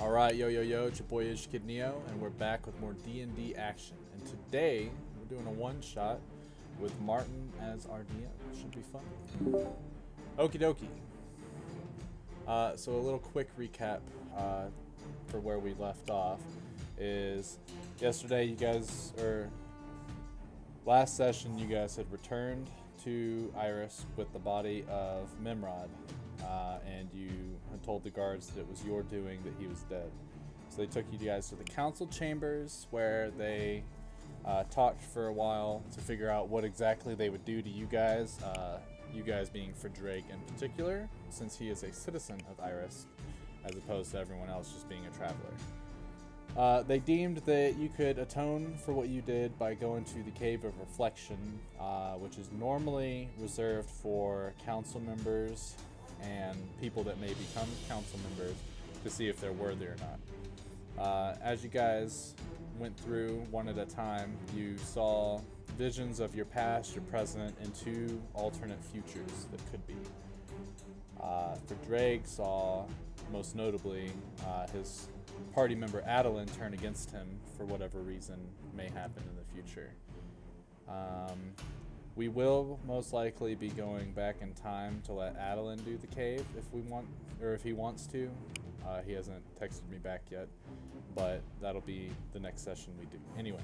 Alright, yo, it's your boy Kid Neo, and we're back with more D&D action. And today, we're doing a one-shot with Martin as our DM. Should be fun. Okie dokie. So a little quick recap for where we left off is yesterday you guys, or last session you guys had returned to Iris with the body of Memrod. And you had told the guards that it was your doing that he was dead. So they took you guys to the council chambers where they talked for a while to figure out what exactly they would do to you guys being for Drake in particular, since he is a citizen of Iris, as opposed to everyone else just being a traveler. They deemed that you could atone for what you did by going to the Cave of Reflection, which is normally reserved for council members and people that may become council members to see if they're worthy or not. As you guys went through one at a time, you saw visions of your past, your present, and two alternate futures that could be. For Drake, saw most notably his party member Adeline turn against him for whatever reason may happen in the future. We will most likely be going back in time to let Adeline do the cave if we want, or if he wants to. He hasn't texted me back yet, but that'll be the next session we do. Anyway,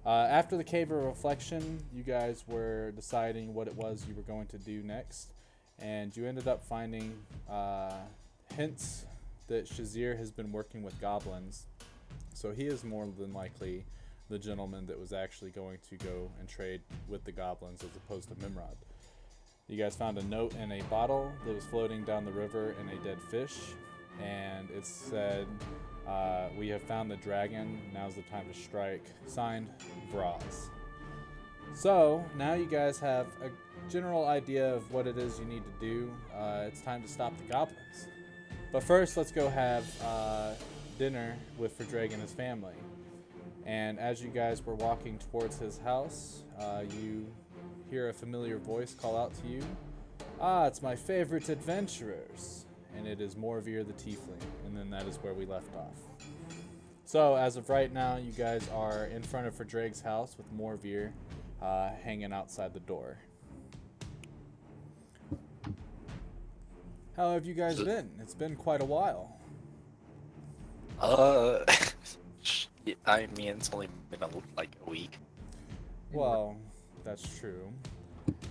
after the Cave of Reflection, you guys were deciding what it was you were going to do next, and you ended up finding hints that Shazir has been working with goblins, so he is more than likely the gentleman that was actually going to go and trade with the goblins as opposed to Memrod. You guys found a note in a bottle that was floating down the river in a dead fish, and it said, we have found the dragon, now's the time to strike, signed, Vraz. So, now you guys have a general idea of what it is you need to do. It's time to stop the goblins. But first, let's go have dinner with Verdrag and his family. And as you guys were walking towards his house, you hear a familiar voice call out to you. Ah, it's my favorite adventurers. And it is Morvir the Tiefling. And then that is where we left off. So, as of right now, you guys are in front of Verdrag's house with Morvir hanging outside the door. How have you guys been? It's been quite a while. I mean, it's only been like a week. Well, that's true.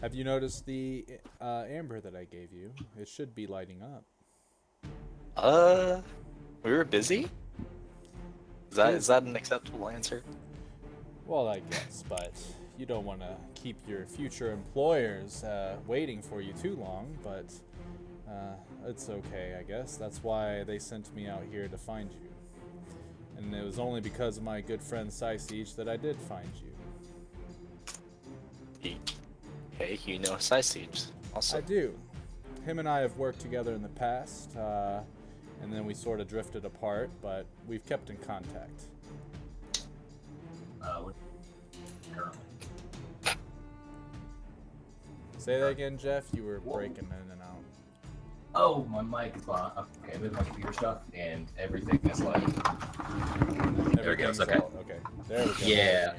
Have you noticed the amber that I gave you? It should be lighting up. We were busy? Is that an acceptable answer? Well, I guess, but you don't want to keep your future employers waiting for you too long, but it's okay, I guess. That's why they sent me out here to find you. And it was only because of my good friend Siege that I did find you. Hey, you know Siege also. I do. Him and I have worked together in the past, and then we sort of drifted apart, but we've kept in contact. Say that again, Jeff. You were breaking in and out. Oh, my mic is on. Okay, I'm with my computer stuff, and everything is like... There it goes, okay. Okay, there we go. Yeah.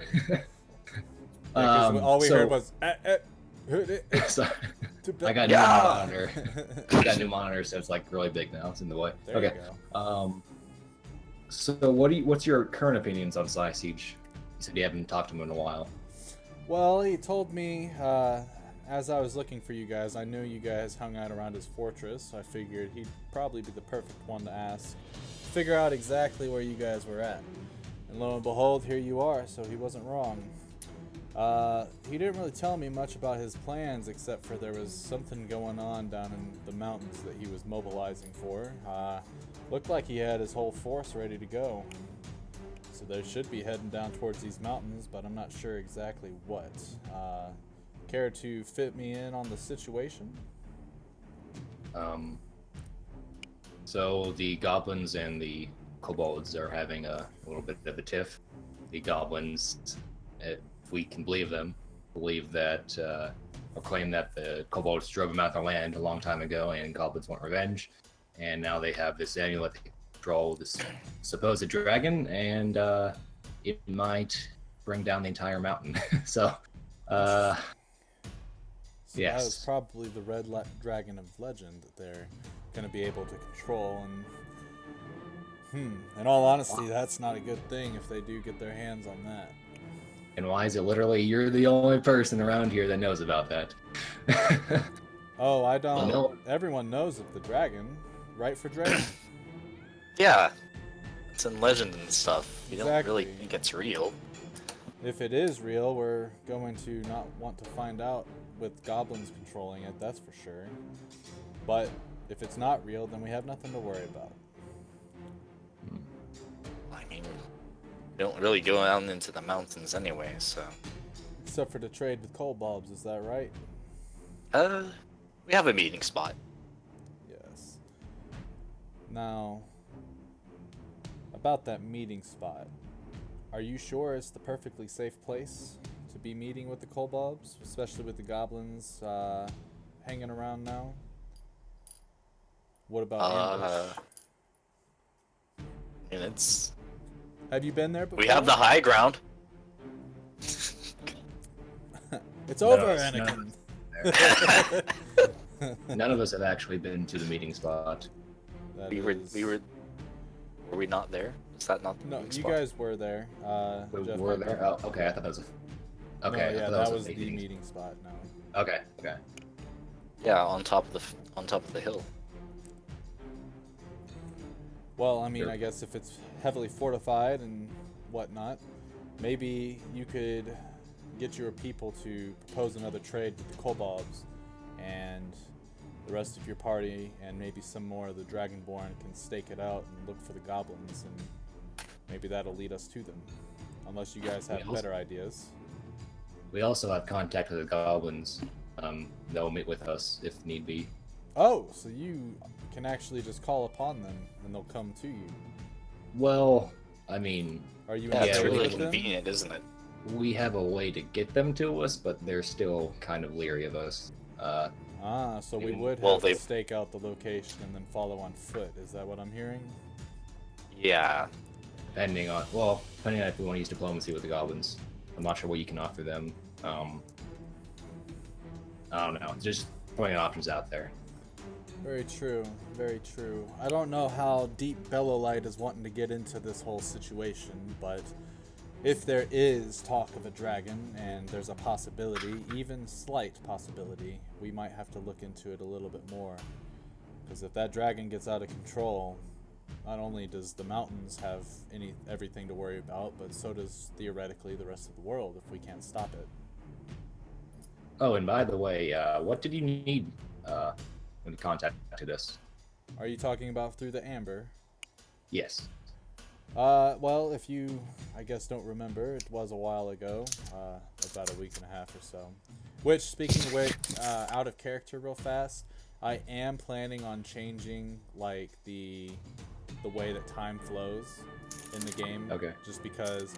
All we heard was... Sorry. I got a new monitor. I got a new monitor, so it's like really big now. It's in the way. There okay. You go. So what's your current opinions on Siege? You said you haven't talked to him in a while. Well, he told me, as I was looking for you guys, I knew you guys hung out around his fortress, so I figured he'd probably be the perfect one to ask. Figure out exactly where you guys were at. And lo and behold, here you are, so he wasn't wrong. He didn't really tell me much about his plans, except for there was something going on down in the mountains that he was mobilizing for. Looked like he had his whole force ready to go. So they should be heading down towards these mountains, but I'm not sure exactly what. Care to fit me in on the situation? So the goblins and the kobolds are having a little bit of a tiff. The goblins, if we can believe them, believe that, or claim that the kobolds drove them out of their land a long time ago and goblins want revenge. And now they have this amulet they control this supposed dragon, and it might bring down the entire mountain. So, So that was yes. probably the dragon of legend that they're going to be able to control. And in all honesty, that's not a good thing if they do get their hands on that. And why is it literally you're the only person around here that knows about that? Oh, I don't. No. Everyone knows of the dragon, right? For Drake. Yeah, it's in legend and stuff. You don't really Exactly. think it's real. If it is real, we're going to not want to find out with goblins controlling it, that's for sure. But if it's not real, then we have nothing to worry about. I mean, we don't really go out into the mountains anyway, so. Except for the trade with kobolds, is that right? We have a meeting spot. Yes. Now, about that meeting spot, are you sure it's the perfectly safe place to be meeting with the kobolds, especially with the goblins hanging around now? What about ambush? I mean, it's. Have you been there before? We have the high ground. It's over, No, it's Anakin. None of us have actually been to the meeting spot. That We were. is- Were we not there? Is that not the No, meeting you spot? guys were there. We Jeff were might be there. there. Oh, okay. I thought that was a. Okay. No, I yeah, thought that a was the meeting. meeting spot. No. Okay. Okay. Yeah, on top of the hill. Well, I mean, Sure. I guess if it's heavily fortified and whatnot, maybe you could get your people to propose another trade with the kobolds, and the rest of your party and maybe some more of the Dragonborn can stake it out and look for the goblins, and maybe that'll lead us to them. Unless you guys have Yeah, better ideas. We also have contact with the goblins. They'll meet with us if need be. Oh, so you can actually just call upon them and they'll come to you. Well, I mean, Are you Yeah, in it's trade really with them? convenient, isn't it? we have a way to get them to us, but they're still kind of leery of us. So we Even- would well, have to they've- stake out the location and then follow on foot. Is that what I'm hearing? Yeah. Depending on if we want to use diplomacy with the goblins. I'm not sure what you can offer them. I don't know. Just throwing options out there. Very true. Very true. I don't know how deep Bellowlight is wanting to get into this whole situation, but if there is talk of a dragon and there's a possibility, even slight possibility, we might have to look into it a little bit more. Because if that dragon gets out of control, not only does the mountains have everything to worry about, but so does theoretically the rest of the world if we can't stop it. Oh, and by the way, what did you need when you contacted us? Are you talking about through the Amber? Yes. Well, if you, I guess, don't remember, it was a while ago, about a week and a half or so. Which, speaking of which, out of character real fast, I am planning on changing, like, the way that time flows in the game. Okay. Just because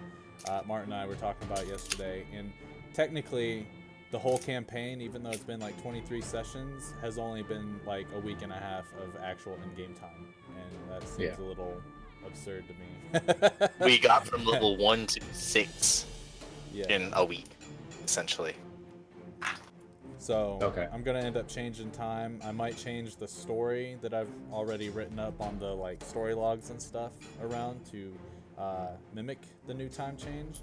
Martin and I were talking about it yesterday, and technically, the whole campaign, even though it's been like 23 sessions, has only been like a week and a half of actual in-game time, and that seems a little absurd to me. We got from level 1 to 6 Yeah. in a week, essentially. So Okay. I'm gonna end up changing time. I might change the story that I've already written up on the like story logs and stuff around to mimic the new time change.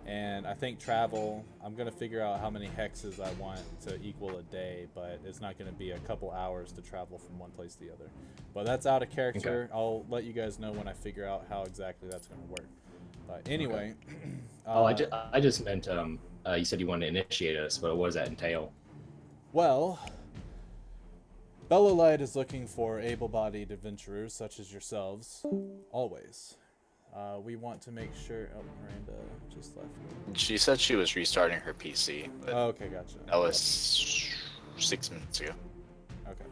And I think travel, I'm gonna figure out how many hexes I want to equal a day, but it's not gonna be a couple hours to travel from one place to the other. But that's out of character. Okay. I'll let you guys know when I figure out how exactly that's gonna work. But anyway, I just meant you said you wanted to initiate us, but what does that entail? well, Bellowlight is looking for able-bodied adventurers such as yourselves, always. We want to make sure. Oh, Miranda just left. She said she was restarting her PC, but Oh, okay, gotcha. that was 6 minutes ago. Okay.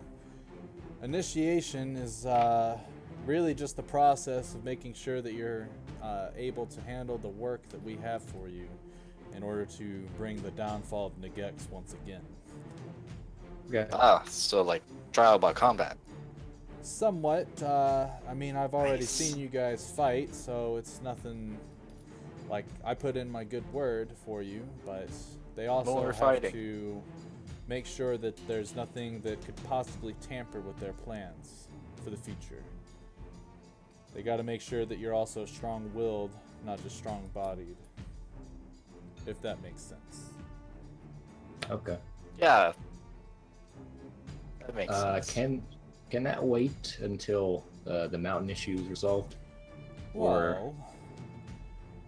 Initiation is really just the process of making sure that you're able to handle the work that we have for you in order to bring the downfall of Nagex once again. Okay. So like trial by combat. Somewhat. I mean, I've already Nice. seen you guys fight, so it's nothing. Like, I put in my good word for you, but they also More have fighting. to make sure that there's nothing that could possibly tamper with their plans for the future. They got to make sure that you're also strong-willed, not just strong-bodied. If that makes sense. Okay. Yeah. That makes sense. Can that wait until the mountain issue is resolved? Or- Well,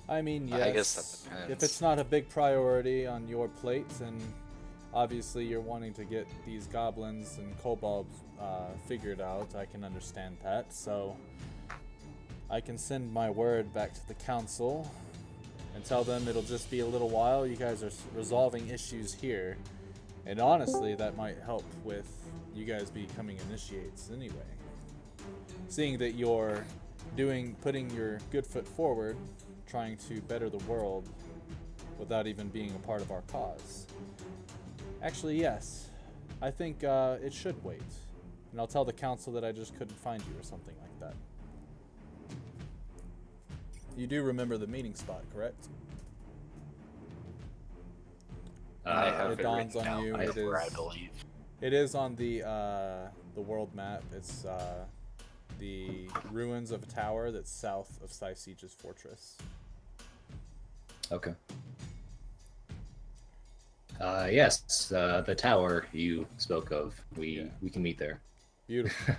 I mean, yes. I guess that depends. If it's not a big priority on your plate, and obviously you're wanting to get these goblins and kobolds figured out, I can understand that. So I can send my word back to the council and tell them it'll just be a little while. You guys are resolving issues here, and honestly, that might help with you guys becoming initiates anyway. Seeing that you're putting your good foot forward, trying to better the world without even being a part of our cause. Actually, yes. I think it should wait. And I'll tell the council that I just couldn't find you or something like that. You do remember the meeting spot, correct? I have it dawns written on down you. before, I believe. It is on the world map. It's the ruins of a tower that's south of Siege's fortress. Okay. Yes, the tower you spoke of. We can meet there. Beautiful.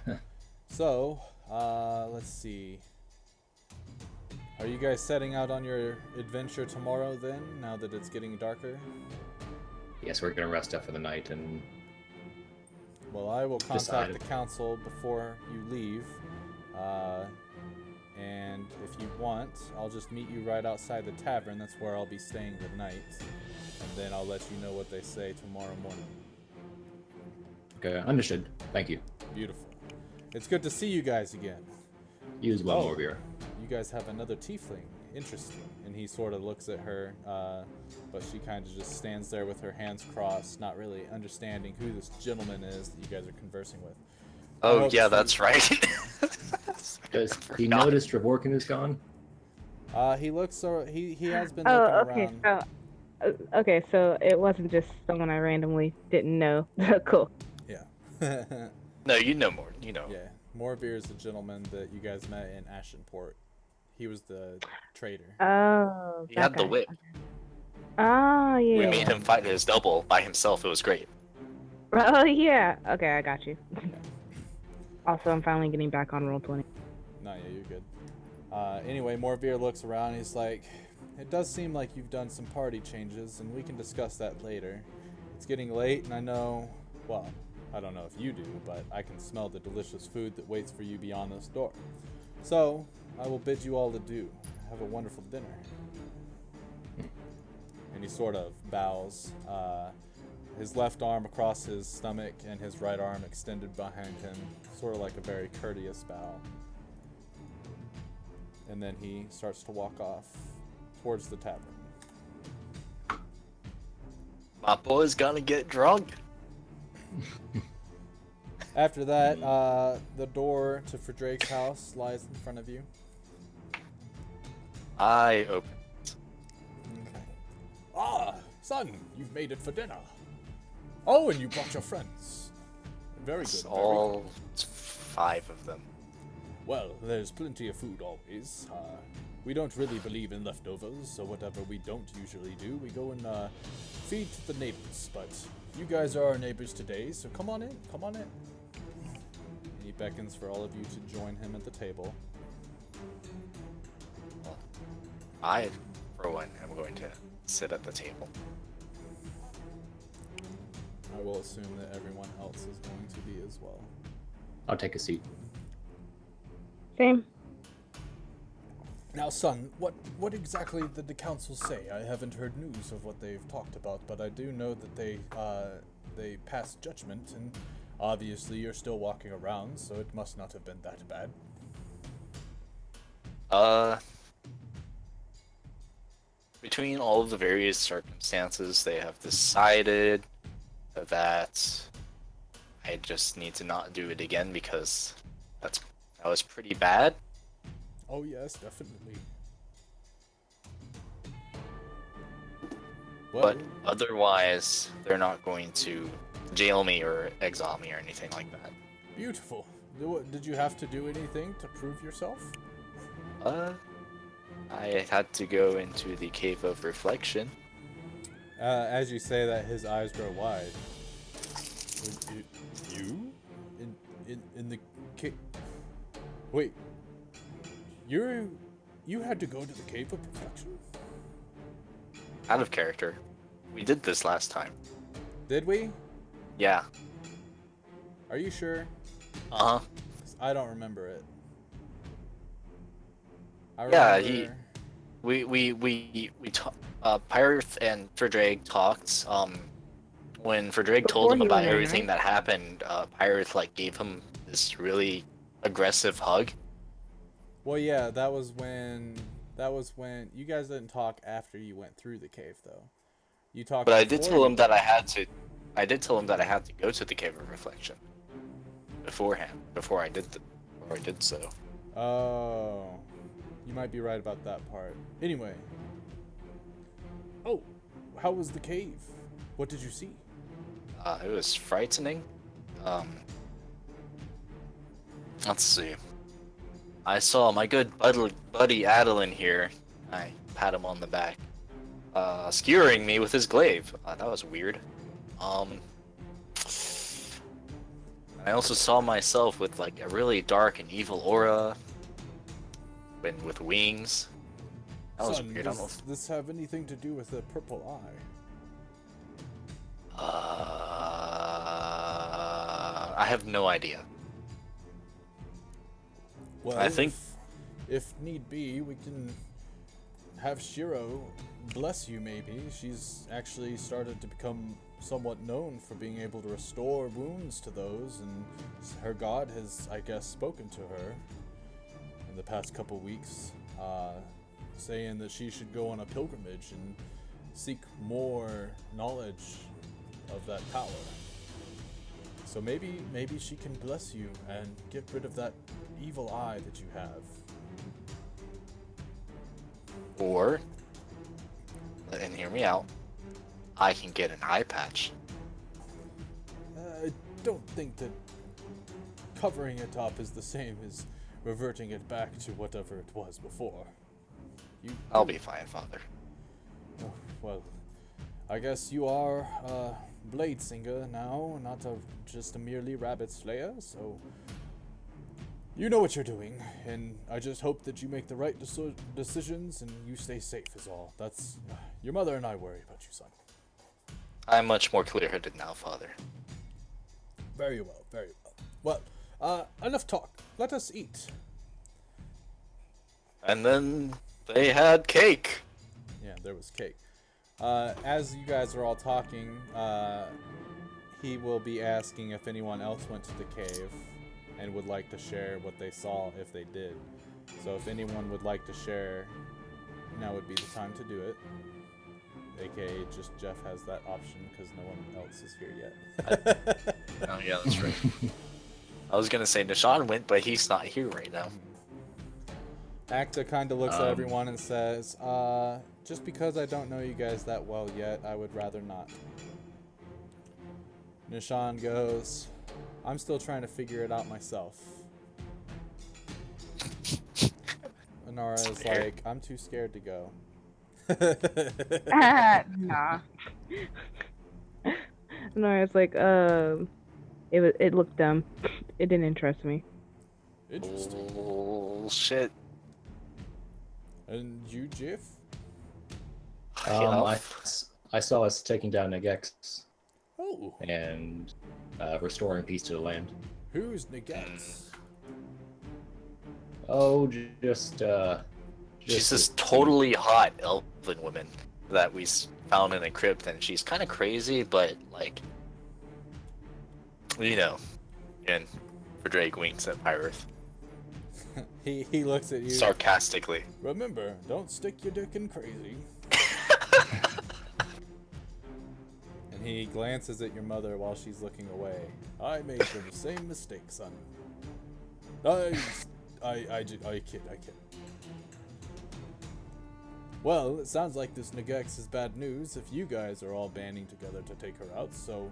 So, let's see. Are you guys setting out on your adventure tomorrow then, now that it's getting darker? Yes, we're gonna rest up for the night and Well, I will contact Decided. the council before you leave. And if you want, I'll just meet you right outside the tavern. That's where I'll be staying the night. And then I'll let you know what they say tomorrow morning. okay, understood. Thank you. Beautiful. It's good to see you guys again. You as well, Oh. more beer. You guys have another tiefling. Interesting. And he sort of looks at her, but she kind of just stands there with her hands crossed, not really understanding who this gentleman is that you guys are conversing with. I Oh, hope yeah, you- that's right. Does he Forgot. notice Dravorkin is gone? He looks so he has been Oh, looking okay. around. Okay, so it wasn't just someone I randomly didn't know. Cool. Yeah. No, you know more. You know. Yeah. Morveer is the gentleman that you guys met in Ashenport. He was the trader. Oh, He that had the guy. whip. Oh, yeah. We yeah, made yeah. him fight his double by himself. It was great. Oh, yeah. Okay, I got you. Also, I'm finally getting back on Roll20. No, yeah, you're good. Anyway, Morveer looks around. He's like, it does seem like you've done some party changes, and we can discuss that later. It's getting late, and I know, well, I don't know if you do, but I can smell the delicious food that waits for you beyond this door. So, I will bid you all adieu. Have a wonderful dinner. And he sort of bows, his left arm across his stomach and his right arm extended behind him, sort of like a very courteous bow. And then he starts to walk off towards the tavern. My boy's gonna get drunk. After that, the door to Drake's house lies in front of you. I open. Okay. Ah, son, you've made it for dinner. Oh, and you brought your friends. Very good. It's Very all good. 5 of them. Well, there's plenty of food always. We don't really believe in leftovers, so whatever we don't usually do, we go and feed to the neighbors. But you guys are our neighbors today, so come on in. Come on in. And he beckons for all of you to join him at the table. I, for one, am going to sit at the table. I will assume that everyone else is going to be as well. I'll take a seat. Same. Now, son, what exactly did the council say? I haven't heard news of what they've talked about, but I do know that they passed judgment, and obviously you're still walking around, so it must not have been that bad. Between all of the various circumstances, they have decided that I just need to not do it again because that was pretty bad. Oh yes, definitely. Well, But otherwise, they're not going to jail me or exile me or anything like that. beautiful. Did you have to do anything to prove yourself? I had to go into the Cave of Reflection. As you say that, his eyes grow wide. You? In the Wait. You had to go to the Cave of Reflection? Out of character. We did this last time. Did we? Yeah. Are you sure? Uh-huh. 'Cause I don't remember it. I Yeah, remember... Pyre and Frederick talked. When Frederick told Before him he about went in, everything right? that happened, Pyre like gave him this really aggressive hug. Well, yeah, that was when you guys didn't talk after you went through the cave, though. You talked But I did before tell you him that went. I did tell him that I had to go to the Cave of Reflection beforehand, before I did so. Oh, you might be right about that part. Anyway. Oh, how was the cave? What did you see? It was frightening. Let's see. I saw my good buddy Adeline here. I pat him on the back. Skewering me with his glaive. That was weird. I also saw myself with like a really dark and evil aura. And with wings. That was Son, weird. I don't know does this have anything to do with the purple eye? I have no idea. Well, I think- if need be, we can have Shiro bless you, maybe. She's actually started to become somewhat known for being able to restore wounds to those, and her god has, I guess, spoken to her in the past couple weeks, saying that she should go on a pilgrimage and seek more knowledge of that power. So maybe she can bless you and get rid of that evil eye that you have. Or, and hear me out, I can get an eye patch. I don't think that covering it up is the same as reverting it back to whatever it was before. I'll be fine, Father. Oh, well, I guess you are a blade singer now, not just a merely rabbit slayer, so you know what you're doing, and I just hope that you make the right decisions and you stay safe is all. That's... your mother and I worry about you, son. I'm much more clear-headed now, Father. Very well, very well. Well, enough talk. Let us eat. And then they had cake. Yeah, there was cake. As you guys are all talking, he will be asking if anyone else went to the cave and would like to share what they saw if they did. So if anyone would like to share, now would be the time to do it. AKA just Jeff has that option because no one else is here yet. Oh yeah, that's right. I was gonna say Nishan went, but he's not here right now. Acta kind of looks at everyone and says, just because I don't know you guys that well yet, I would rather not. Nishan goes, I'm still trying to figure it out myself. Inara is Fair. like, I'm too scared to go. Nah. No, it's like, it looked dumb. It didn't interest me. Interesting. Oh shit. And you, Jeff? I saw us taking down Nagex Oh, and restoring peace to the land. who's Nagex? Oh, just She's this totally hot elven woman that we found in a crypt, and she's kind of crazy, but like, you know, and for Drake winks at Pyroth He looks at you. sarcastically. Remember, don't stick your dick in crazy. And he glances at your mother while she's looking away. I made the same mistake, son. I kid. Well, it sounds like this Nagex is bad news if you guys are all banding together to take her out, so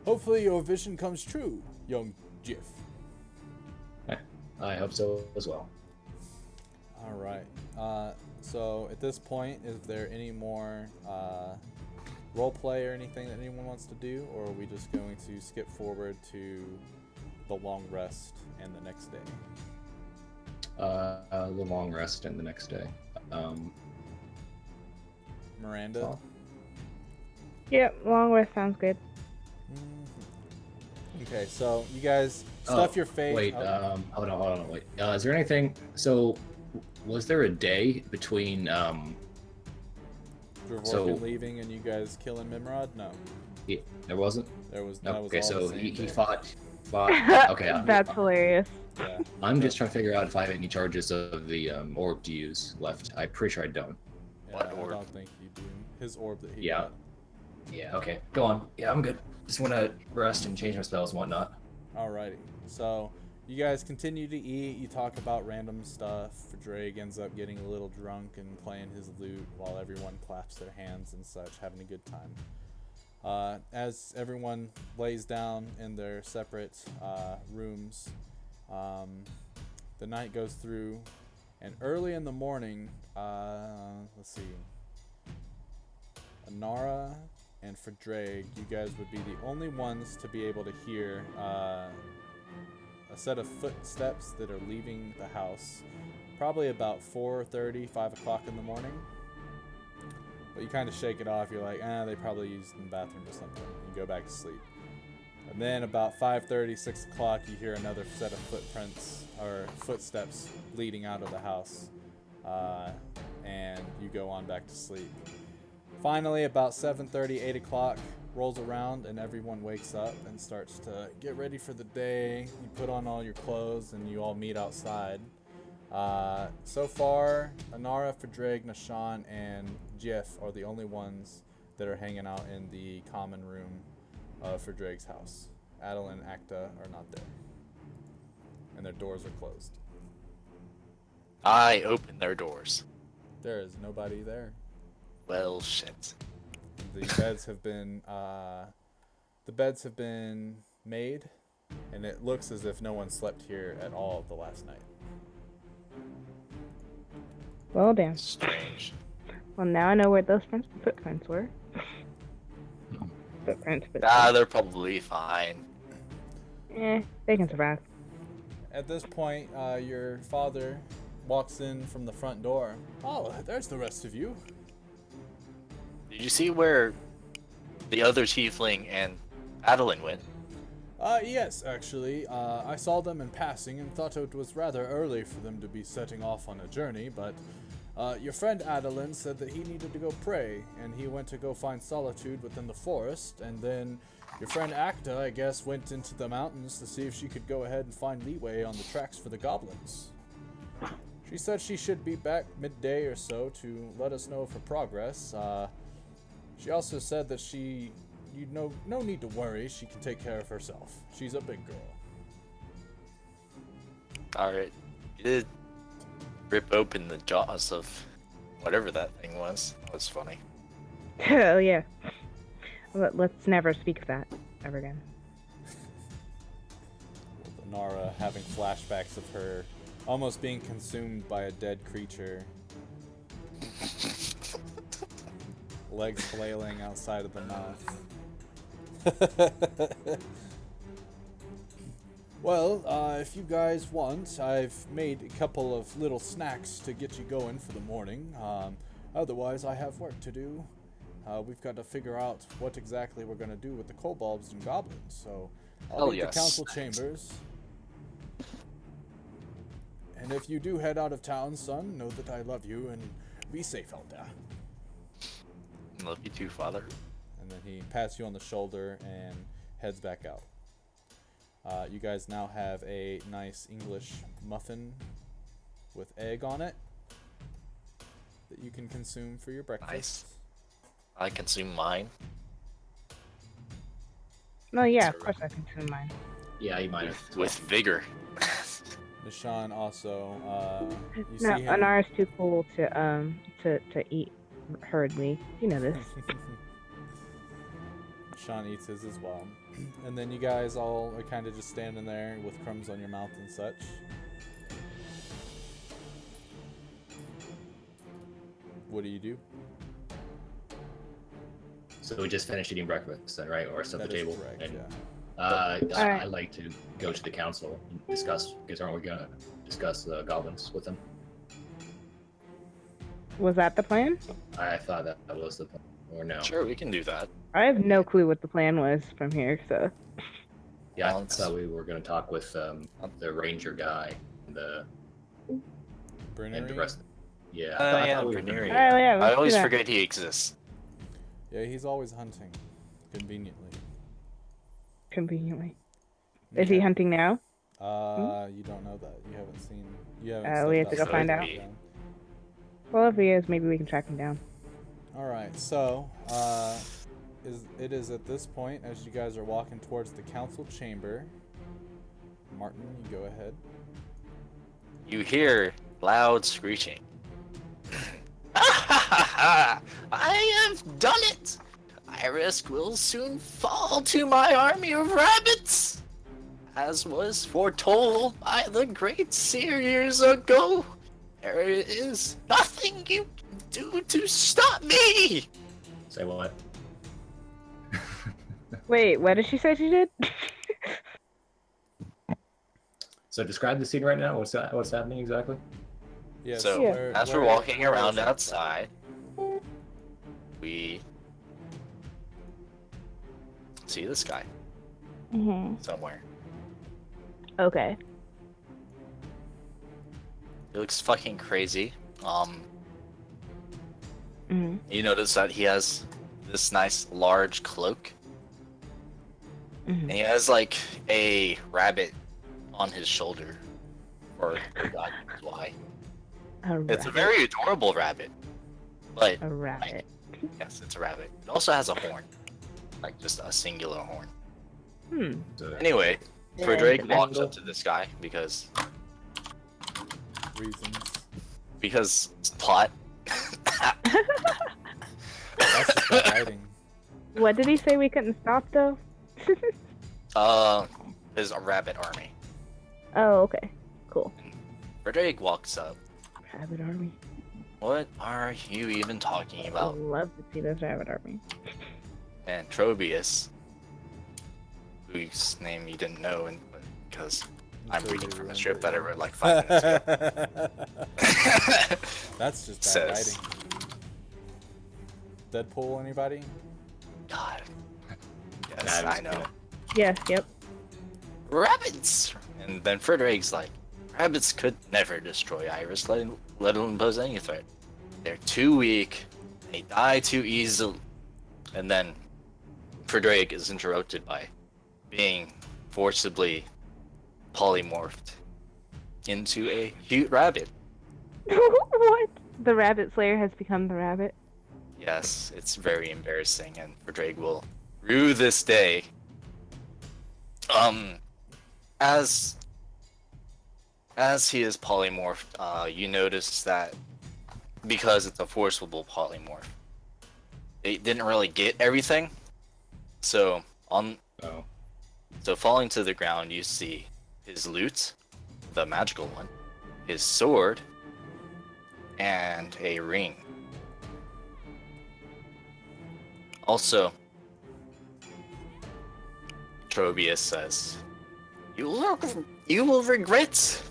hopefully your vision comes true, young Jiff. I hope so as well. Alright, so at this point, is there any more roleplay or anything that anyone wants to do, or are we just going to skip forward to the long rest and the next day? The long rest and the next day. Miranda? Oh. Yep, long rest sounds good. Okay, so you guys stuff your face. Wait, hold on, wait. Is there anything? So, was there a day between Dvorkin leaving and you guys killing Mimrod? No, there wasn't. there was. No, That was okay, all so the same he day. fought. Okay, That's hilarious. Yeah. I'm just trying to figure out if I have any charges of the orb to use left. I'm pretty sure I don't. Yeah, What I orb? don't think you do. His orb that he Yeah. got. Yeah. Okay. Go on. Yeah, I'm good. Just want to rest and change my spells and whatnot. Alrighty. So you guys continue to eat. You talk about random stuff. Drake ends up getting a little drunk and playing his lute while everyone claps their hands and such, having a good time. As everyone lays down in their separate rooms, the night goes through, and early in the morning, let's see, Anara and Frdraig, you guys would be the only ones to be able to hear a set of footsteps that are leaving the house, probably about 4:30, 5 o'clock in the morning. But you kind of shake it off. You're like, they probably used the bathroom or something. You go back to sleep. And then about 5:30, 6 o'clock, you hear another set of footsteps leading out of the house. And you go on back to sleep. Finally, about 7:30, 8 o'clock rolls around and everyone wakes up and starts to get ready for the day. You put on all your clothes and you all meet outside. So far, Anara, Frdraig, Nashan, and Jiff are the only ones that are hanging out in the common room of Frdraig's house. Adel and Acta are not there. And their doors are closed. I open their doors. There is nobody there. Well, shit. The beds have been made, and it looks as if no one slept here at all the last night. Well, damn. Strange. Well, now I know where those footprints were. Footprints, but They're probably fine. they can survive. At this point, your father walks in from the front door. Oh, there's the rest of you. Did you see where the other tiefling and Adeline went? Yes, actually. I saw them in passing and thought it was rather early for them to be setting off on a journey, but your friend Adeline said that he needed to go pray, and he went to go find solitude within the forest, and then your friend Acta, I guess, went into the mountains to see if she could go ahead and find leeway on the tracks for the goblins. She said she should be back midday or so to let us know of her progress. She also said that no need to worry, she can take care of herself. She's a big girl. Alright. You did rip open the jaws of whatever that thing was. That was funny. Oh, yeah. Let's never speak of that ever again. Nara having flashbacks of her almost being consumed by a dead creature. Legs flailing outside of the mouth. Well, if you guys want, I've made a couple of little snacks to get you going for the morning. Otherwise, I have work to do. We've got to figure out what exactly we're going to do with the kobolds and goblins. So, I'll leave the council chambers. And if you do head out of town, son, know that I love you and be safe out there. Love you too, father. And then he pats you on the shoulder and heads back out. You guys now have a nice English muffin with egg on it that you can consume for your breakfast. Nice. I consume mine. No, yeah, of course I consume mine. Yeah, you might have. With vigor. Nishan also, you No, see him. Anara's too cool to eat hurriedly. You know this. Sean eats his as well. And then you guys all are kind of just standing there with crumbs on your mouth and such. What do you do? So we just finished eating breakfast, then, right? Or set That the is table. correct, And, yeah. Alright. I'd like to go to the council and discuss, because aren't we going to discuss the goblins with them? Was that the plan? I thought that was the plan. Or no? Sure, we can do that. I have no clue what the plan was from here, so. Yeah, I Well, it's- thought we were going to talk with the ranger guy and the Brunery? rest. Yeah, Yeah, thought we were gonna Venereal. do Oh that. yeah, I let's always do that. forget he exists. Yeah, he's always hunting. Conveniently. Conveniently. Is he Okay. hunting now? You don't know that. You haven't seen. You haven't. We stepped have to go outside find the out. ground. Well, if he is, maybe we can track him down. All right. So, it is at this point as you guys are walking towards the council chamber. Martin, you go ahead. You hear loud screeching. I have done it! Iris will soon fall to my army of rabbits! As was foretold by the great seer years ago, there is nothing you can do to stop me! Say what? Wait, what did she say she did? So describe the scene right now. What's happening exactly? Yes. So, Yeah. as we're where- walking where around is it? outside, we see this guy somewhere. Okay. He looks fucking crazy. hmm You notice that he has this nice large cloak, and he has like a rabbit on his shoulder, or God knows why. It's a very adorable rabbit, but a rabbit. yes, it's a rabbit. It also has a horn, like just a singular horn. So, Anyway, Yeah, Frederick it's a walks mango. up to this guy because Reasons. plot. That's just bad writing. What did he say we couldn't stop though? There's a rabbit army. Oh, okay. Cool. Frederick walks up. Rabbit army. What are you even talking I about? would love to see this rabbit army. And Trobious, whose name you didn't know, and because I'm reading from a script that I read like 5 minutes ago. That's just bad Says- writing. Deadpool, anybody? God. Yes, I know. Yes. Yep. Rabbits! And then Frederick's like, rabbits could never destroy Iris, let alone pose any threat. They're too weak. They die too easily. And then Frederick is interrupted by being forcibly polymorphed into a cute rabbit. What? The rabbit slayer has become the rabbit. Yes, it's very embarrassing, and Frederick will rue this day. As he is polymorphed, you notice that because it's a forcible polymorph, it didn't really get everything. So oh, falling to the ground, you see his lute, the magical one, his sword, and a ring. Also, Trobious says, "You will regret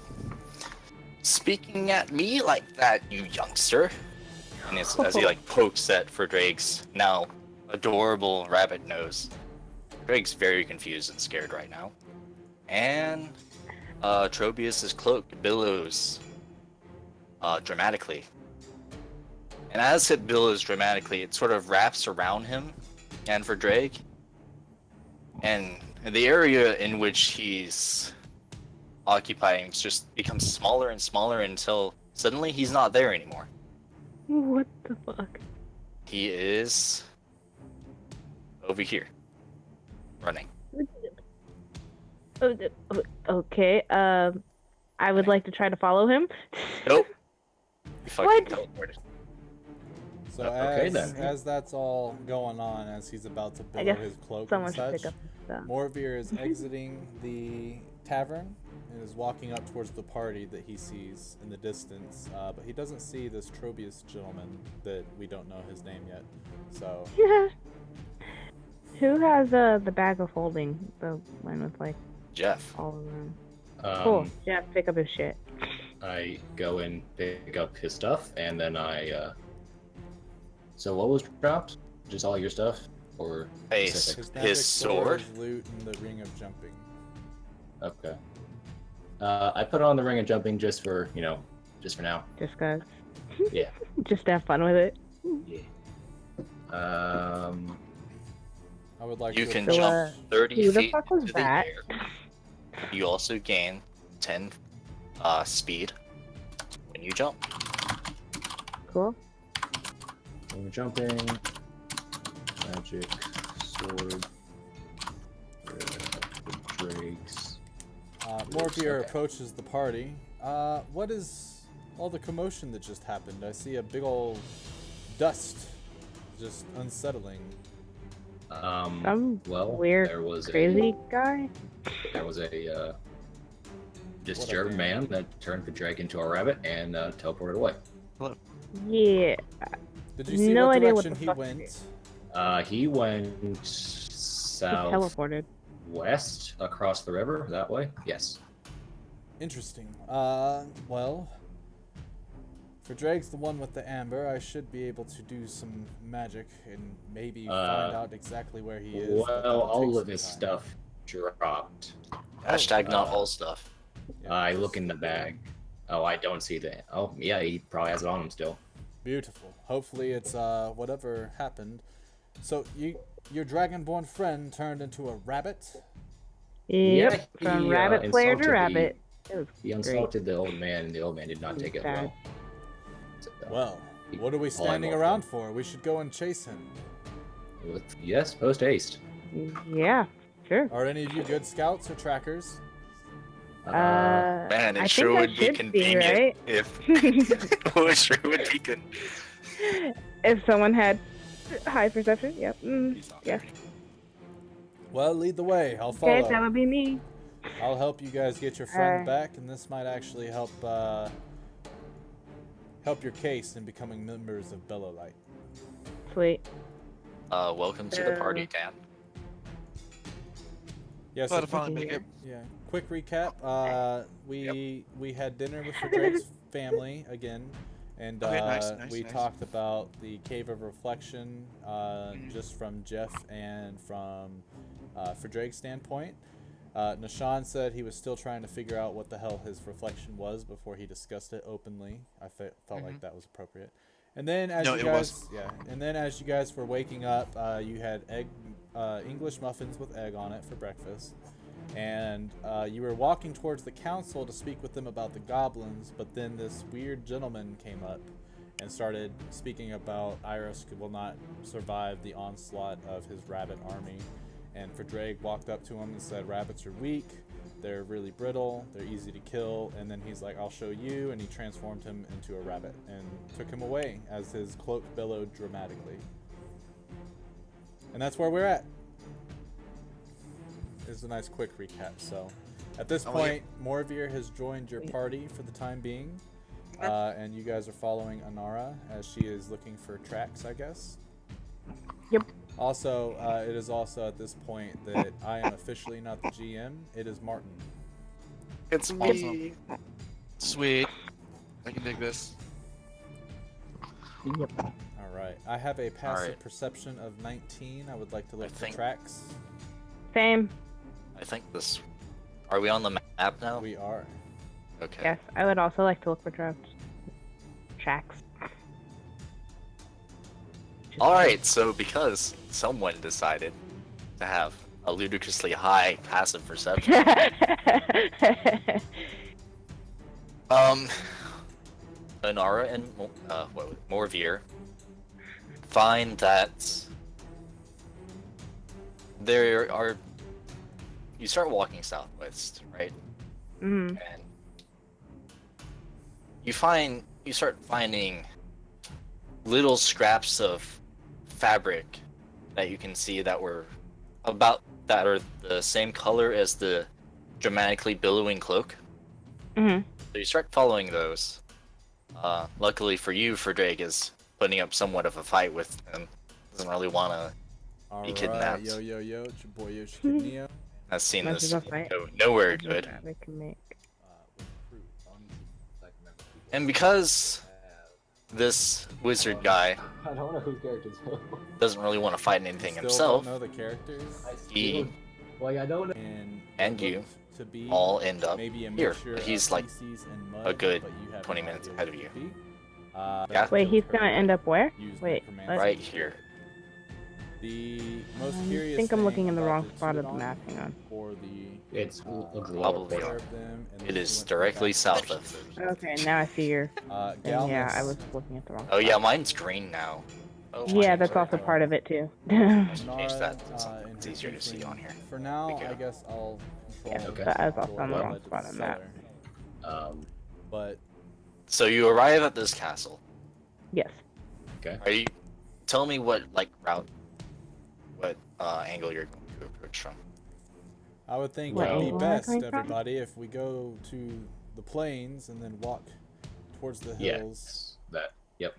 speaking at me like that, you youngster." And it's, as he like pokes at Frederick's now adorable rabbit nose. Frederick's very confused and scared right now. And Trobius's cloak billows dramatically. And as it billows dramatically, it sort of wraps around him and for Drake. And the area in which he's occupying just becomes smaller and smaller until suddenly he's not there anymore. What the fuck? He is over here, running. Okay. I would like to try to follow him. Nope. You fucking What? teleported. So Okay, then. as that's all going on, as he's about to I billow guess his cloak someone and should such, pick up stuff. Morvir is exiting the tavern and is walking up towards the party that he sees in the distance, but he doesn't see this Trobious gentleman that we don't know his name yet. So Who has the bag of holding? The one with like Jeff. all of them. Cool. Jeff, pick up his shit. I go and pick up his stuff, and then I. So what was dropped? Just all your stuff, or Hey, specific? his his sword. his loot, and the ring of jumping. Okay. I put on the ring of jumping just for just for now. Just cause. Yeah. Just to have fun with it. Yeah. I would like You to can approach- jump 30 who the feet fuck was into that? the air. You also gain 10 speed when you jump. Cool. Ring of jumping, magic, sword, drakes. Morvir Okay. approaches the party. What is all the commotion that just happened? I see a big old dust, just unsettling. Some Well, weird, there was crazy guy. There was a What a disturbed man that turned the drake into a rabbit and teleported away. Yeah. Did you see No what idea what direction the he fuck went? He went He southwest teleported. across the river that way. Yes. Interesting. Well, for Drake's the one with the amber. I should be able to do some magic and maybe find out exactly where he is. but that'll Well, all take of some his time. stuff dropped. Hashtag not all stuff. Yeah, I just- look in the bag. Oh, I don't see the. Oh, yeah, he probably has it on him still. Beautiful. Hopefully it's whatever happened. So your dragonborn friend turned into a rabbit? Yep. he, From rabbit player to insulted rabbit. It was He great. insulted the old man, and the old man did not take it Bad. well. So, Well, what are we standing polymorph around for? We should go and chase him. yes, post haste. Yeah. Sure. Are any of you good scouts or trackers? Man, it I sure think I would be should convenient right? if it sure would be good. If someone had high perception, yep. Yes. Well, lead the way. I'll follow. Okay, that would be me. I'll help you guys get your friend Alright. back, and this might actually help help your case in becoming members of Bellowlight. Sweet. Welcome to the party, Dan. Yes. Glad to finally make it. Yeah. Quick recap. We had dinner with Drake's family again, and Okay, nice, we nice. talked about the Cave of Reflection, just from Jeff and from for Drake's standpoint. Nishan said he was still trying to figure out what the hell his reflection was before he discussed it openly. I felt like that was appropriate. And then as No, you it guys, was. yeah, and then as you guys were waking up, you had English muffins with egg on it for breakfast, and you were walking towards the council to speak with them about the goblins. But then this weird gentleman came up and started speaking about Iris will not survive the onslaught of his rabbit army. And Drake walked up to him and said, "Rabbits are weak. They're really brittle. They're easy to kill." And then he's like, "I'll show you." And he transformed him into a rabbit and took him away as his cloak billowed dramatically. And that's where we're at. It's a nice quick recap. So at this Oh, point, Morvir has joined your party for the time being. And you guys are following Anara as she is looking for tracks, I guess. Yep. Also, it is also at this point that I am officially not the GM. It is Martin. It's me. Sweet. I can dig this. Yep. All right. I have a passive Alright. perception of 19. I would like to look for think- tracks. Same. I think this. Are we on the map now? We are. Okay. Yes. I would also like to look for tracks. Alright, so because someone decided to have a ludicrously high passive perception, Anara and Morvir find that there are. You start walking southwest, right? Mhm. And you start finding little scraps of fabric that you can see that are the same color as the dramatically billowing cloak. Mm-hmm. So you start following those. Luckily for you, Drake is putting up somewhat of a fight with them. Doesn't really want to be Alright, kidnapped. yo, it's your boy Yoshi Kid Neo. I've seen Much this as a fight. go nowhere Much as good. that they can make. And because this wizard guy I don't know whose characters. doesn't really want to fight anything Still himself, don't know the characters. he Like I don't know. And and you looked to be all end up maybe a here. mixture But he's of like feces and mud, a good but you have 20 no minutes idea ahead what of it you. could be. Yeah. Wait, he's gonna end up where? Use Wait, necromancy. what? right here. The most I curious think I'm looking thing in the about wrong spot of the Pterodon map. Hang on. for the It's looks Probably lower. are. serve them, and It then is she went directly back to south the of. Okay, now I see your. Then, yeah, I Galmus, was looking at the wrong. Oh yeah, spot. mine's green now. Oh, Yeah, mine that's is- also part of it too. Let's change Nara, that to something in that's her easier to see tiefling. on here. For now, There we I go. guess I'll Yeah, control Okay. but I was also door on the that wrong led to spot the on that. cellar. But So you arrive at this castle. Yes. Okay. Are you? Tell me what angle you're going to approach from. I would think What it'd be angle am I best, coming from? everybody, if we go to the plains and then walk towards the hills. Yes. That. Yep.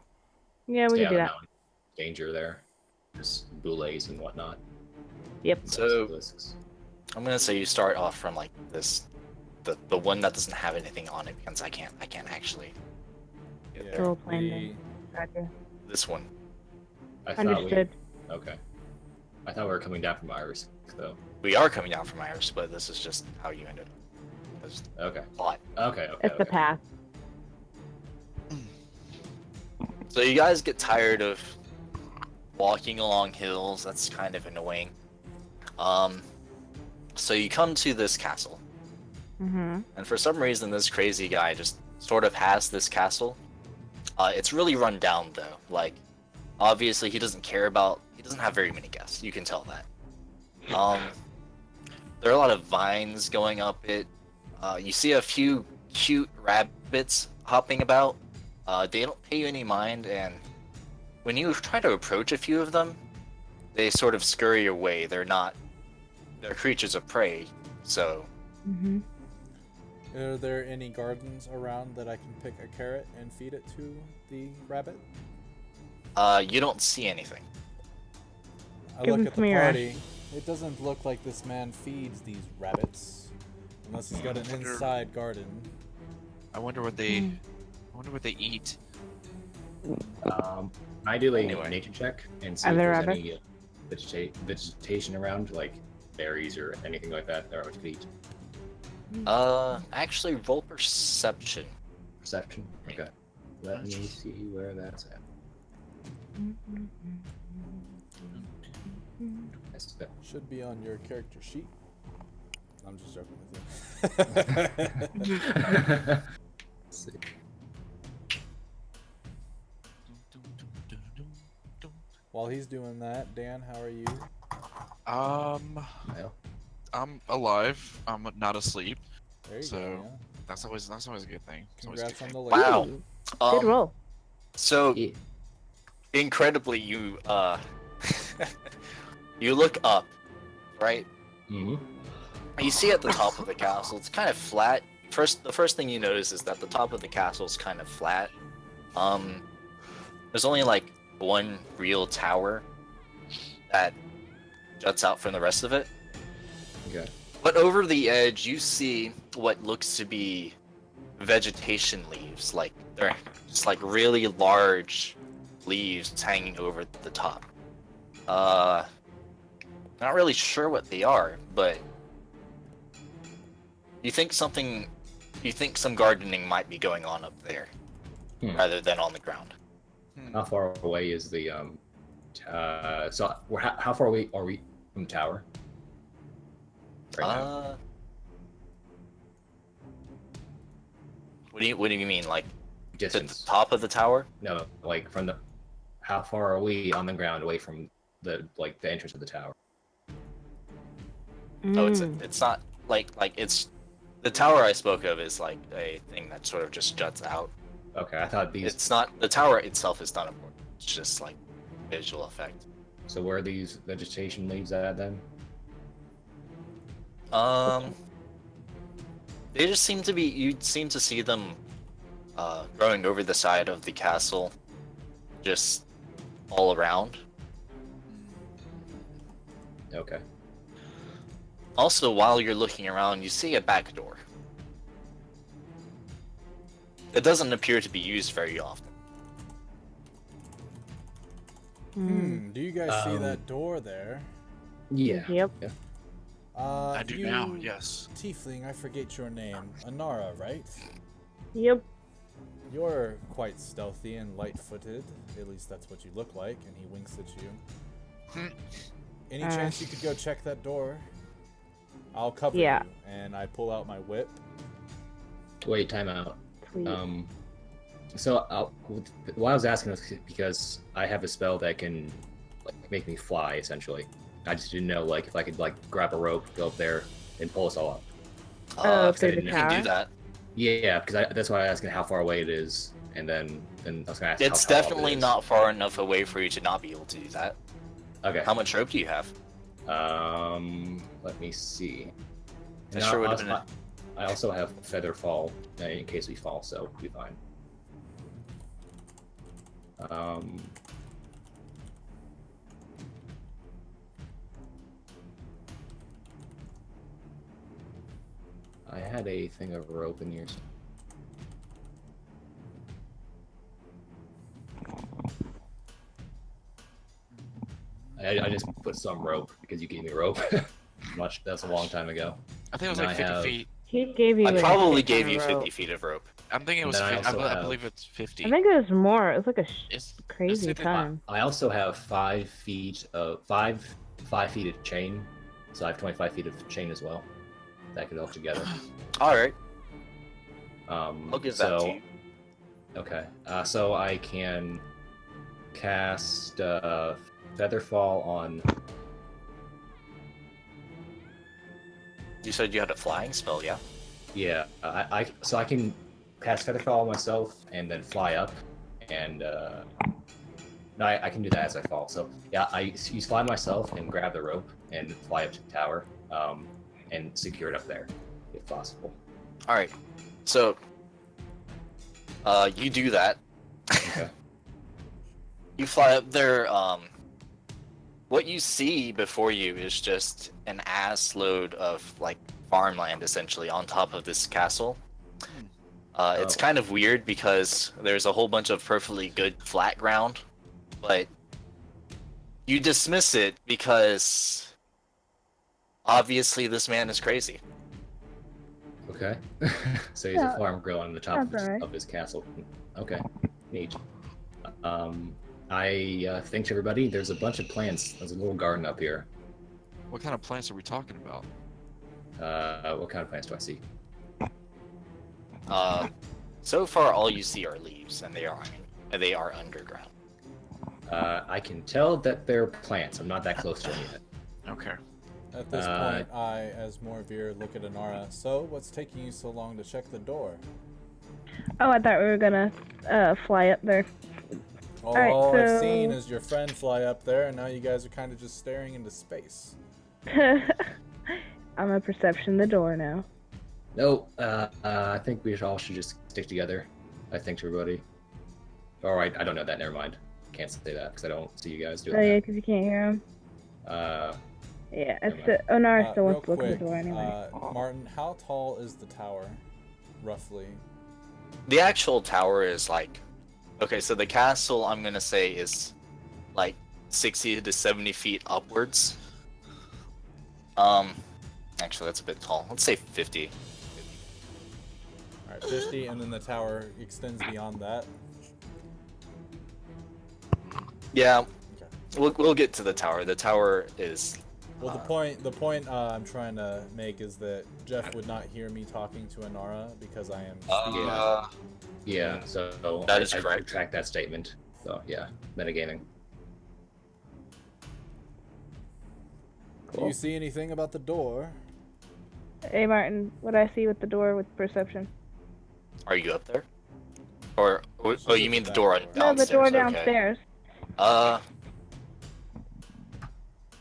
Yeah, we Stay can out do of that. mountain danger there. Just boulets and whatnot. Yep. So- Basilisks. I'm gonna say you start off from like this, the one that doesn't have anything on it because I can't actually. Get Yeah, there. Role playing we- Gotcha. This one. I thought Understood. Okay. I thought we were coming down from Iris, though. We are coming down from Iris, but this is just how you ended. There's Okay. a lot. Okay. It's the okay. path. So you guys get tired of walking along hills. That's kind of annoying. So you come to this castle, Mm-hmm. and for some reason, this crazy guy just sort of has this castle. It's really run down though. Like, obviously, he doesn't have very many guests. You can tell that. There are a lot of vines going up it. You see a few cute rabbits hopping about. They don't pay you any mind, and when you try to approach a few of them, they sort of scurry away. They're creatures of prey, so Mm-hmm. Are there any gardens around that I can pick a carrot and feed it to the rabbit? you don't see anything. I Give look him at some the ear. party. It doesn't look like this man feeds these rabbits. Unless he's got an wonder- inside garden. I wonder what they eat. I do a Anyway. nature check and see Are if there there's rabbits? any vegetation around, like berries or anything like that I could eat. Actually, roll perception. Perception. Okay. Let me see where that's at. That's that. Should be on your character sheet. I'm just joking with you. Let's see. While he's doing that, Dan, how are you? Well, I'm alive. I'm not asleep. There you So, go. Yeah. That's always a good thing. It's always a Congrats good on thing. the Wow. lady. Good roll. So yeah. incredibly, you you look up, right? Mm-hmm. You see at the top of the castle, it's kind of flat. The first thing you notice is that the top of the castle is kind of flat. There's only like one real tower that juts out from the rest of it. Okay. But over the edge, you see what looks to be vegetation leaves. Like they're just like really large leaves hanging over the top. Not really sure what they are, but you think some gardening might be going on up there, rather than on the ground. How far away is the so how far away are we from the tower? Right now? What do you mean, like to the Distance. top of the tower? No, like from the. How far are we on the ground away from the entrance of the tower? Oh, Mm. it's not like it's the tower I spoke of is like a thing that sort of just juts out. Okay, I thought these. It's not the tower itself is not important. It's just like visual effect. So where are these vegetation leaves at then? They just seem to be. You seem to see them growing over the side of the castle, just all around. Okay. Also, while you're looking around, you see a back door. It doesn't appear to be used very often. Do you guys see Um, that door there? Yeah. Yep. Yeah. I do now, yes. Tiefling, I forget your name. Anara, right? Yep. You're quite stealthy and light-footed. At least that's what you look like. And he winks at you. Any chance you could go check that door? I'll cover Yeah. you. And I pull out my whip. Wait, time out. Sweet. Why I was asking this because I have a spell that can like make me fly essentially. I just didn't know like if I could like grab a rope, go up there, and pull us all up. Oh, through the You can do that. Yeah, because that's why I was asking how far away it is, and then I was gonna ask. It's how tall it definitely is. not far enough away for you to not be able to do that. Okay. How much rope do you have? Let me see. That sure would have been. I also have feather fall in case we fall, so we'll be fine. I had a thing of rope in here. I just put some rope because you gave me rope. That's a long time ago. I think it was And like I 50 have- feet. He gave you. I like, probably a gave ton you of 50 rope. feet of rope. I'm thinking it was And then I 50. also I have- believe it's 50. I think it was more. It was like a It's crazy it's- time. I also have 5 feet of 5 feet of chain, so I have 25 feet of chain as well. That could all together. All right, I'll give that to you. Okay, so I can cast Featherfall on. You said you had a flying spell, yeah? Yeah, so I can cast Featherfall on myself and then fly up, and no, I can do that as I fall. So yeah, I use fly myself and grab the rope and fly up to the tower, and secure it up there, if possible. All right. So, you do that. Okay. You fly up there. What you see before you is just an ass load of like farmland, essentially, on top of this castle. It's Oh. kind of weird because there's a whole bunch of perfectly good flat ground, but you dismiss it because obviously this man is crazy. Okay. So he's a Yeah, farm girl on the top that's alright. of his castle. Okay. Neat. I think to everybody, there's a bunch of plants. There's a little garden up here. What kind of plants are we talking about? What kind of plants do I see? So far, all you see are leaves, and they are underground. I can tell that they're plants. I'm not that close to them yet. Okay. At this point, I, as Morveer, look at Anara. So, what's taking you so long to check the door? Oh, I thought we were gonna fly up there. All Alright, I've so- seen is your friend fly up there, and now you guys are kind of just staring into space. I'm a perception the door now. No, I think we all should just stick together. I think to everybody. All right, I don't know that. Never mind. Can't say that because I don't see you guys doing Oh yeah, that. because you can't hear him. Yeah, Never it's Onar still real wants to look at the quick, door anyway. Martin, how tall is the tower, roughly? The actual tower is like, okay, so the castle I'm gonna say is like 60 to 70 feet upwards. Actually that's a bit tall. Let's say 50. All right, 50, and then the tower extends beyond that. Yeah, Okay. we'll get to the tower. The tower is. Well, the point I'm trying to make is that Jeff would not hear me talking to Anara because I am speaking. Yeah, so That is I correct. retract that statement. So yeah, metagaming. Do you see anything about the door? Hey Martin, what I see with the door with perception? Are you up there? Or oh, you mean the door No, No, the downstairs? door Okay. downstairs.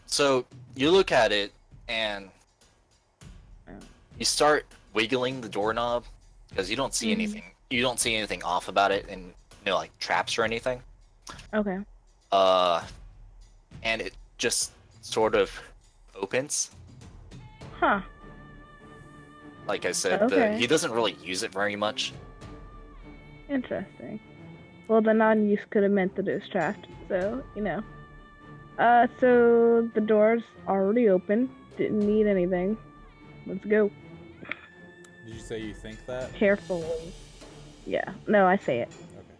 So you look at it and you start wiggling the doorknob because you don't see anything. You don't see anything off about it, and like traps or anything. Okay. And it just sort of opens. Huh. Like I said, Okay. he doesn't really use it very much. Interesting. Well, the non-use could have meant that it was trapped, so, so the door's already open. Didn't need anything. Let's go. Did you say you think that? Carefully. Yeah. No, I say it. Okay.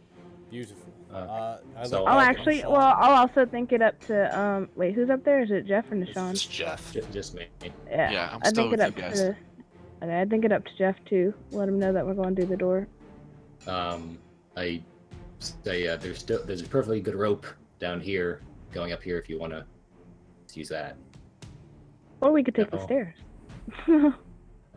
Beautiful. I So- look I'll back at actually, Sean. well, I'll also think it up to, wait, who's up there? Is it Jeff or Nishan? It's Jeff. Just me. Yeah, I'm I still think it with up you guys. to, okay, I think it up to Jeff too. Let him know that we're going through the door. I say there's a perfectly good rope down here going up here if you want to use that. Or we could take the No. stairs.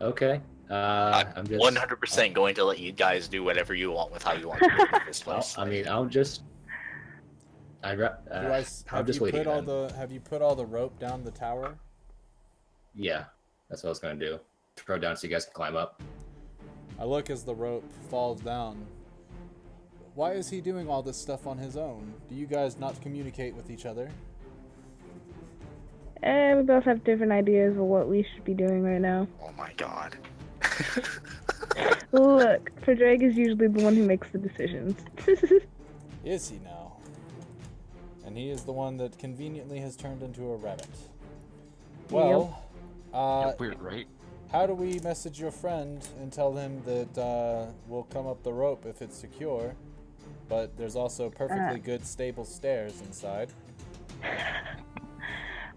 Okay. I'm just 100% going to let you guys do whatever you want with how you want to do this Well, place. I mean, I'll just. I'm Have just you waiting. put all then. have you put all the rope down the tower? Yeah, that's what I was gonna do. Throw it down so you guys can climb up. I look as the rope falls down. Why is he doing all this stuff on his own? Do you guys not communicate with each other? And we both have different ideas of what we should be doing right now. Oh my god. Look, Drake is usually the one who makes the decisions. Is he now? And he is the one that conveniently has turned into a rabbit. Well, Yeah, weird, right? how do we message your friend and tell him that we'll come up the rope if it's secure, but there's also perfectly good stable stairs inside?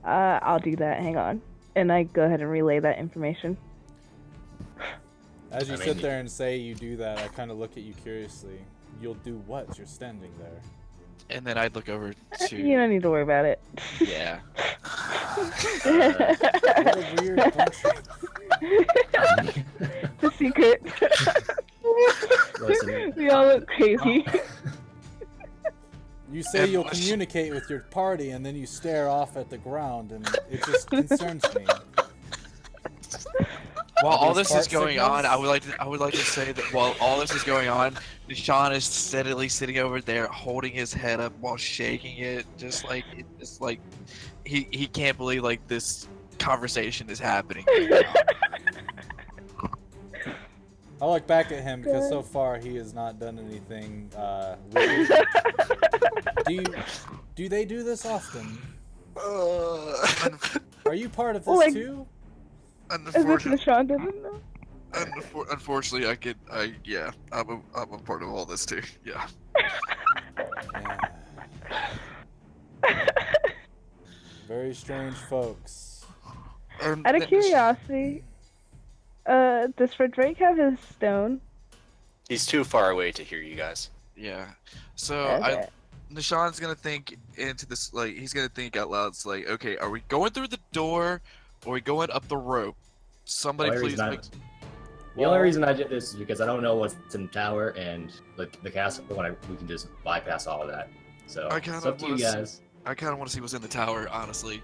I'll do that. Hang on. And I go ahead and relay that information. As you I mean, sit there and say you do that, I kind of look at you curiously. You'll do what? You're standing there. And then I'd look over to. You don't need to worry about it. Yeah. What a weird bunch of... It's a secret. Listen, We all look crazy. You say And you'll what- communicate with your party, and then you stare off at the ground, and it just concerns me. While Are all these this is fart going signals? on, I would like to say that while all this is going on, Sean is steadily sitting over there, holding his head up while shaking it, just like he can't believe like this conversation is happening right now. I look back at him because so far he has not done anything weird. Do they do this often? Are you part of this Like- too? Is this Unfortunately, Nishan doesn't know? unfortunately, I'm a part of all this too. Yeah. Yeah. Very strange folks. Out of curiosity, does Drake have his stone? He's too far away to hear you guys. Yeah. So Okay. Nishan's gonna think into this, like he's gonna think out loud. It's like, okay, are we going through the door, or are we going up the rope? Somebody The only please reason make. the only reason I did this is because I don't know what's in the tower and the castle. We can just bypass all of that. So I it's kinda up to you was- guys. I kind of want to see what's in the tower. Honestly,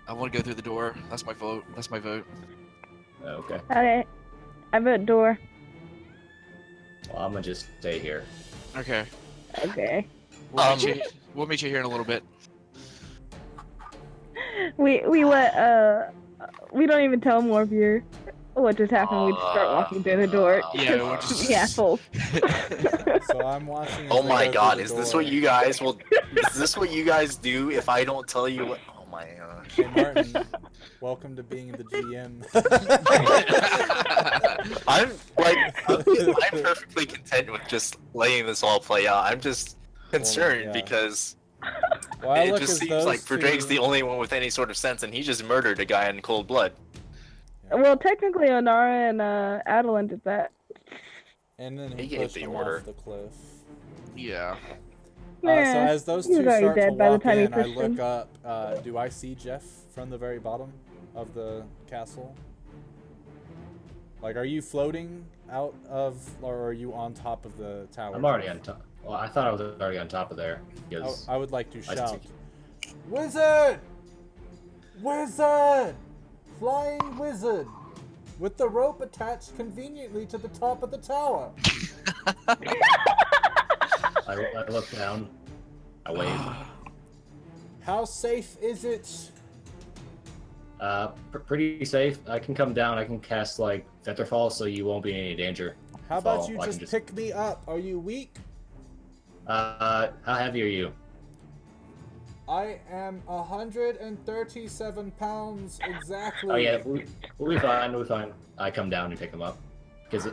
I want to go through the door. That's my vote. That's my vote. Okay. Okay. I vote door. Well, I'm gonna just stay here. Okay. Okay. We'll meet you here in a little bit. We don't even tell Morbier what just happened. We just start walking through the door. Yeah, Just we're just- be assholes. So I'm watching. as Oh they my go god, through is the this door. what you guys will? Is this what you guys do if I don't tell you what? Oh my gosh. Hey Martin, welcome to being the GM. I'm I'm perfectly content with just letting this all play out. I'm just concerned yeah. because Well, I it look just as seems those like Drake's two- the only one with any sort of sense, and he just murdered a guy in cold blood. Well, technically, Onara and Adeline did that. And then He he gave pushed the him order. off the cliff. Yeah. So Nah, as those he was two already start to dead by the walk time he in, I pushed look him. up. Do I see Jeff from the very bottom of the castle? Like, are you floating out of, or are you on top of the tower? I'm already on top. Well, I thought I was already on top of there. Because I would like to I shout, see. Wizard! Wizard! Flying wizard! With the rope attached conveniently to the top of the tower. I look down. I wave. How safe is it? Pretty safe. I can come down. I can cast like Featherfall, so you won't be in any danger. How about Fall. you I can just pick me up? Are you weak? How heavy are you? I am 137 pounds exactly. Oh yeah, we'll be fine. We'll be fine. I come down and pick him up because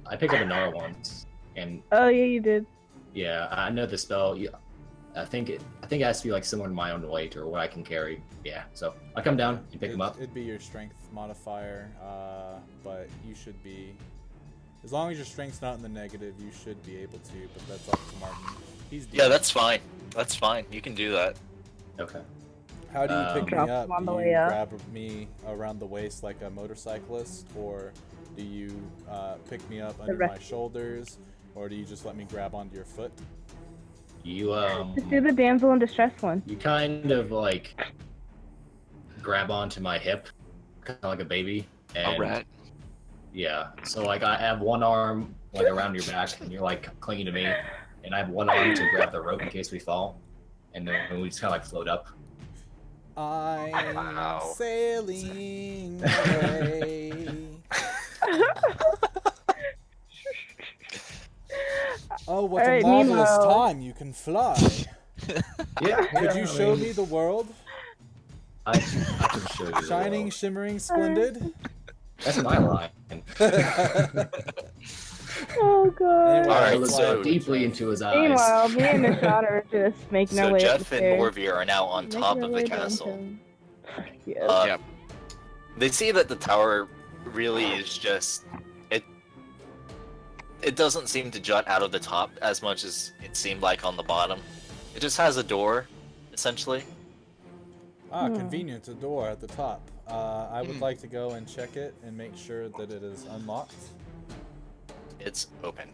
I picked up a Nara once, and Oh yeah, you did. yeah, I know the spell. Yeah, I think it has to be like similar to my own weight or what I can carry. Yeah, so I come down and pick him up. It'd be your strength modifier, but you should be, as long as your strength's not in the negative, you should be able to. But that's up to Martin. He's Yeah, that's fine. That's fine. You can do that. Okay. How do you pick me Drop up? him on Do the you way up. grab me around the waist like a motorcyclist, or do you pick me up under my rest- shoulders, or do you just let me grab onto your foot? You Just do the damsel in distress one. you kind of like grab onto my hip, kind of like a baby. And A rat. yeah, so like I have one arm like around your back, and you're like clinging to me, and I have one arm to grab the rope in case we fall, and then we just kind of like float up. I'm Wow. sailing away. Oh, what Alright, a marvelous meanwhile- time you can fly. Yeah. Could you show me the world? I can show you. the Shining, world. shimmering, splendid. That's my line. Oh god. Anyway, I Alright, look so- deeply into his eyes. Meanwhile, me and Nishad are just making our So way up Jeff the and stairs. Morvir are now on Making top our of way the down castle. to- Yes. Yep. They see that the tower really is just it doesn't seem to jut out of the top as much as it seemed like on the bottom. It just has a door, essentially. Convenient, a door at the top. I would like to go and check it and make sure that it is unlocked. It's open.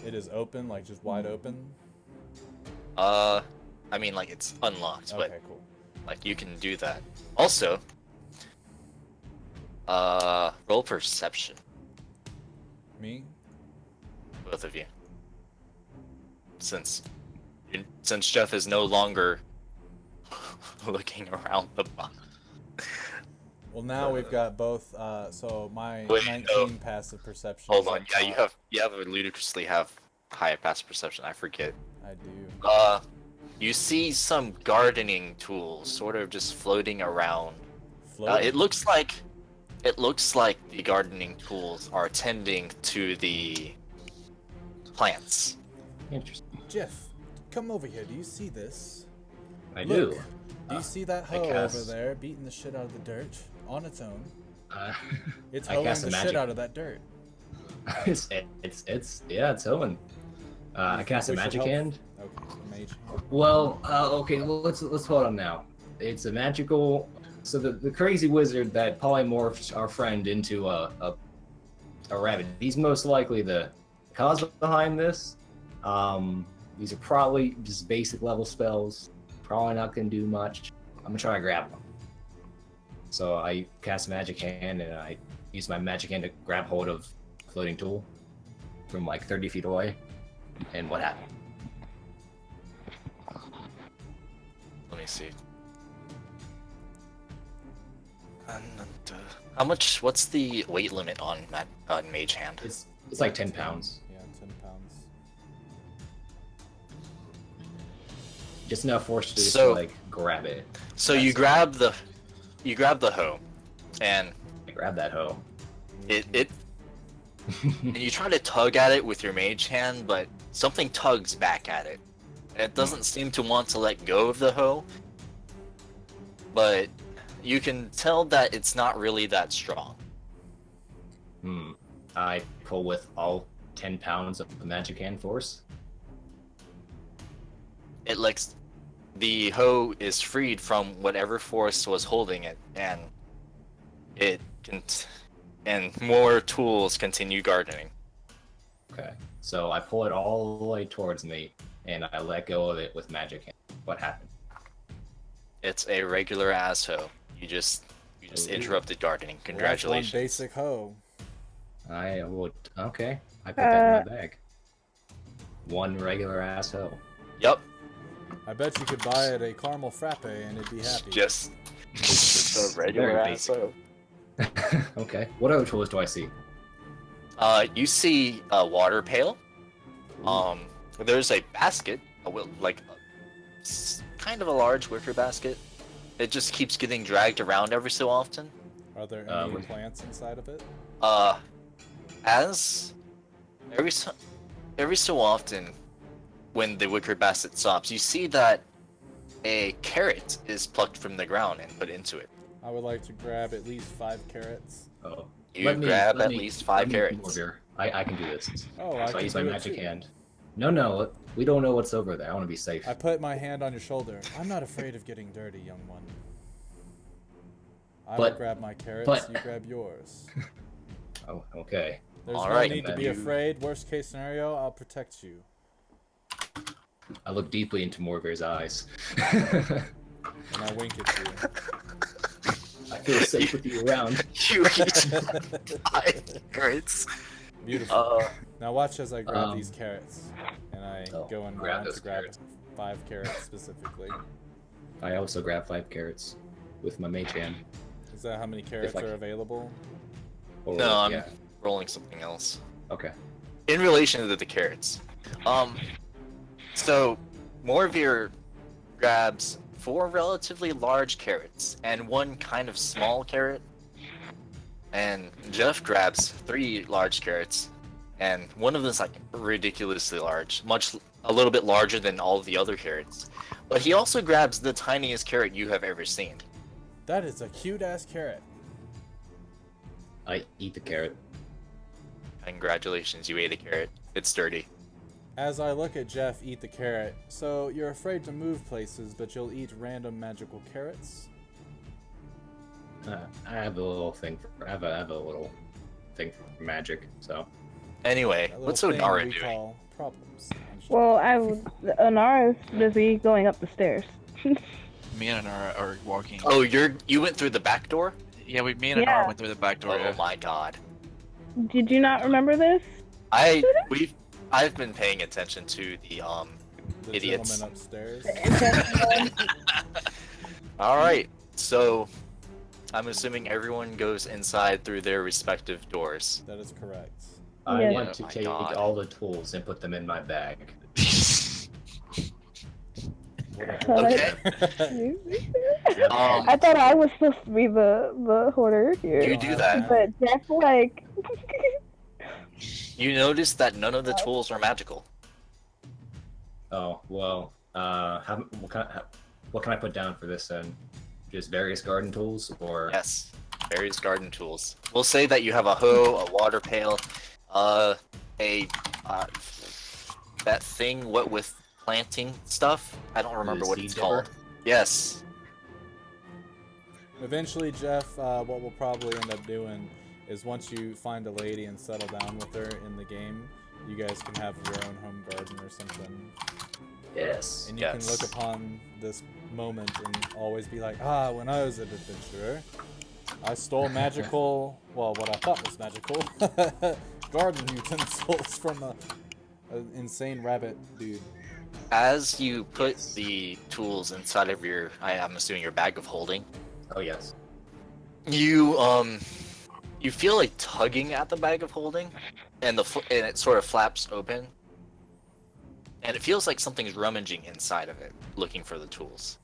It is open, like just wide open. I mean like it's unlocked, Okay, but cool. like you can do that. Also, roll perception, Me? both of you. Since Jeff is no longer looking around the box. Well, now we've got both. So my Wait, 19 no. passive perception. Hold is on, up yeah, top. you have a ludicrously high passive perception. I forget. I do. You see some gardening tools sort of just floating around. Floating. It looks like the gardening tools are tending to the plants. Interesting. Jeff, come over here. Do you see this? I Look. do. Do you see that I hoe cast- over there beating the shit out of the dirt on its own? It's I hoeing cast the a shit magic- out of that dirt. it's it's Owen. I cast a We should magic help- hand. Okay, mage hand. Well, okay. Well, let's hold on now. It's a magical. So the crazy wizard that polymorphed our friend into a rabbit. He's most likely the cause behind this. These are probably just basic level spells. Probably not gonna do much. I'm gonna try to grab them. So I cast a magic hand and I use my magic hand to grab hold of a floating tool from like 30 feet away. And what happened? Let me see. How much? What's the weight limit on mage hand? It's like 10 pounds. Yeah, 10 pounds. Just enough force to just So- like grab it. So you grab the hoe, and I grab that hoe. it and you try to tug at it with your mage hand, but something tugs back at it. It doesn't seem to want to let go of the hoe, but you can tell that it's not really that strong. I pull with all 10 pounds of the magic hand force. It likes the hoe is freed from whatever force was holding it, and and more tools continue gardening. Okay. So I pull it all the way towards me, and I let go of it with magic hand. What happened? It's a regular ass hoe. You just Ooh. interrupted gardening. Well, Congratulations. that's one basic hoe. I would. Okay. I put that in my bag. One regular ass hoe. Yep. I bet you could buy it a caramel frappe and it'd be happy. Just a regular Very ass basic. hoe. Okay. What other tools do I see? You see a water pail. There's a basket, kind of a large wicker basket. It just keeps getting dragged around every so often. Are there any what- plants inside of it? As every so often, when the wicker basket stops, you see that a carrot is plucked from the ground and put into it. I would like to grab at least 5 carrots. Oh. You grab at least 5 carrots. I can do this. Oh, I So I can use my do it magic too. hand. No, we don't know what's over there. I want to be safe. I put my hand on your shoulder. I'm not afraid of getting dirty, young one. I will But- grab my carrots, but- you grab yours. Oh, okay. There's All no right, need to then be you- afraid. Worst case scenario, I'll protect you. I look deeply into Morvir's eyes. And I wink at you. I feel safe with you around. You eat 5 carrots. Beautiful. Now watch as I grab these Um, carrots. And I oh, go and grab run those to grab carrots. 5 carrots specifically. I also grab 5 carrots with my mage hand. Is that how many carrots I are can- available? Or, No, I'm yeah. rolling something else. Okay. In relation to the carrots, so Morvir grabs 4 relatively large carrots and 1 kind of small carrot, and Jeff grabs 3 large carrots, and one of them's like ridiculously large, a little bit larger than all of the other carrots. But he also grabs the tiniest carrot you have ever seen. That is a cute ass carrot. I eat the carrot. Congratulations, you ate a carrot. It's dirty. As I look at Jeff eat the carrot, so you're afraid to move places, but you'll eat random magical carrots? I have a little thing for. I have a little thing for magic. So Anyway, That little what's thing Onara we doing? call problems. Well, Anara's busy going up the stairs. Me and Anara are walking. Oh, you went through the back door? Yeah, me and Anara Yeah. went through the back door. Oh my god. Did you not remember this? I've been paying attention to the The idiots. gentleman upstairs. Alright, so I'm assuming everyone goes inside through their respective doors. That is correct. I Yeah. want Oh to my take God. all the tools and put them in my bag. Okay. I thought I was supposed to be the hoarder You here, do that. but Jeff like. You notice that none of the tools are magical. Oh well. What can I put down for this then? Just various garden tools, or Yes, various garden tools. We'll say that you have a hoe, a water pail, that thing what with planting stuff. I don't remember what seed it's dipper? called. Yes. Eventually, Jeff, what we'll probably end up doing is once you find a lady and settle down with her in the game, you guys can have your own home garden or something. Yes. And you can Yes. look upon this moment and always be like, ah, when I was an adventurer, I stole magical, well, what I thought was magical, garden utensils from a insane rabbit dude. As you put the tools inside of I'm assuming your bag of holding, Oh yes. you feel like tugging at the bag of holding, and it sort of flaps open, and it feels like something's rummaging inside of it, looking for the tools.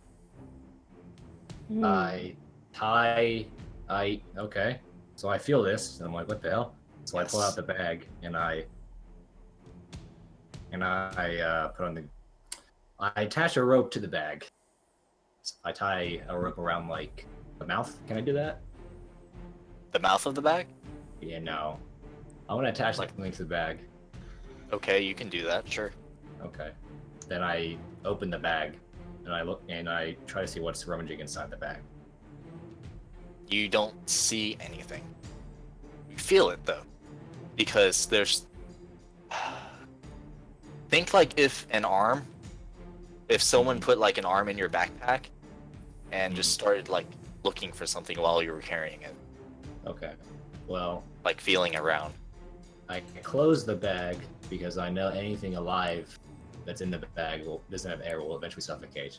Okay. So I feel this, and I'm like, what the hell? So I pull Yes. out the bag, and I put on I attach a rope to the bag. I tie a rope around like the mouth. Can I do that? The mouth of the bag? Yeah, no. I want to attach like something to the bag. Okay, you can do that, sure. Okay. Then I open the bag, and I look, and I try to see what's rummaging inside the bag. You don't see anything. You feel it though, because there's Think like if someone put like an arm in your backpack and just started like looking for something while you were carrying it, Okay. Well, like feeling around. I close the bag because I know anything alive that's in the bag doesn't have air will eventually suffocate,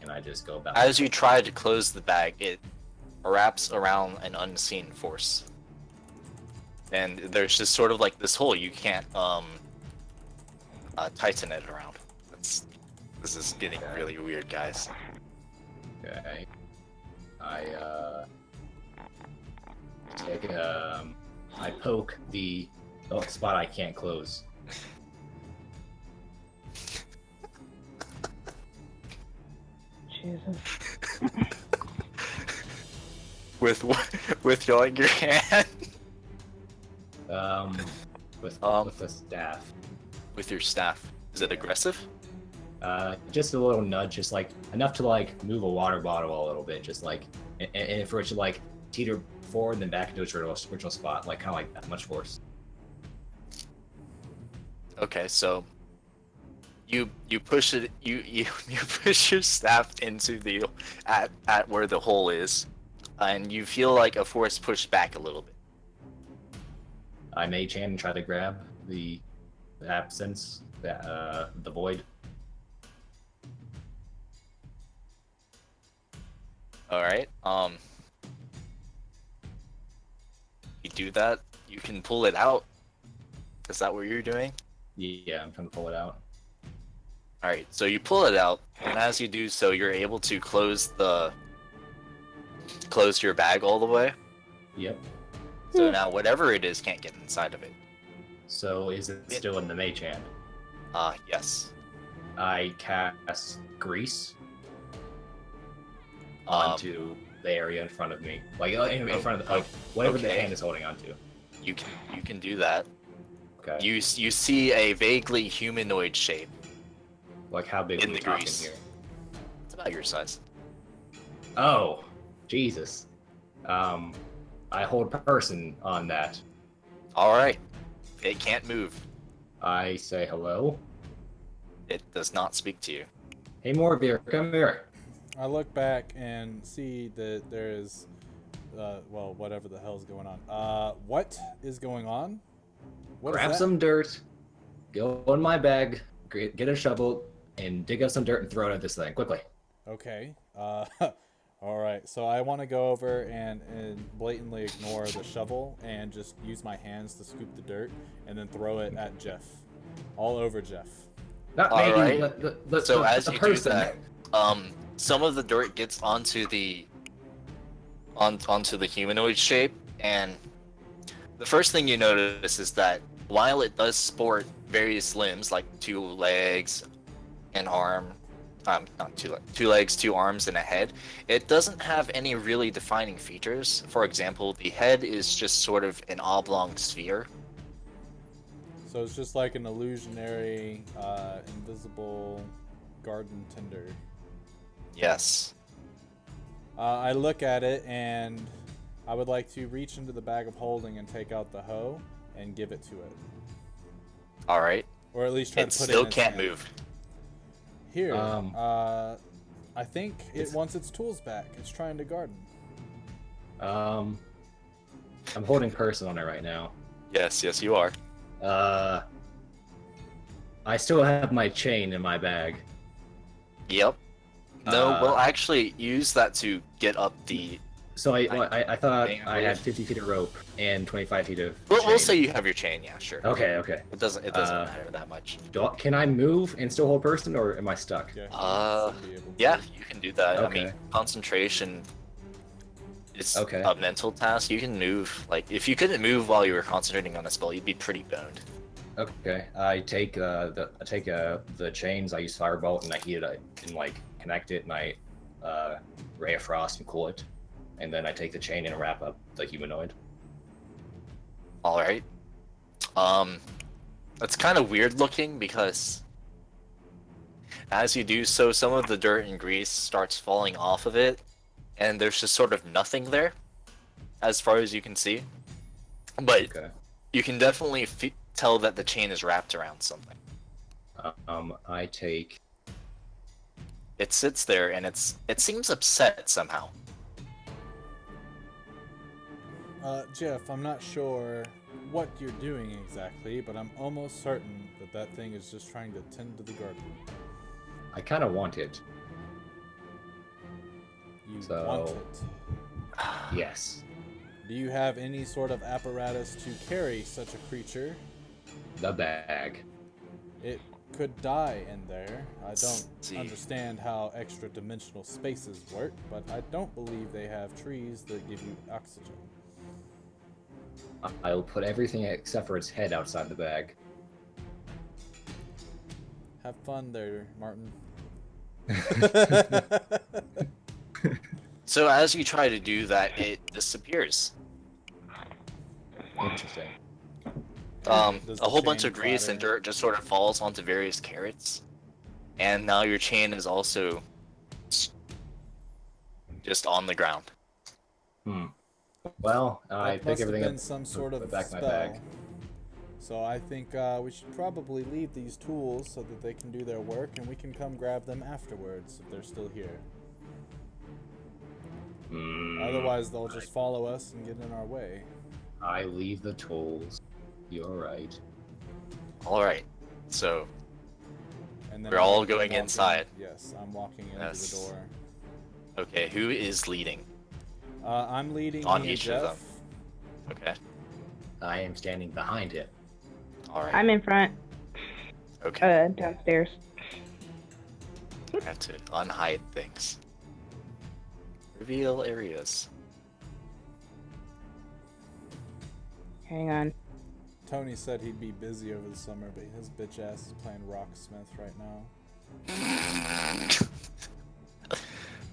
and I just go about. As you try to close the bag, it wraps around an unseen force, and there's just sort of like this hole you can't tighten it around. This is getting really weird, guys. Okay. I take I poke the spot I can't close. Jesus. With like your hand. With the staff. With your staff. Is it aggressive? Just a little nudge, just like enough to like move a water bottle a little bit, just like, and for it to like teeter forward and then back into its original spot, like kind of like that much force. Okay, so you push it, you push your staff into the at where the hole is, and you feel like a force push back a little bit. I mage hand and try to grab the absence, the void. All right. You do that. You can pull it out. Is that what you're doing? Yeah, I'm trying to pull it out. All right. So you pull it out, and as you do so, you're able to close your bag all the way. Yep. So now whatever it is can't get inside of it. So is it still in the mage hand? Yes. I cast grease onto the area in front of me, like in front of the, like whatever the hand is holding onto. You can do that. Okay. You see a vaguely humanoid shape. Like how big in are we the talking grease. here? It's about your size. Oh, Jesus. I hold person on that. All right. It can't move. I say hello. It does not speak to you. Hey, Morbier, come here. I look back and see that there is, well, whatever the hell's going on. What is going on? What is Grab that? some dirt, go in my bag, get a shovel, and dig up some dirt and throw it at this thing quickly. Okay. All right. So I want to go over and blatantly ignore the shovel and just use my hands to scoop the dirt and then throw it at Jeff, all over Jeff. Not All maybe right. So as the you person. do that, some of the dirt gets onto the humanoid shape, and the first thing you notice is that while it does sport various limbs like 2 legs, an arm, not 2 legs, 2 arms, and a head, it doesn't have any really defining features. For example, the head is just sort of an oblong sphere. So it's just like an illusionary, invisible garden tender. Yes. I look at it and I would like to reach into the bag of holding and take out the hoe and give it to it. All right. Or at least try It to put it still in its can't hand. move. Here, I think it wants its tools back. It's trying to garden. I'm holding person on it right now. Yes, you are. I still have my chain in my bag. Yep. No, we'll actually use that to get up the. So I thought Dang, I had 50 feet of rope and 25 feet of We'll chain. say you have your chain. Yeah, sure. Okay. It doesn't matter that much. Can I move and still hold person, or am I stuck? Yeah, Uh, you should be able to. Yeah, you can do that. I mean, Okay. concentration is Okay. a mental task. You can move. Like, if you couldn't move while you were concentrating on a spell, you'd be pretty boned. Okay. I take the chains. I use firebolt and I heat it and like connect it and I ray of frost and cool it, and then I take the chain and wrap up the humanoid. All right. That's kind of weird looking because as you do so, some of the dirt and grease starts falling off of it, and there's just sort of nothing there, as far as you can see. But Okay. you can definitely tell that the chain is wrapped around something. I take. It sits there and it seems upset somehow. Jeff, I'm not sure what you're doing exactly, but I'm almost certain that that thing is just trying to tend to the garden. I kind of want it. You So- want it. Yes. Do you have any sort of apparatus to carry such a creature? The bag. It could die in there. I don't See. understand how extra-dimensional spaces work, but I don't believe they have trees that give you oxygen. I'll put everything except for its head outside the bag. Have fun there, Martin. So as you try to do that, it disappears. Interesting. Does A the whole bunch chain of grease and clatter? dirt just sort of falls onto various carrots, and now your chain is also just on the ground. Well, That I must pick have everything been up. some sort of put back in spell. my bag. So I think we should probably leave these tools so that they can do their work, and we can come grab them afterwards if they're still here. Otherwise, they'll just follow us and get in our way. I leave the tools. You're right. All right, so And then We're I'm all walking- going inside. Yes, I'm walking into Yes. the door. okay, who is leading? I'm leading On me and each of them. Jeff. Okay, I am standing behind him. all right. I'm in front, Okay, downstairs. I have to unhide things. Reveal areas. Hang on. Tony said he'd be busy over the summer, but his bitch ass is playing Rocksmith right now.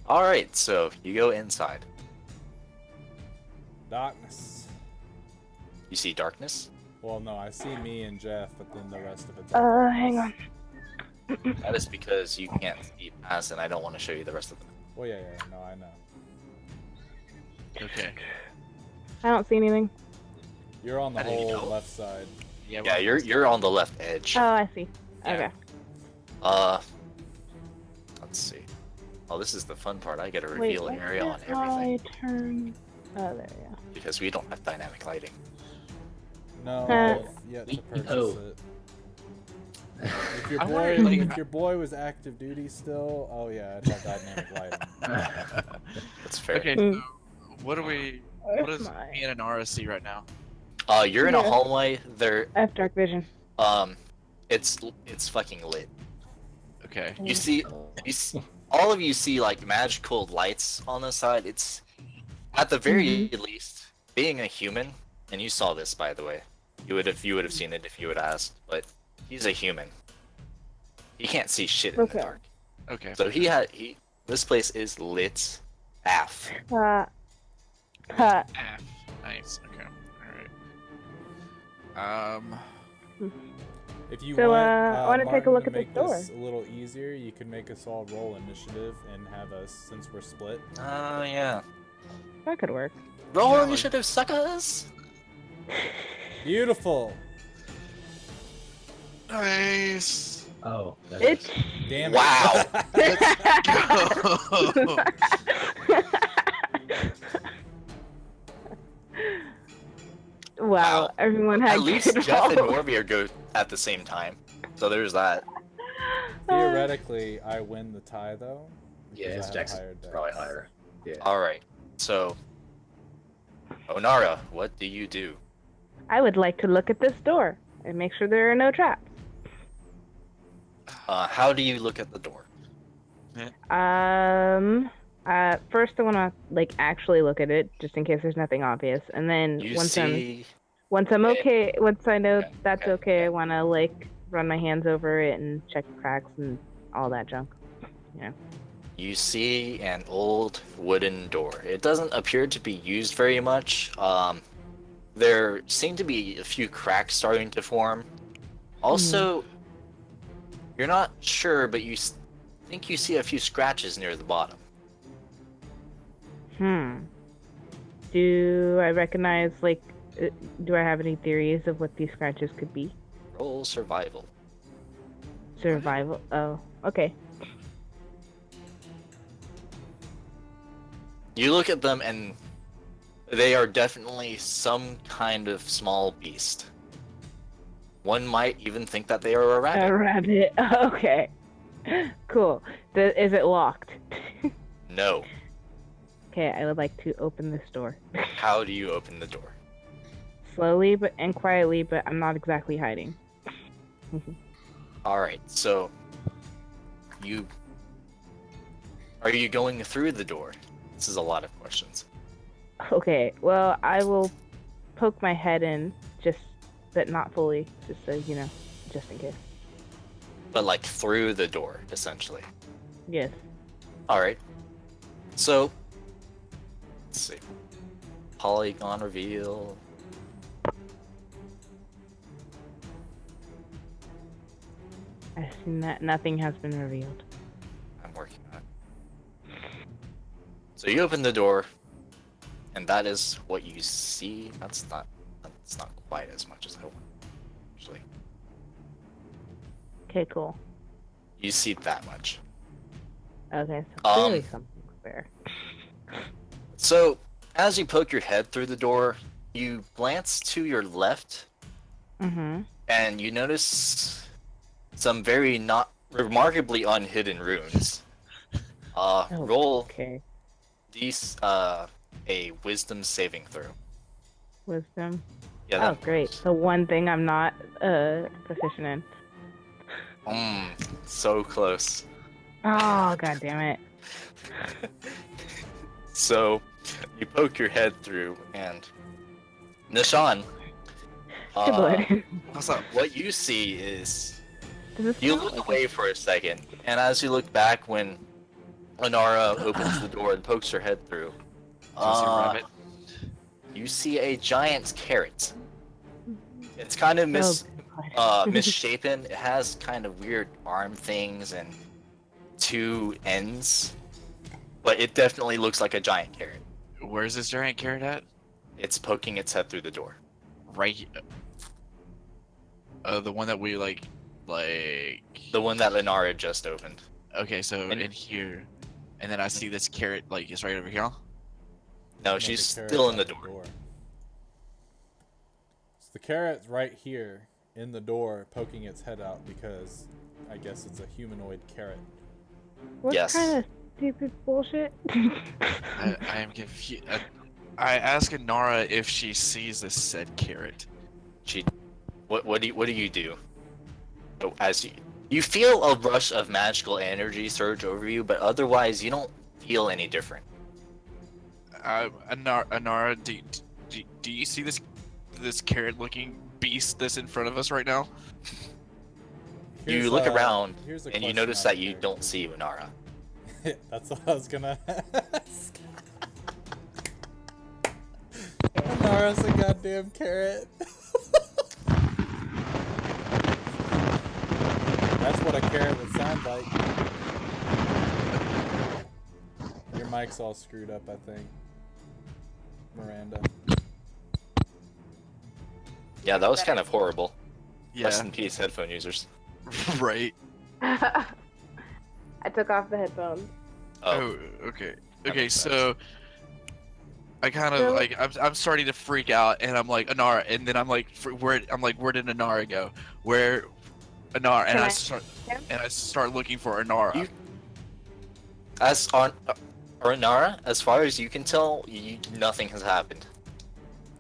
All right, so you go inside. Darkness. You see darkness. Well, no, I see me and Jeff, but then the rest of it's. Hang on. That is because you can't see past, and I don't want to show you the rest of them. Well, yeah, no, I know. Okay. I don't see anything. You're on the How do you whole know? left side. Yeah, Yeah, you're on the left edge. Oh, I see. Yeah. Okay. Let's see. Oh, this is the fun part. I get to Wait, reveal an area on everything I turn. Oh, there we go. because we don't have dynamic lighting. No, Uh, I've yet to purchase Oh. it. If your I'm boy, wondering, like- if your boy was active duty still, oh yeah, I'd have dynamic lighting. That's fair. Okay, Mm. so what are we? What is me and Anara see right now? You're in a Yeah. hallway. There, I have dark vision. it's fucking lit. Okay. You see, all of you see like magical lights on the side. It's at the very least, being a human, and you saw this by the way. You would have seen it if you would asked, but he's a human. He can't see shit in the Okay. dark. Okay. So this place is lit AF. Ha. Ah, nice. Okay. All right. If you So, want, I wanna take a Martin, look to at this make door. this a little easier, you can make us all roll initiative and have us, since we're split. Oh yeah. That could work. Roll Yeah, like- initiative, suckers. Beautiful. Nice. Oh, that It's. is. Damn Wow. Wow, Wow. everyone had At least good Jeff and rolls. Morbier go at the same time. So there's that. Theoretically, I win the tie though. Yeah, because his I have dex higher is dex. probably higher. Yeah. Alright. So Onara, what do you do? I would like to look at this door and make sure there are no traps. How do you look at the door? First I want to like actually look at it just in case there's nothing obvious, and then You once see I'm okay, once I know Okay, that's okay, okay, okay. I want to like run my hands over it and check cracks and all that junk. you see an old wooden door. It doesn't appear to be used very much. There seem to be a few cracks starting to form. Also, you're not sure, but think you see a few scratches near the bottom. Do I recognize like? Do I have any theories of what these scratches could be? Roll survival. Survival. Oh, okay. You look at them and they are definitely some kind of small beast. One might even think that they are a A rabbit. rabbit. Okay. Cool. Is it locked? No. Okay, I would like to open this door. How do you open the door? Slowly and quietly, but I'm not exactly hiding. Alright, so are you going through the door? This is a lot of questions. Okay, well, I will poke my head in, but not fully, just so you know, just in case. But like through the door, essentially. Yes. Alright. So let's see. Polygon reveal. I've seen that nothing has been revealed. I'm working on it. So you open the door, and that is what you see. That's not quite as much as I want. Actually, Okay, cool. you see that much. Okay, so clearly something's there. So as you poke your head through the door, you glance to your left, Mm-hmm. and you notice some very not remarkably unhidden runes. Roll Okay. these a wisdom saving throw. Wisdom. Yeah. Oh, great. The one thing I'm not proficient in. So close. Oh, god damn it. So you poke your head through, and Nishan, Good lord. What's up? what you see is Does this you smell? look away for a second, and as you look back when Anara opens the door and pokes her head through, Does he rabbit? you see a giant carrot. It's kind of God. misshapen. It has kind of weird arm things and two ends, but it definitely looks like a giant carrot. Where's this giant carrot at? It's poking its head through the door. Right. The one that we like. The one that Lenara just opened. Okay, so And- in here, and then I see this carrot like it's right over here. No, No, she's the carrot's still in at the door. So the carrot's right here in the door, poking its head out because I guess it's a humanoid carrot. What Yes. kind of stupid bullshit? I am confused. I ask Anara if she sees this said carrot. What do you do? Oh, as you feel a rush of magical energy surge over you, but otherwise you don't feel any different. Anara, do you see this carrot-looking beast that's in front of us right now? You look around here's a and you question notice out that you there. don't see Unara. That's what I was gonna ask. Nara's a goddamn carrot. That's what a carrot would sound like. Your mic's all screwed up, I think. Miranda. Yeah, that was kind of horrible. Rest Yeah, in peace, headphone users. right. I took off the headphones. Oh, Okay. That Okay, makes so I kind of So- like I'm starting to freak out, and I'm like Anara, and then I'm like, where did Anara go? Where Anara? And Can I I- start looking for Anara. You- as on Unara, as far as you can tell, nothing has happened.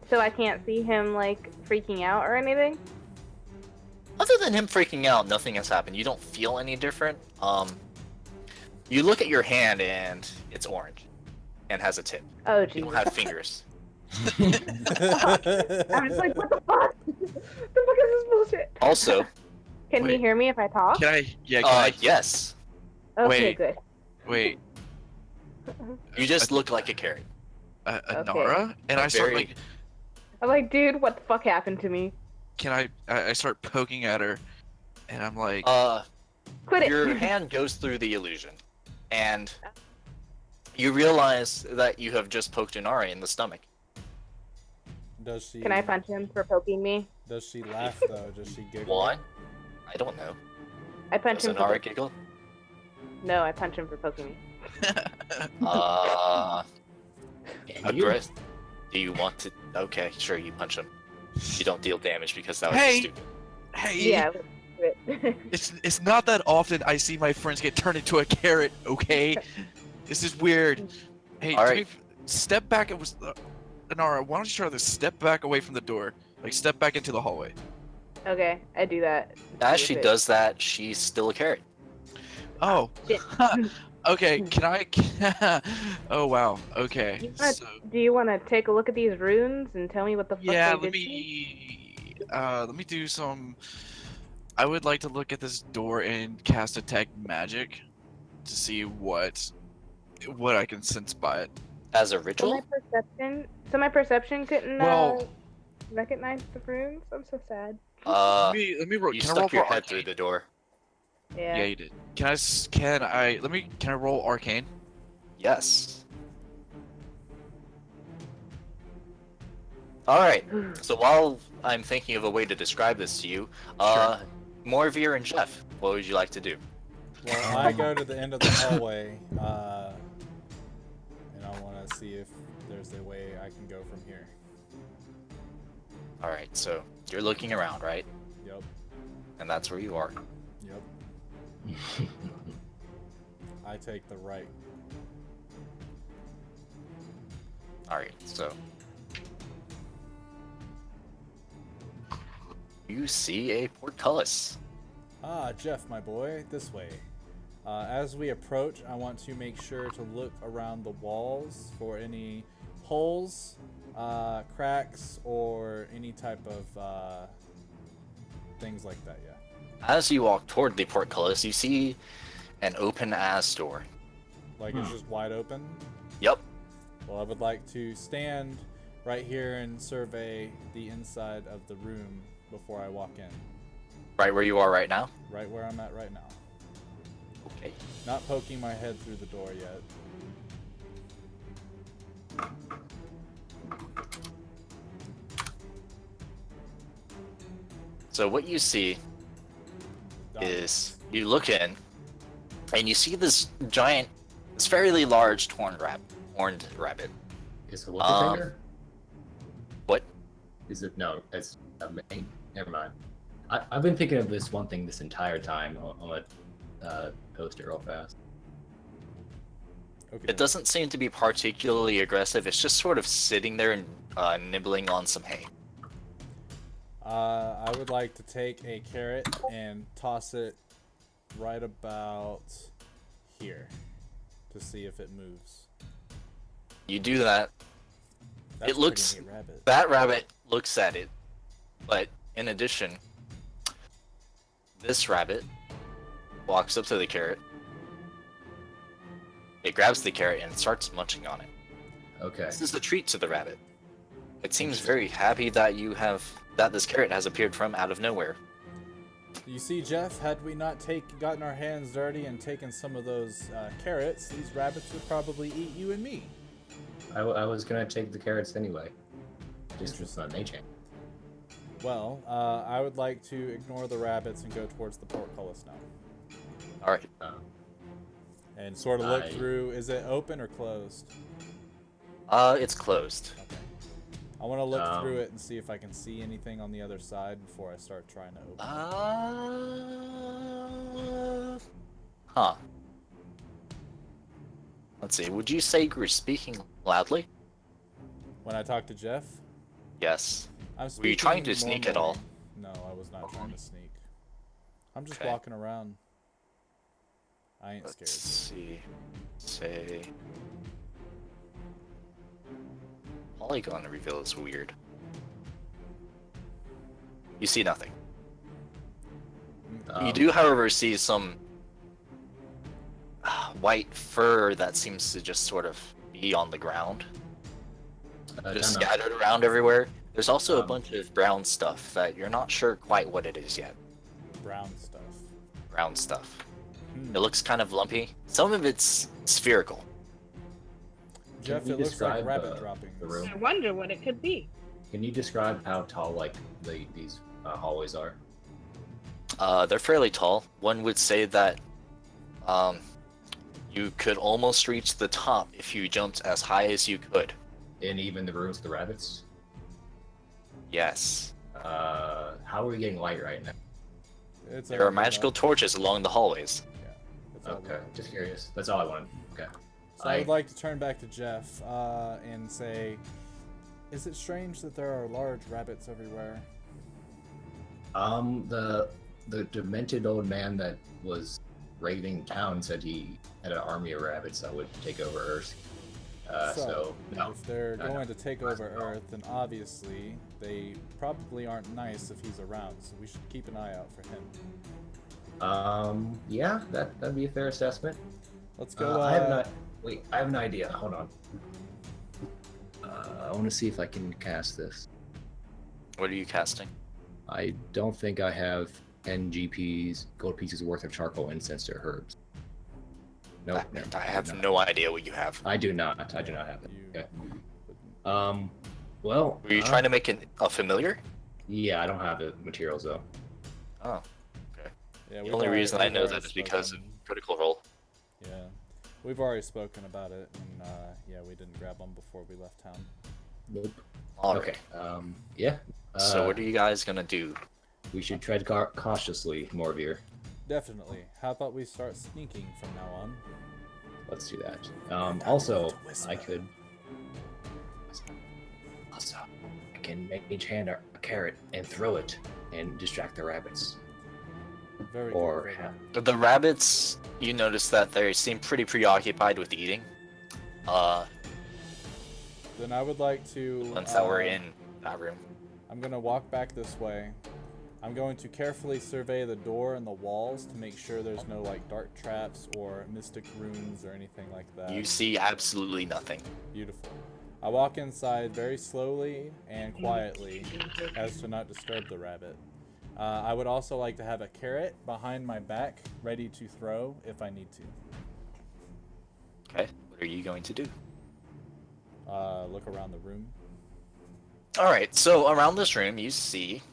So I can't see him like freaking out or anything? Other than him freaking out, nothing has happened. You don't feel any different. You look at your hand and it's orange, and has a tip. Oh You Jesus. don't have fingers. I'm just like, what the fuck? The fuck is this bullshit? Also, Can he Wait. hear me if I talk? Can I? Yeah. Can I? yes, Okay, wait. good. Wait. you just look like a carrot. Anara? And I start Very- like, I'm like, dude, what the fuck happened to me? can I start poking at her, and I'm like, Quit it. Your hand goes through the illusion, and you realize that you have just poked Inari in the stomach. Does she? Can I punch him for poking me? Does she laugh though? Does she giggle? What? I don't know. I punch Does him for Anara giggle? No, I punch him for poking me. Aggress. Do you want to? Okay, sure, you punch him. You don't deal damage because that was Hey! stupid. Hey, Yeah. let's do it. it's not that often I see my friends get turned into a carrot. Okay, this is weird. Hey, All do right. me step back. It was Anara. Why don't you try to step back away from the door? Like step back into the hallway. Okay, I do that. As See she if it- does that, she's still a carrot. Oh. Shit. Okay. Can I? Oh wow. Okay. You wanna- So Do you want to take a look at these runes and tell me what the fuck yeah, they let did to me? let me do some. I would like to look at this door and cast detect magic to see what I can sense by it. As a So my ritual? perception couldn't Well- recognize the runes. I'm so sad. Let me roll. You Can I roll stuck your for head through arcane? the door. Yeah. Yeah, you did. Can I roll arcane? Yes. Alright, so while I'm thinking of a way to describe this to you, Morveer and Jeff, what would you like to do? Well, I go to the end of the hallway, and I want to see if there's a way I can go from here. Alright, so you're looking around, right? Yep. And that's where you are. Yep. I take the right. Alright, so. You see a portcullis. Ah, Jeff, my boy, this way. As we approach, I want to make sure to look around the walls for any holes, cracks, or any type of things like that, yeah. As you walk toward the portcullis, you see an open-ass door. Like it's just wide open. Yep. Well, I would like to stand right here and survey the inside of the room before I walk in. Right where you are right now? Right where I'm at right now. Okay. Not poking my head through the door yet. So what you see Done. is you look in and you see this giant, this fairly large horned rabbit. Is it what Um, finger? What? Is it no? It's never mind. I've been thinking of this one thing this entire time. I'm gonna post it real fast. Okay. It doesn't seem to be particularly aggressive. It's just sort of sitting there and nibbling on some hay. I would like to take a carrot and toss it right about here to see if it moves. You do that. That's It looks- pretty neat rabbit. That rabbit looks at it, but in addition, this rabbit walks up to the carrot. It grabs the carrot and starts munching on it. Okay. This is a treat to the rabbit. It seems very happy that this carrot has appeared from out of nowhere. You see, Jeff, had we not gotten our hands dirty and taken some of those carrots, these rabbits would probably eat you and me. I was gonna take the carrots anyway. Just was on nature. Well, I would like to ignore the rabbits and go towards the portcullis now. All right. And sort of look I- through. Is it open or closed? It's closed. Okay. I want to look through it and see if I can see anything on the other side before I start trying to open it. Huh. Let's see. Would you say you were speaking loudly? When I talk to Jeff, Yes. I'm Were you trying to speaking sneak at all? normally. No, I was not trying to sneak. I'm just Okay. walking around. I ain't Let's scared. see. Say. Polygon reveal is weird. You see nothing. You do, however, see some white fur that seems to just sort of be on the ground, just scattered around everywhere. There's also a bunch of brown stuff that you're not sure quite what it is yet. Brown stuff. Brown stuff. Hmm. It looks kind of lumpy. Some of it's spherical. Jeff, you it looks like describe, rabbit droppings. the room? I wonder what it could be. Can you describe how tall like these hallways are? They're fairly tall. One would say that you could almost reach the top if you jumped as high as you could. In even the rooms with the rabbits? Yes. How are we getting light right now? It's There are all lit magical up. torches along the hallways. Yeah, it's all lit Okay, up. just curious. That's all I wanted. Okay. So I would like to turn back to Jeff and say, is it strange that there are large rabbits everywhere? The demented old man that was raiding town said he had an army of rabbits that would take over Earth. So no. If they're No, going no. to take over Earth, then obviously they probably aren't nice if he's around, so we should keep an eye out for him. Yeah, that'd be a fair assessment. Let's go. I have an idea. Hold on. I want to see if I can cast this. What are you casting? I don't think I have 10 gold pieces worth of charcoal incense or herbs. Nope. I have no idea what you have. I do not. I do not have it. You- Okay. Well. Were you trying to make a familiar? Yeah, I don't have the materials though. Oh. Yeah, The we've only already- reason I we've know already that is because of spoken. Critical Role. Yeah, we've already spoken about it, and yeah, we didn't grab them before we left town. Nope. Alright. Okay. Yeah. So what are you guys gonna do? We should tread cautiously, Morvir. Definitely. How about we start sneaking from now on? Let's do that. Also, to whisper. I could. Also, I can mage hand a carrot and throw it and distract the rabbits. Very Or good. very have- The rabbits, you notice that they seem pretty preoccupied with eating. good. Then I would like to. Once that we're in that room. I'm gonna walk back this way. I'm going to carefully survey the door and the walls to make sure there's no like dark traps or mystic runes or anything like that. You see absolutely nothing. Beautiful. I walk inside very slowly and quietly as to not disturb the rabbit. I would also like to have a carrot behind my back ready to throw if I need to. Okay, what are you going to do? Look around the room. Alright, so around this room you see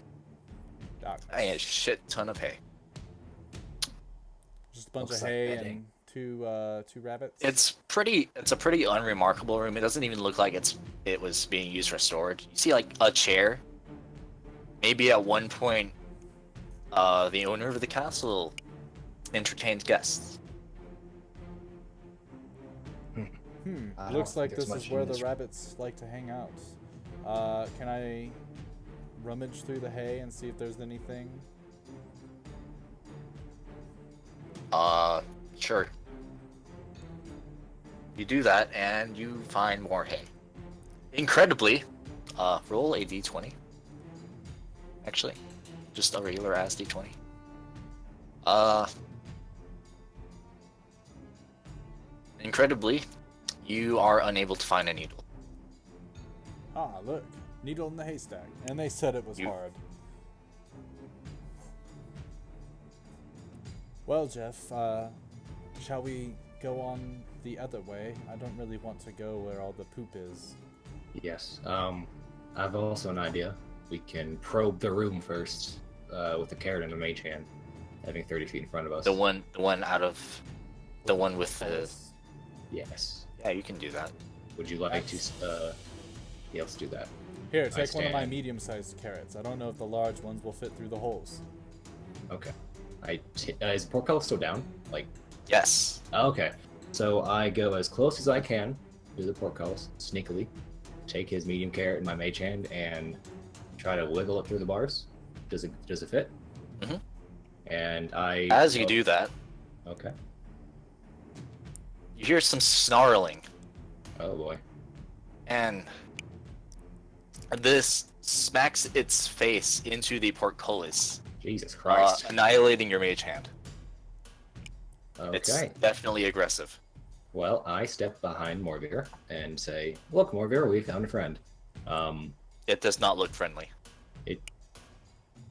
Doc. a shit ton of hay. Just a bunch Looks of like hay bedding. and two rabbits. It's a pretty unremarkable room. It doesn't even look like it was being used for storage. You see like a chair. Maybe at one point the owner of the castle entertained guests. I Looks don't like think there's this is much where in the this- rabbits like to hang out. Can I rummage through the hay and see if there's anything? Sure. You do that and you find more hay. Incredibly, roll a d20. Actually, just a regular ass d20. Incredibly, you are unable to find a needle. Ah, look. Needle in the haystack. And they said it was You- hard. Well, Jeff, shall we go on the other way? I don't really want to go where all the poop is. Yes. I've also an idea. We can probe the room first with the carrot in the mage hand, having 30 feet in front of us. The one with the. Yes. Yeah, you can do that. Would you like to? Yeah, let's do that. Here, take one of my stand. medium-sized carrots. I don't know if the large ones will fit through the holes. Okay. Is Porco still down? Like. Yes. Okay. So I go as close as I can to the portcullis, sneakily, take his medium carrot in my mage hand, and try to wiggle it through the bars. Does it fit? Mhm. And I. As you do that, Okay. you hear some snarling, Oh boy. and this smacks its face into the portcullis, Jesus Christ. annihilating your mage hand. It's Okay. definitely aggressive. Well, I step behind Morvir and say, "Look, Morvir, we found a friend." It does not look friendly.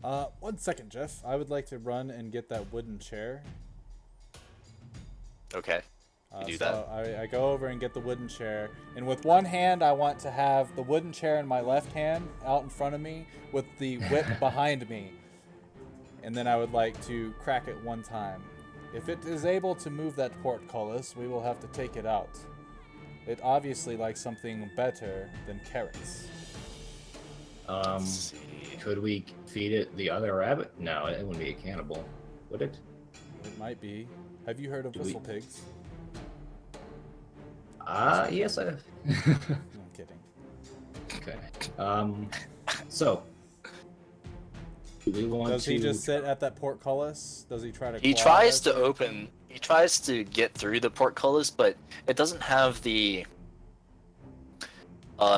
1 second, Jeff. I would like to run and get that wooden chair. Okay. You do So I go over and get the wooden chair, and with one hand I want to have the wooden chair in my left hand out in front of me with the whip behind me, and then I would like to crack it one time. If it is able to move that portcullis, we will have to take it out. It obviously likes something better than carrots. Let's see. Could we feed it the other rabbit? No, it wouldn't be a cannibal, would it? It might be. Have you heard of whistle pigs? Yes, I have. No, I'm kidding. Okay. So, do we want Does to... he just sit at that portcullis? Does he try to? He claw tries it? to open. He tries to get through the portcullis, but it doesn't have the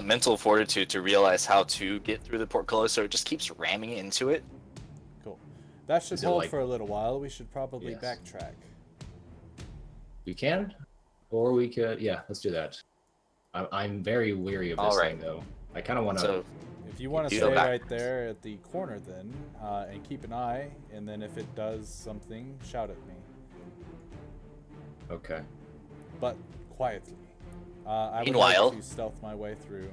mental fortitude to realize how to get through the portcullis, so it just keeps ramming into it. Cool. That should Is it hold like- for a little while. We should probably Yes. backtrack. We can? Or we could... Yeah, let's do that. I'm very weary of this Alright. thing, though. I kind of want to... So If you want to You stay go back. right there at the corner, then, and keep an eye, and then if it does something, shout at me, Okay. but quietly. I would Meanwhile- like to stealth my way through,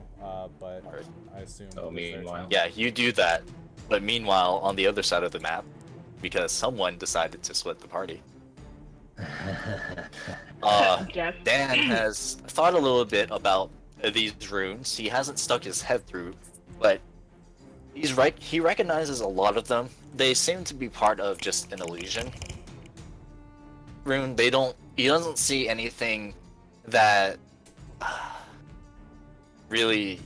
but Alright. I assume. Oh, it is their meanwhile. turn. yeah, you do that. But meanwhile, on the other side of the map, because someone decided to split the party, Jeff. Dan has thought a little bit about these runes. He hasn't stuck his head through, but he's right. He recognizes a lot of them. They seem to be part of just an illusion rune. They don't. He doesn't see anything that really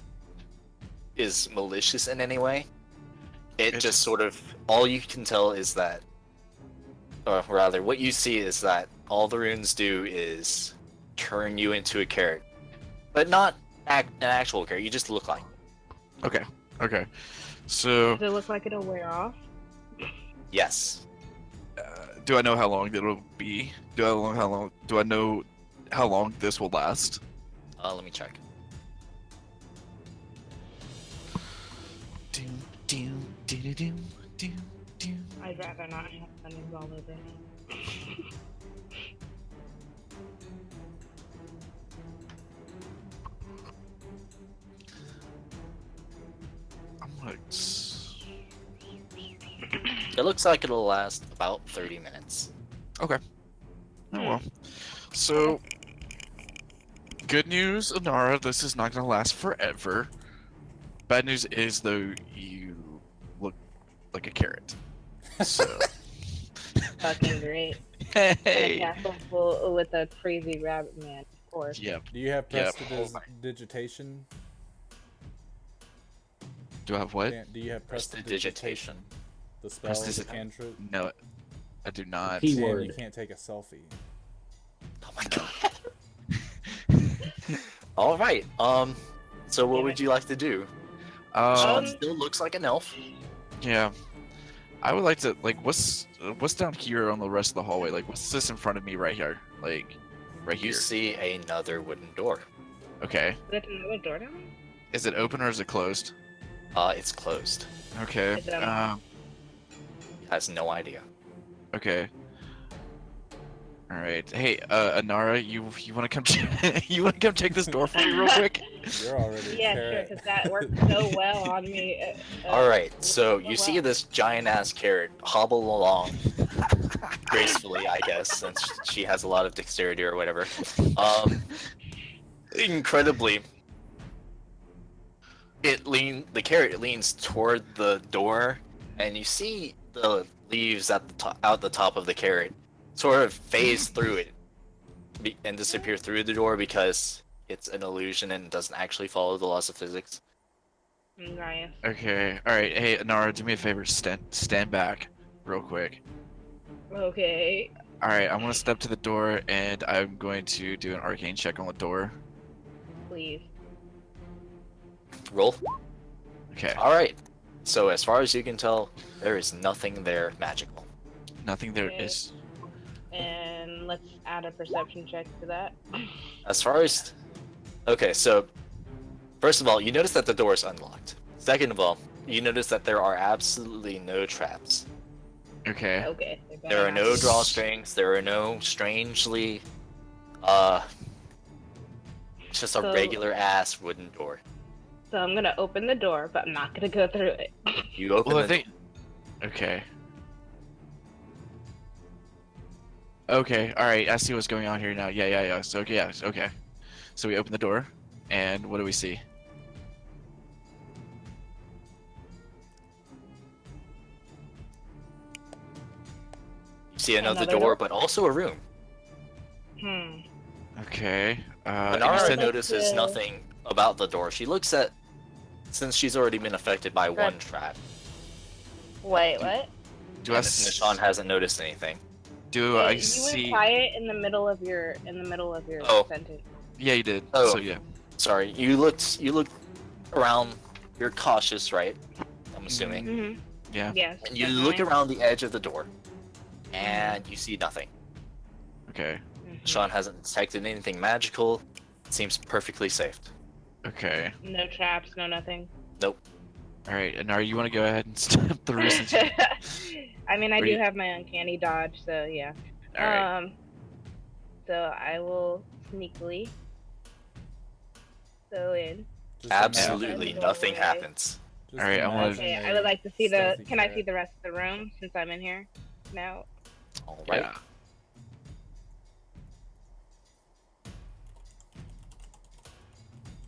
is malicious in any way. It It's- just sort of, all you can tell is that, or rather, what you see is that all the runes do is turn you into a carrot, but not an actual carrot. You just look like. Okay. Okay. So, Does it look like it'll wear off? Yes. do I know how long it'll be? Do I know how long this will last? Let me check. I'd rather not have onions all over me. I'm like, It looks like it'll last about 30 minutes. oh well. So, good news, Anara. This is not gonna last forever. Bad news is though, you look like a carrot. So, Fucking great. hey. Castle full with a crazy rabbit man, of course. Yep. Do you have Yep. prestidigitation? Do I have what? Do you have Prestidigitation. The spell, the Prestigi- cantrip? No, I do not. He- Dan, Keyword. you can't take a selfie. Oh my god. All right. So what would you like to do? Sean still looks like an elf. Yeah. I would like to what's down here on the rest of the hallway? Like what's this in front of me right here? Like right You here. see another wooden door. Okay. Is it another door down there? Is it open or is it closed? It's closed. Okay. Is it Has no idea. Okay. All right. Hey, Anara, you want to come you want to come check this door for me real quick? You're already Yeah, a sure, carrot. because that worked so well on me. All right. So you well. see this giant ass carrot hobble along gracefully, I guess, since she has a lot of dexterity or whatever. Incredibly, the carrot leans toward the door, and you see the leaves at the top of the carrot sort of phase through it and disappear through the door because it's an illusion and doesn't actually follow the laws of physics. Nice. Okay. All right. Hey, Anara, do me a favor. Stand back, real quick. Okay. All right. I'm gonna step to the door, and I'm going to do an arcane check on the door. Please. Roll. Okay. All right. So as far as you can tell, there is nothing there magical. Nothing there Okay. is. And let's add a perception check to that. As far as, okay, so first of all, you notice that the door is unlocked. Second of all, you notice that there are absolutely no traps. Okay. Okay. There are no drawstrings. There are no strangely It's just a So- regular ass wooden door. So I'm gonna open the door, but I'm not gonna go through it. You open Well, the I think. Okay. Okay. All right. I see what's going on here now. Yeah. So yeah. Okay. So we open the door, and what do we see? You see another Another door, door? but also a room. Hmm. Okay. And you Inara said notices the- nothing about the door. She looks at, since she's already been affected by one trap, Wait, what? do I and Nishan hasn't noticed anything. do Wait, I you see? went quiet in the middle of your Oh. sentence. Yeah, you did. Oh. So yeah. Sorry, you looked around. You're cautious, right? I'm assuming. Mm-hmm. Yeah. Yes. And you definitely. look around the edge of the door, and you see nothing. Okay. Mhm. Sean hasn't detected anything magical. It seems perfectly safe. Okay. No traps, no nothing. All right. And now you want to go ahead and step through since you... I mean, I Are do you- have my uncanny dodge, so yeah. All right. So I will sneakily go in. Just Absolutely Yeah. nothing Doorway. happens. Just Alright, I wanna- imagine Okay, a I would like to see the. stealthy Can I cat. see the rest of the room since I'm in here now? All right. Yeah.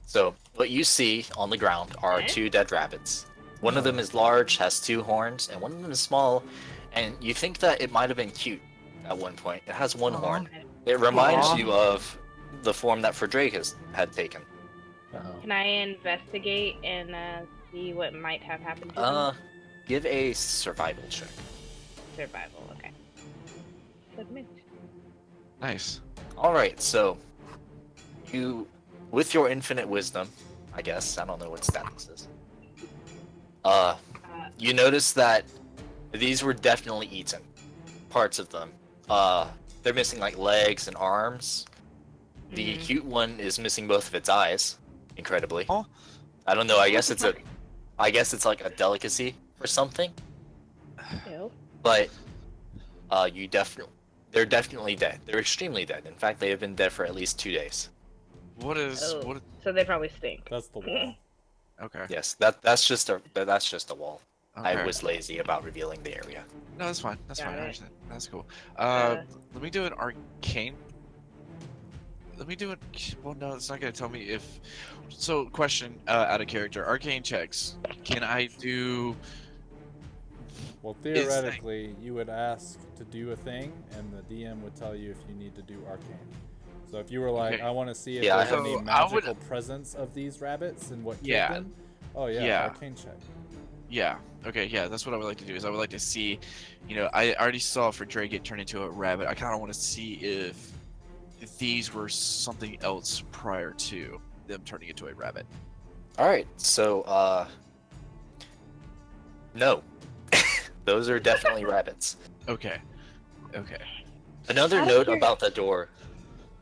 So what you see on the ground are Okay. 2 dead rabbits. One of them is large, has 2 horns, and one of them is small. And you think that it might have been cute at one point. It has 1 Aw. horn. It reminds Aw. you of the form that Frederick had taken. Uh-oh. Can I investigate and see what might have happened to them? Give a survival check. Survival. Okay. Submit. Nice. All right, so you, with your infinite wisdom, I guess I don't know what stat this is. You notice that these were definitely eaten. Parts of them. They're missing like legs and arms. The Mhm. cute one is missing both of its eyes, incredibly. Oh. I don't know. I guess it's like a delicacy or something. Ew. But they're definitely dead. They're extremely dead. In fact, they have been dead for at least 2 days. What is Oh. what? So they probably stink. That's the wall. Okay. Yes, that's just a wall. Okay. I was lazy about revealing the area. No, that's fine. That's Got fine. I it. understand. That's cool. Uh, Let me do an arcane. Let me do it. Well, no, it's not gonna tell me if. So, question out of character. Arcane checks. Can I do? Well, theoretically, you would ask to do a thing, and the DM would tell you if you need to do arcane. So if you were like, Okay. I want to see if Yeah, I there's have- any So, I would- magical presence of these rabbits and what killed Yeah. them. Oh yeah, Yeah. arcane check. Yeah. Okay. Yeah, that's what I would like to do. Is I would like to see. You know, I already saw for Dre get turned into a rabbit. I kind of want to see if these were something else prior to them turning into a rabbit. All right, so no, those are definitely rabbits. Okay. Okay. Another Out of note curi- about the door,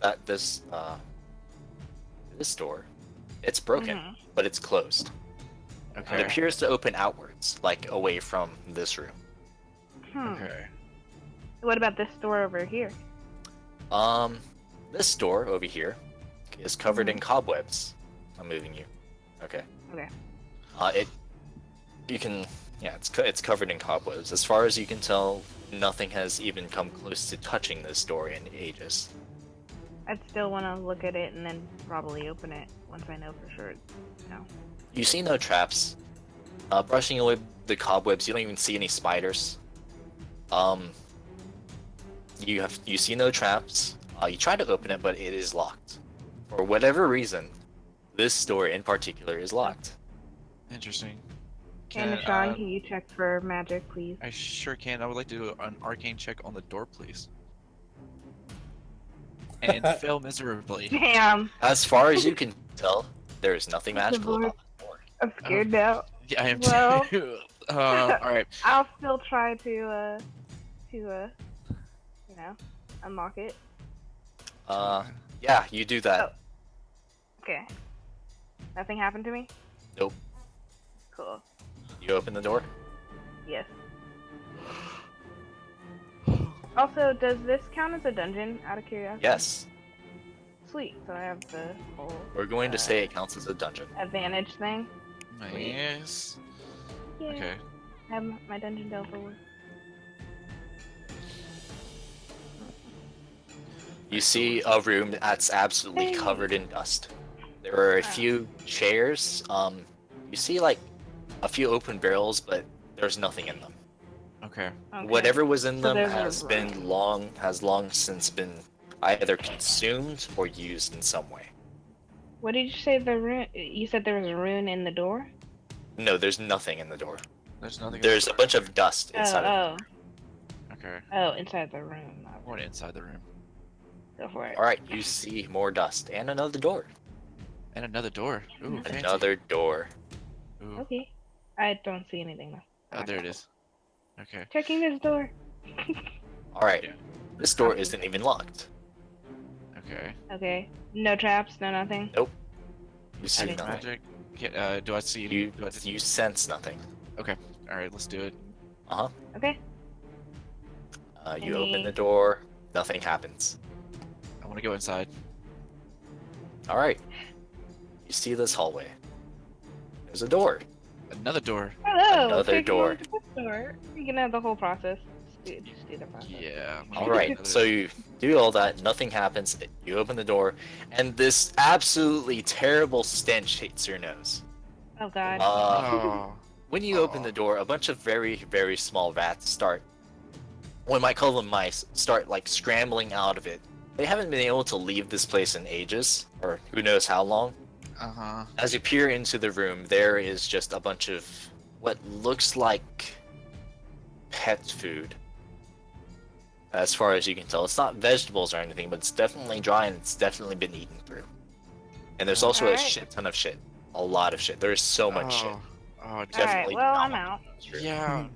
that this door, it's broken, Mhm. but it's closed. It Okay. appears to open outwards, like away from this room. Hmm. Okay. What about this door over here? This door over here is covered in cobwebs. I'm moving you. Okay. Okay. It's covered in cobwebs. As far as you can tell, nothing has even come close to touching this door in ages. I'd still want to look at it and then probably open it once I know for sure. No. You see no traps. Brushing away the cobwebs, you don't even see any spiders. You see no traps. You try to open it, but it is locked. For whatever reason, this door in particular is locked. Interesting. And Sean, can you check for magic, please? I sure can. I would like to do an arcane check on the door, please. And fail miserably. Damn, As far as you can tell, there is nothing magical Lord. about the door. I'm scared now. Yeah, I am Well- too. All right. I'll still try to unlock it. Yeah, you do that. Okay. Nothing happened to me? Nope. Cool. You open the door. Yes. Also, does this count as a dungeon, out of curiosity? Yes. Sweet. So I have the whole We're going to say it counts as a dungeon. advantage thing. Yes. Yeah. Okay. I have my dungeon delver work. You see a room that's absolutely covered in dust. There are a few chairs. You see like a few open barrels, but there's nothing in them. Okay. Okay. Whatever was in So them there's a has long since been either consumed or used in some way. What did you say the rune? You said there was a rune in the door? No, there's nothing in the door. There's nothing. There's a bunch of dust inside of it. Okay. Oh, inside the room. not- What inside the room? Go for it. Alright, you see more dust and another door. And another door. Ooh, fancy. Another door. Ooh. Okay. I don't see anything though. Oh, there it is. Okay. Checking this door. Alright, Yeah. this door isn't even locked. Okay. Okay. No traps, no nothing. You see Okay. nothing. Magic. Okay, do I see? You, do I you sense nothing. All right, let's do it. Okay. You open the door, nothing happens. I want to go inside. Alright. You see this hallway. There's a door. Another door. Hello. Another taking door. over to this door. You can have the whole process. Just do the process. Yeah. I'm gonna All do right, another- so you do all that, nothing happens. You open the door, and this absolutely terrible stench hits your nose. Oh god. Oh. When you open the door, a bunch of very, very small rats start. One might call them mice. Start like scrambling out of it. They haven't been able to leave this place in ages, or who knows how long. Uh-huh. As you peer into the room, there is just a bunch of what looks like pet food. As far as you can tell, it's not vegetables or anything, but it's definitely dry and it's definitely been eaten through. And there's also a Alright. shit ton of shit. A lot of shit. There's so much shit. Oh, Alright, Definitely well, not I'm out. yeah.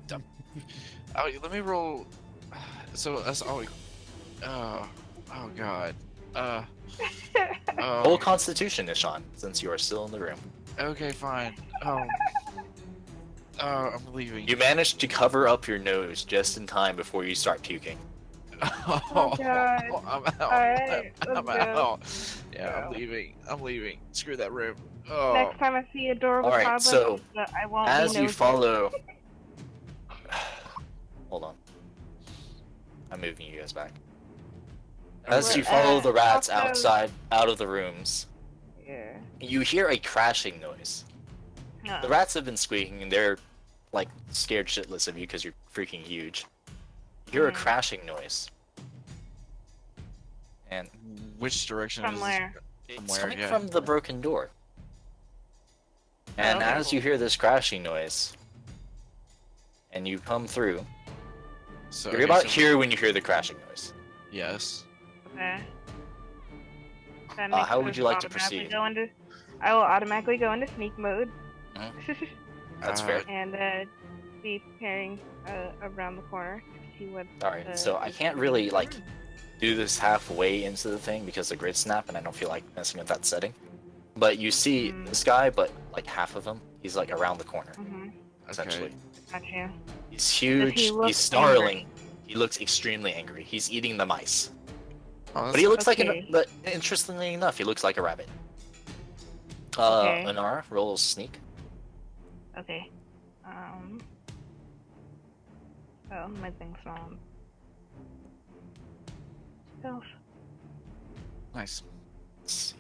Oh, let me roll. So that's all. Oh God. Whole Oh. constitution, Ishan, since you are still in the room. Okay, fine. Oh. Oh, I'm leaving. You managed to cover up your nose just in time before you start puking. Oh, God. I'm out. Alright, I'm let's go. out. Yeah, I'm leaving. I'm leaving. Screw that room. Oh. Next time I see a door with Alright, cobwebs, so, I won't As be you nosy. follow... Hold on. I'm moving you guys back. As you follow the rats also- out of the rooms, Yeah. you hear a crashing noise. Uh, The rats have been squeaking and they're like scared shitless of you because you're freaking huge. You hear a Mhm. crashing noise. And Which direction From is where? it's where, coming yeah. from the broken door. And okay. as you hear this crashing noise, and you come through, So, you're okay, about so- here when you hear the crashing noise. Yes. Okay. That How makes would us you like to automatically proceed? go into- I will automatically go into sneak mode. That's Uh, fair. And be preparing around the corner to see what. Alright, so I can't really like do this halfway into the thing because the grid snap and I don't feel like messing with that setting. But you see Mm. this guy, but like half of him, he's like around the corner, Mm-hmm. essentially. Gotcha. He's huge, he look he's snarling, angry? he looks extremely angry. He's eating the mice. Oh, But he looks Okay. like but interestingly enough, he looks like a rabbit. Okay. Anara, roll sneak. Okay. Oh, my thing's on. Stealth. nice. Let's see.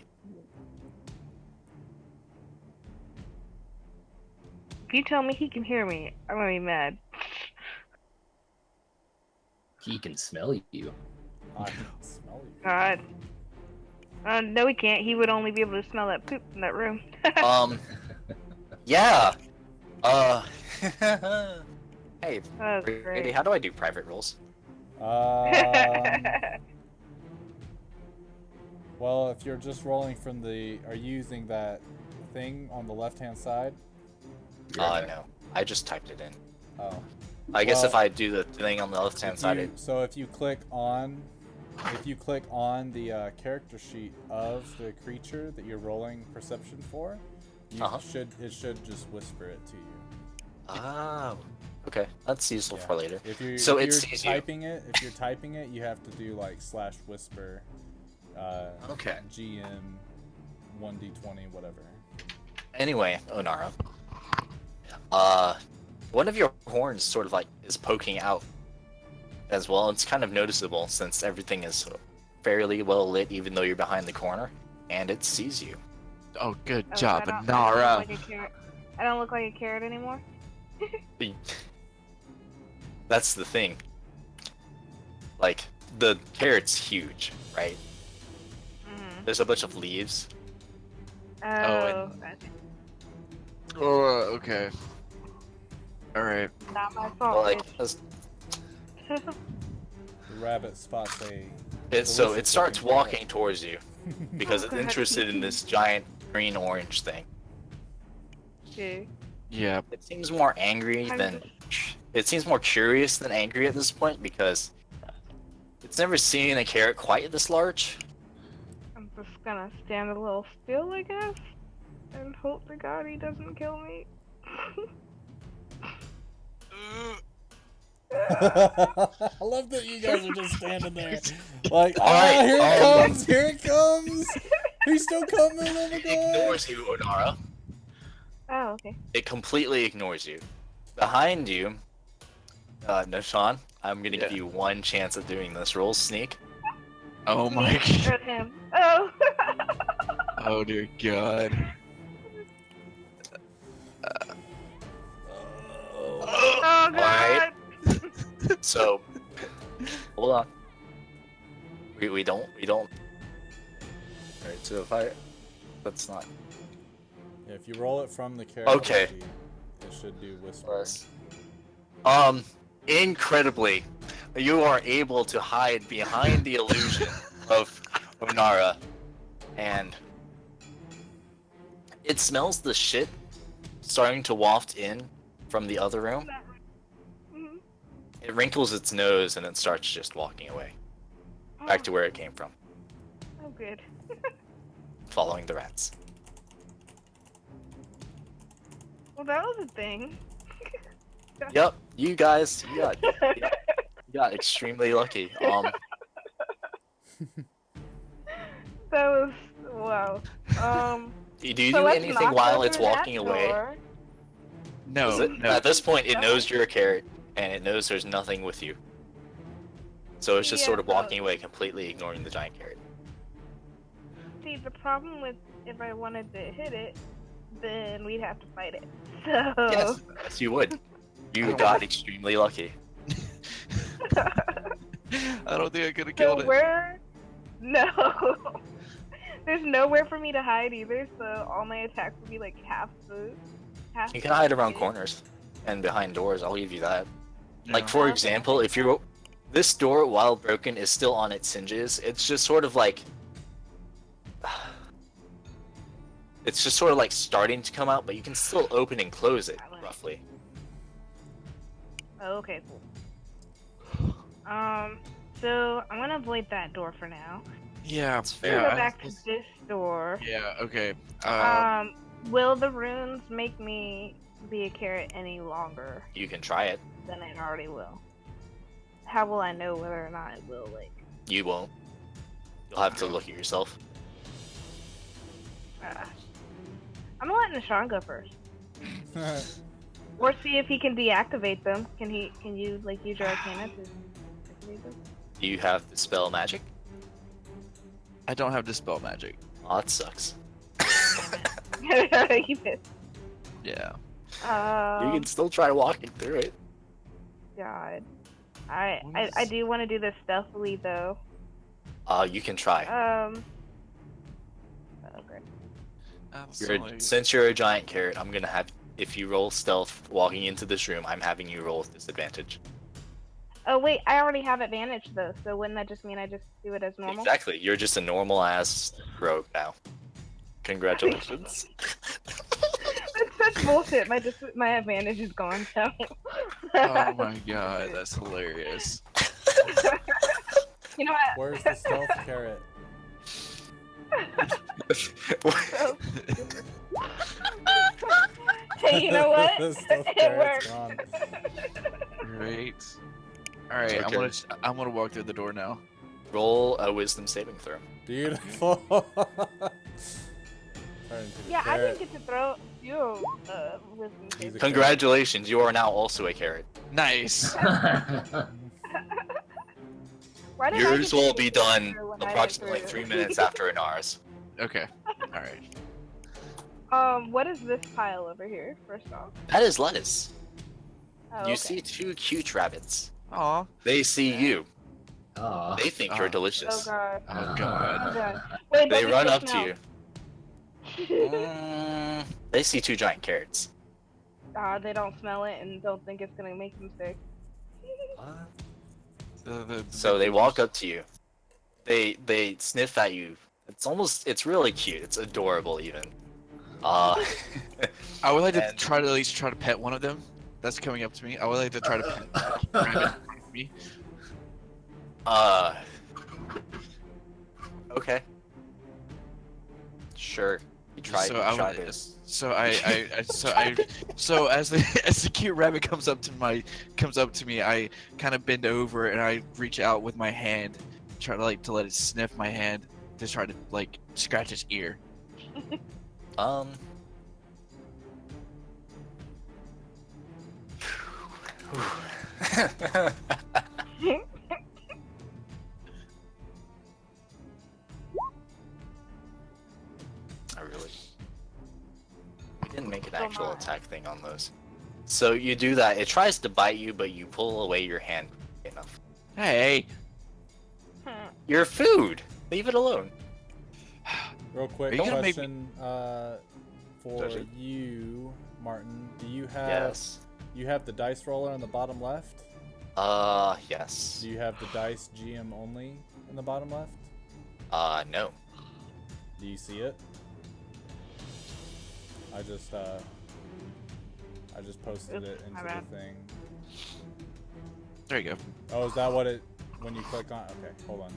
If you tell me he can hear me, I'm gonna be mad. He can smell you. I can smell you. God. No, he can't. He would only be able to smell that poop in that room. Yeah. Hey, Oh, Brady, great. how do I do private rolls? Well, if you're just rolling from the, are you using that thing on the left-hand side? No. I just typed it in. Oh. I guess if Well, I do the thing on the left-hand side, So if you click on the character sheet of the creature that you're rolling perception for, you it should just whisper it to you. Oh. Okay, that's useful Yeah. for later. If you So if it you're sees you. typing it, if you're typing it, you have to do like /whisper Okay. GM 1d20 whatever. Anyway, Onara. One of your horns sort of like is poking out as well. It's kind of noticeable since everything is fairly well lit, even though you're behind the corner, and it sees you. Oh, good Oh, job, I don't Nara. look like a carrot. I don't look like a carrot anymore. That's the thing. Like, the carrot's huge, right? Mm-hmm. There's a bunch of leaves. Oh, Oh, okay. All right. not my Well, fault. like, The rabbit spots a. so it delicious starts looking walking towards you because Oh, it's God. interested in this giant green-orange thing. Okay. Yeah. It seems more angry than. It seems more curious than angry at this point because it's never seen a carrot quite this large. I'm just gonna stand a little still, I guess, and hope to God he doesn't kill me. I love that you guys are just standing there. Like, All right, here it comes! Here it comes! He's still coming! Oh my It god! ignores you, Onara. Oh, okay. It completely ignores you. Behind you, Nashan, I'm gonna give you one chance at doing this. Roll sneak. Oh my Me god. or him? Oh. Oh dear God. Oh God. Alright. So, hold on. We don't. Alright, so if that's not. Yeah, if you roll it from the carrot, Okay. it should do whisper. Plus. Incredibly, you are able to hide behind the illusion of Onara, and it smells the shit starting to waft in from the other room. Mhm. It wrinkles its nose and it starts just walking away, back to where it came from, Oh, good. following the rats. Well, that was a thing. Yep, you guys, you got extremely lucky. That was wow. Do you So do let's anything not while go it's through that walking away? door. No, Is it- no. At this point, it knows you're a carrot, and it knows there's nothing with you. So it's just Yeah, sort of so- walking away, completely ignoring the giant carrot. See, the problem with if I wanted to hit it, then we'd have to fight it. So. Yes, yes, you would. You got extremely lucky. I don't think I could have So killed it. where? No. There's nowhere for me to hide either, so all my attacks would be like half the. You can hide around speed. corners and behind doors. I'll give you that. Yeah. Like for Okay. example, if you're this door, while broken, is still on its hinges. It's just sort of like. It's just sort of like starting to come out, but you can still open and close it roughly. Oh, okay, cool. So I'm gonna avoid that door for now. Yeah, That's I'm fair. gonna yeah. go back to this door. Yeah, okay. Will the runes make me be a carrot any longer You can try it. than it already will? How will I know whether or not it will, like, You won't. You'll have to look at yourself. I'm gonna let Nishan go first. Or see if he can deactivate them. Can you, like, use your arcana to deactivate them? Do you have the spell magic? I don't have dispel magic. Oh, that sucks. You pissed. Yeah. You can still try walking through it. God. I do want to do this stealthily, though. You can try. Okay. Since you're a giant carrot, I'm gonna have. If you roll stealth walking into this room, I'm having you roll with disadvantage. Oh, wait, I already have advantage, though, so wouldn't that just mean I just do it as normal? Exactly. You're just a normal ass rogue now. Congratulations. That's such bullshit. My advantage is gone, so. Oh my god, that's hilarious. You know what? Where's the stealth carrot? Oh. Hey, you know what? The stealth It carrot's worked. gone. Great. Alright, Okay. I'm gonna walk through the door now. Roll a wisdom saving throw. Beautiful. Turn into the Yeah, I carrot. didn't get to throw you wisdom He's a saving. Congratulations, you are now also a carrot. Nice. Why did I Yours get to will take be it done when I approximately threw? 3 minutes after Inara's. Okay. All right. What is this pile over here? First off. That is lettuce. Oh, You okay. see 2 cute rabbits. Aw. They see you. Aw. They think you're Oh. Oh delicious. god. Oh god. Oh god. Wait, They don't run just up to smell. you. They see 2 giant carrots. They don't smell it and don't think it's gonna make them sick. So they walk up to you. They sniff at you. It's really cute. It's adorable even. I would like to And- try to at least try to pet one of them. That's coming up to me. I would like to try to grab it from me. Okay. Sure. You tried. So you I tried would, it. so as the cute rabbit comes up to me, I kind of bend over and I reach out with my hand, try to let it sniff my hand, to try to like scratch its ear. I really. We didn't make an Still actual not. attack thing on those. So you do that. It tries to bite you, but you pull away your hand enough. Hey, Your food. Leave it alone. Real quick Are you gonna make question for Does it? you, Martin. Do you have Yes. you have the dice roller on the bottom left? Yes. Do you have the dice GM only in the bottom left? No. Do you see it? I just posted it Oops, my into bad. the thing. there you go. Oh, is that what it when you click on? Okay, hold on.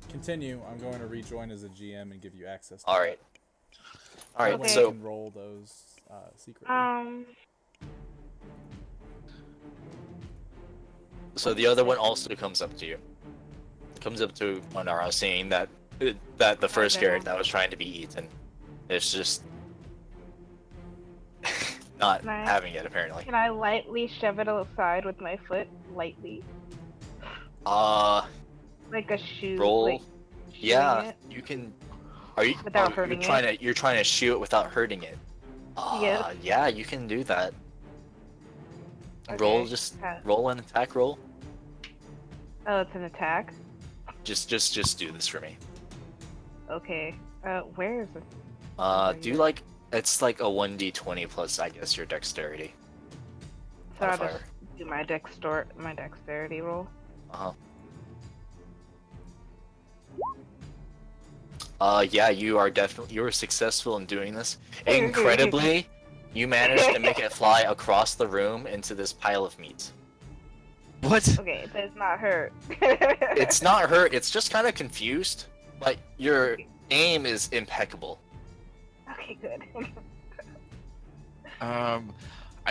Continue. I'm going to rejoin as a GM and give you access to All that. right. All right. Okay. You So can roll those secretly. So the other one also comes up to you. Comes up to Onara, saying that the first Okay. carrot that was trying to be eaten is just not Nice. having it apparently. Can I lightly shove it aside with my foot? Lightly. Like a shoe. Roll. Like, Yeah, shooting it? you can. Are you? Without you're hurting trying it? to. You're trying to shoot it without hurting it. Yes. Yeah, you can do that. Roll. Okay. Just Uh, roll an attack roll. Oh, it's an attack? Just do this for me. Okay. Where is it? Do like it's like a 1d20 plus I guess your dexterity. So I'll modifier. just do my dexterity roll. Yeah, you were successful in doing this. Incredibly, you managed to make it fly across the room into this pile of meat. What? Okay, it does not hurt. It's not hurt, it's just kind of confused, but your aim is impeccable. Okay, good. I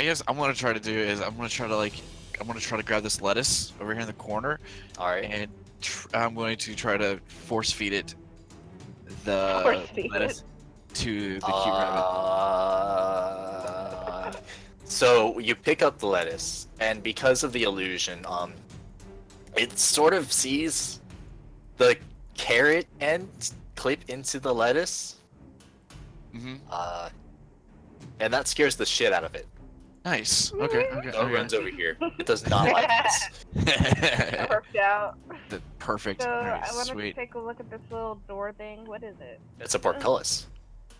guess I'm gonna try to do is I'm gonna try to grab this lettuce over here in the corner, Alright. and I'm going to try to force feed it Force feed lettuce to the cute rabbit. So you pick up the lettuce, and because of the illusion, it sort of sees the carrot end clip into the lettuce. Mm-hmm. And that scares the shit out of it. Nice. Okay. So it runs over here. It does not like this. That worked out. Perfect. So Alright, I wanted to sweet. take a look at this little door thing. What is it? It's a portcullis.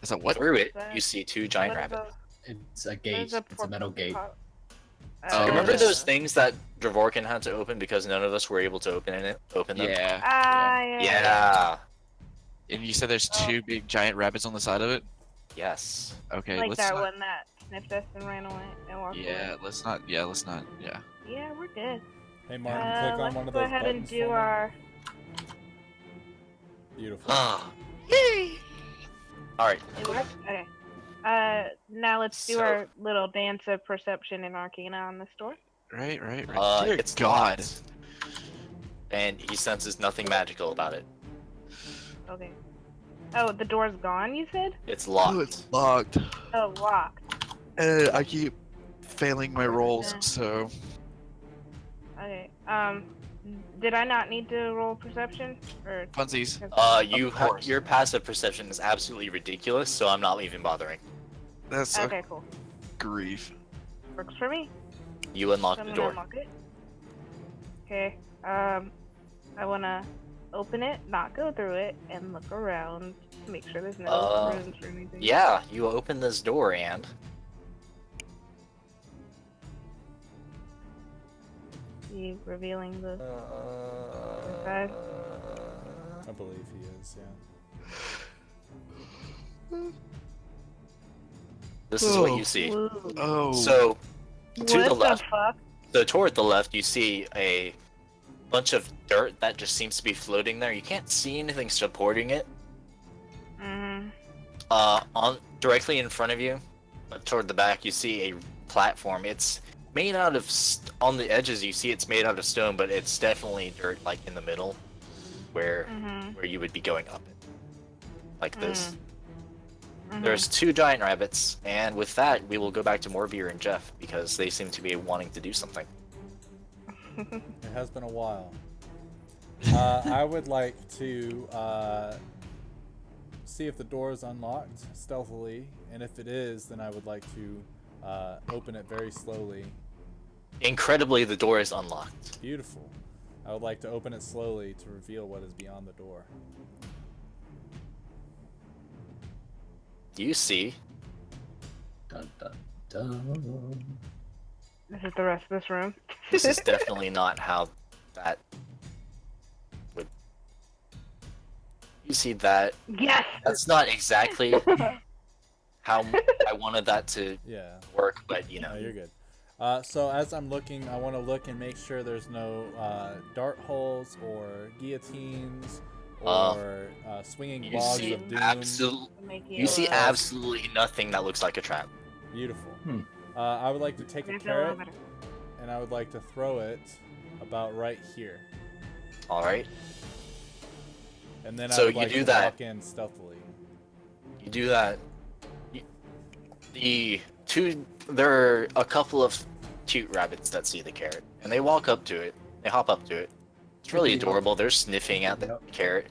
Is that what? Through it, that? you see 2 giant What is rabbits. It's a What gate. is a It's a metal gate. Oh, Remember yes. those things that Dravorkin had to open because none of us were able to open them? Yeah. Yeah. Yeah. And you said there's Oh. 2 big giant rabbits on the side of it? Yes. Okay, Like let's that not, one that sniffed us and ran away and walked yeah, away. let's not, yeah. Yeah, we're good. Hey Martin, click on Let's one of go those ahead and buttons do for me. our. Beautiful. Yay! Alright. It worked? Okay. Now let's do So- our little dance of perception and arcana on this door. Right. Uh, Dear it's God. locked. and he senses nothing magical about it. Okay. Oh, the door's gone, you said? It's Oh, locked. it's locked. Oh, locked. I keep failing my rolls, Yeah. so Okay. Did I not need to roll perception? Or funsies. You Of course. your passive perception is absolutely ridiculous, so I'm not even bothering. That's Okay, cool. grief. Works for me. You unlock So I'm the gonna door. unlock it. Okay. I wanna open it, not go through it, and look around to make sure there's no rooms or anything. Yeah, you open this door and You revealing the inside? I believe he is, yeah. this is what you see. Woo. Oh. So, to What the left, fuck? so toward the left, you see a bunch of dirt that just seems to be floating there. You can't see anything supporting it. Mm-hmm. On directly in front of you, but toward the back, you see a platform. It's made out of on the edges. You see it's made out of stone, but it's definitely dirt, like in the middle, where Mm-hmm. you would be going up it, like this. Mm-hmm. There's 2 giant rabbits, and with that, we will go back to Morbier and Jeff because they seem to be wanting to do something. It has been a while. I would like to see if the door is unlocked stealthily, and if it is, then I would like to open it very slowly. Incredibly, the door is unlocked. Beautiful. I would like to open it slowly to reveal what is beyond the door. You see, Dun, dun, dun. This is the rest of this room. this is definitely not how that would. You see that? Yes. That's not exactly how I wanted that to Yeah. work, but you No, know. you're good. So as I'm looking, I want to look and make sure there's no dart holes or guillotines or swinging You logs see of doom. You see absolutely nothing that looks like a trap. Beautiful. Hmm. I would like to take a carrot and I would like to throw it about right here. All right, And then So I would you like do to that. walk in stealthily. you do that. There are a couple of cute rabbits that see the carrot, and they walk up to it. They hop up to it. It's really adorable. They're sniffing at the Yep. carrot.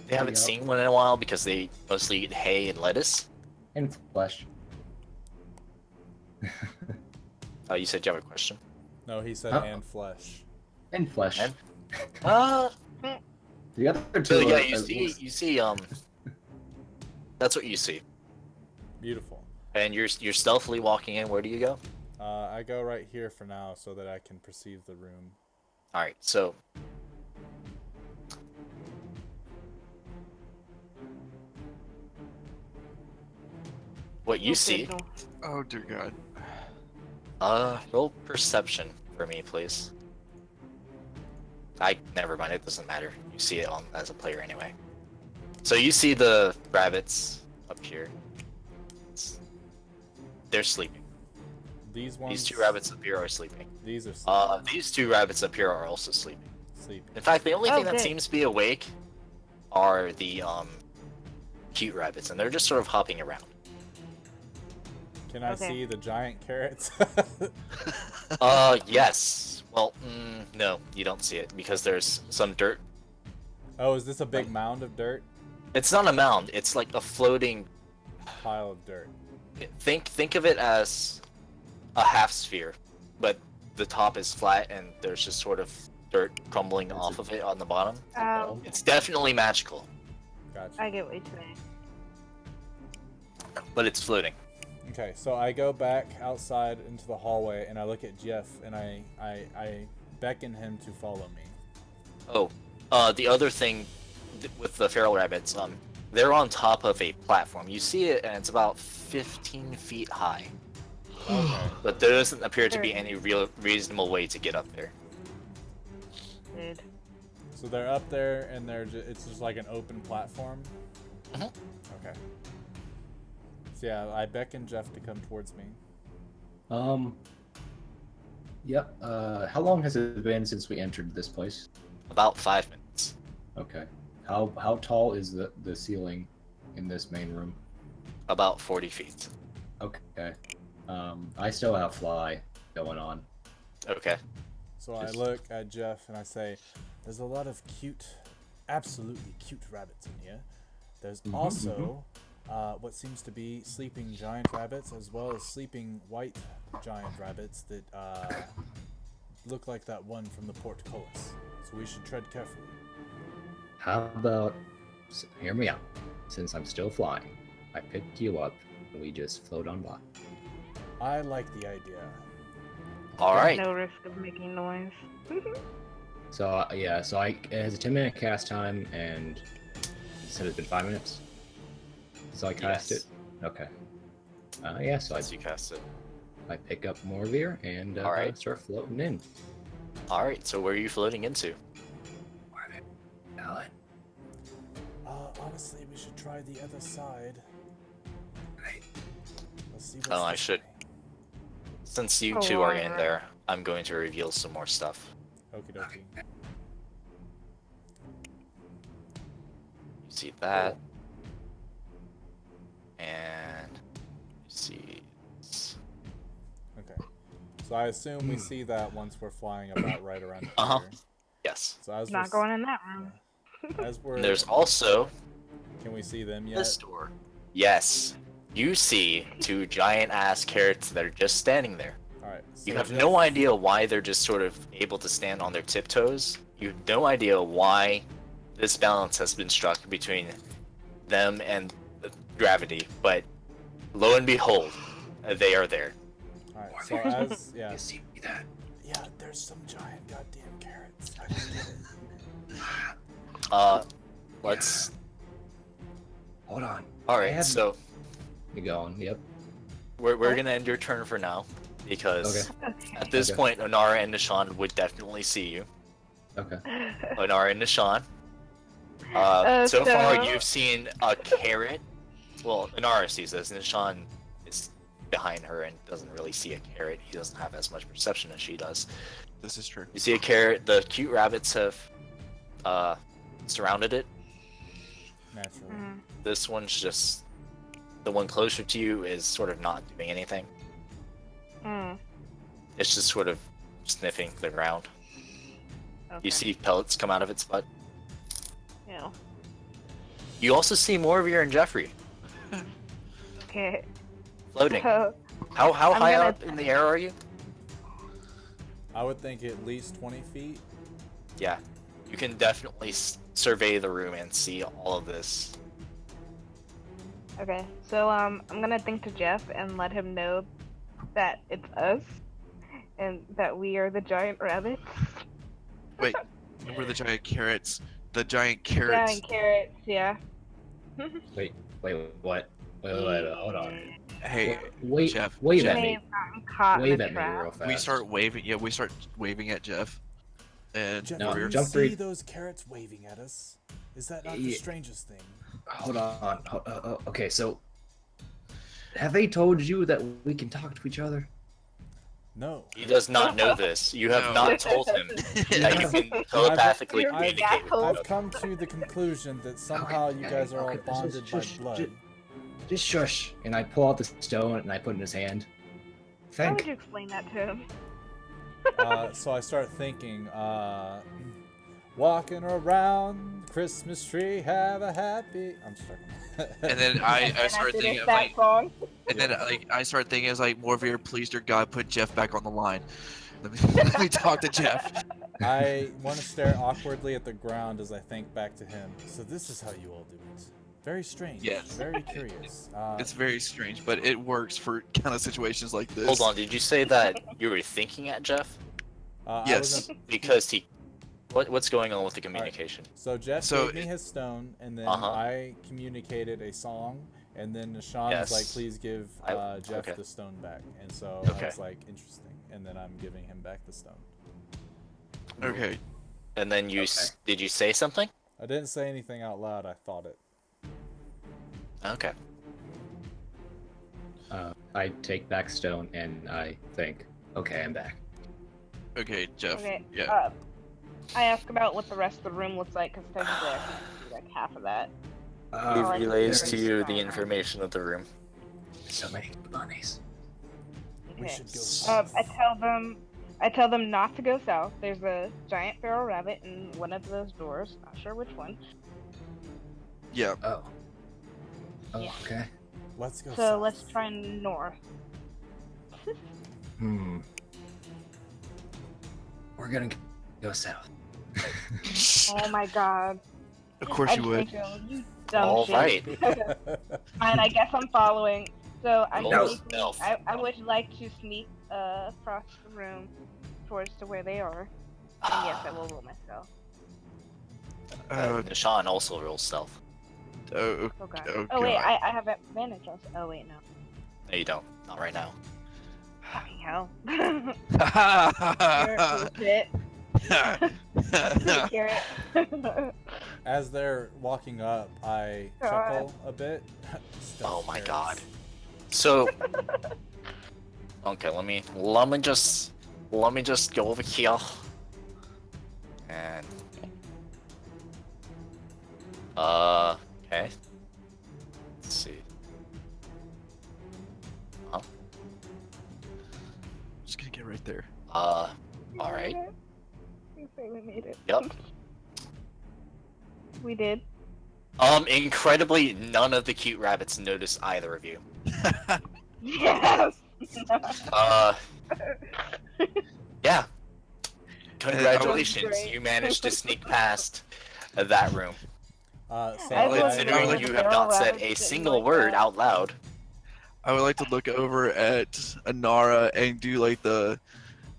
They haven't seen one in a while because they mostly eat hay and lettuce. And flesh. Oh, you said you have a question? No, he said Huh? and flesh. And flesh. And? The other two. So yeah, are- you see that's what you see. Beautiful. And you're stealthily walking in. Where do you go? I go right here for now so that I can perceive the room. All right, so what you see, Oh dear God. roll perception for me, please. Never mind, it doesn't matter. You see it on as a player anyway. So you see the rabbits up here. They're sleeping. These ones. These 2 rabbits up here are sleeping. These are sleeping. These 2 rabbits up here are also sleeping. Sleeping. In fact, the only Oh, thing that good. seems to be awake are the cute rabbits, and they're just sort of hopping around. Can I Okay. see the giant carrots? Yes. Well, no, you don't see it because there's some dirt. Oh, is this a big mound of dirt? It's not a mound. It's like a floating. Pile of dirt. Think of it as a half sphere, but the top is flat and there's just sort of dirt crumbling off of it on the bottom. It's definitely magical, Gotcha. I get what you're saying. but it's floating. Okay, so I go back outside into the hallway and I look at Jeff and I beckon him to follow me. Oh, the other thing with the feral rabbits, they're on top of a platform. You see it, and it's about 15 feet high. Okay. But there doesn't appear to be any real reasonable way to get up there. Dude. So they're up there and it's just like an open platform? Mhm. Okay. So yeah, I beckon Jeff to come towards me. Yep. How long has it been since we entered this place? About 5 minutes. Okay. How tall is the ceiling in this main room? About 40 feet. Okay. I still have fly going on. Okay. So I Just- look at Jeff and I say, "There's a lot of cute, absolutely cute rabbits in here. There's also what seems to be sleeping giant rabbits, as well as sleeping white giant rabbits that look like that one from the portcullis. So we should tread carefully." How about, hear me out. Since I'm still flying, I pick you up and we just float on by. I like the idea. All right. No risk of making noise. So yeah, so it has a 10-minute cast time, and you said it's been 5 minutes. So I cast Yes. it. Okay. Yeah, so As you cast it. I pick up Morvir and All right. start floating in. All right. So where are you floating into? Alan, Honestly, we should try the other side. Right. Let's see what's Oh, I this should- way. Since you Oh, two are in alright. there, I'm going to reveal some more stuff. Okie dokie. You see that. And you see this. Okay. So I assume we see that once we're flying about right around here. Uh-huh. Yes. So as Not going in that room. As we're, And there's also can we see them yet? this door. Yes. You see two giant ass carrots that are just standing there. All right. You so have Jeff- no idea why they're just sort of able to stand on their tiptoes. You have no idea why this balance has been struck between them and the gravity, but lo and behold, they are there. All right. So as you see that? yeah, there's some giant goddamn carrots. I don't get it. Let's. Hold on. All I right, have- so You going? Yep. we're gonna end your turn for now because at this Okay. point, Onara and Nishan would definitely see you. Okay. Onara and Nishan. So far, you've seen a carrot. Well, Onara sees this, and Nishan is behind her and doesn't really see a carrot. He doesn't have as much perception as she does. This is true. You see a carrot. The cute rabbits have surrounded it. Naturally. Mm. This one's just the one closer to you is sort of not doing anything. Mm. It's just sort of sniffing the ground. Okay. You see pellets come out of its butt. Yeah. You also see Morvir and Jeffrey Okay. floating. So, How I'm high gonna- up in the air are you? I would think at least 20 feet. Yeah, you can definitely survey the room and see all of this. okay. So I'm gonna think to Jeff and let him know that it's us and that we are the giant rabbits. Wait, we're the giant carrots. The giant carrots. Giant carrots, yeah. Wait, what? Wait, hold on. Hey, Wait, Jeff, wave Jeff. at May me. have gotten caught in Wave a at me trap. real fast. we start waving. Yeah, we start waving at Jeff. And Jeff, No, do you Warrior. jump see three- those carrots waving at us? Is that not the Yeah. strangest thing? Hold on. Okay, so have they told you that we can talk to each other? No. He does not know this. You have No. not told him that you can telepathically I've- communicate with I've him. come to the conclusion that somehow you guys are all okay, bonded by just- blood. Just shush. And I pull out the stone and I put it in his hand. How would Think. you explain that to him? So I start thinking, walking around Christmas tree, have a happy. I'm starting. And then I And start finished thinking of, that like, song. and then like I start thinking as like Morvir, please, dear God, put Jeff back on the line. Let me, let me talk to Jeff. I want to stare awkwardly at the ground as I think back to him. So this is how you all do it. Very strange. Yes. Very curious. It's very strange, but it works for kind of situations like this. Hold on, did you say that you were thinking at Jeff? I Yes. wasn't- Because he. What's going on with the communication? So Jeff So gave me it- his stone, and then Uh-huh. I communicated a song, and then Nishan Yes. was like, "Please give Jeff okay. the stone back." And so I Okay. was like, "Interesting." And then I'm giving him back the stone. Okay. And then you did you say something? I didn't say anything out loud. I thought it. Okay. I take back stone and I think, okay, I'm back. Okay, Jeff. Okay. Yeah. I ask about what the rest of the room looks like because technically I can't see like half of that. He Oh, I relays see. to you the Fine. information of the room. So many bunnies. We Okay. should go south. I tell them not to go south. There's a giant feral rabbit in one of those doors. Not sure which one. Yeah. Oh. Oh, Yeah. okay. Let's go So south. let's try north. We're gonna go south. Oh my god. Of course I you just would. think you dumb All shit. right. And I guess I'm following. So I No. I would like to sneak across the room towards to where they are. And yes, I will roll myself. Nishan also rolls stealth. Oh, Oh god. Oh, Oh wait, God. I have advantage also. Oh wait, no. No, you don't. Not right now. Fucking hell. oh. Bullshit. Carrot. As they're walking up, I God. chuckle a bit. Oh Stealth my carrots. god. So okay, let me just go over here. And okay. Let's see. Just gonna get right there. Alright. You say we made it. Yep. We did. Incredibly, none of the cute rabbits notice either of you. Yes. Yeah. Congratulations, great. you managed to sneak past that room. So I was Considering like you the have feral not said rabbits a didn't single like word that. out loud. I would like to look over at Anara and do like the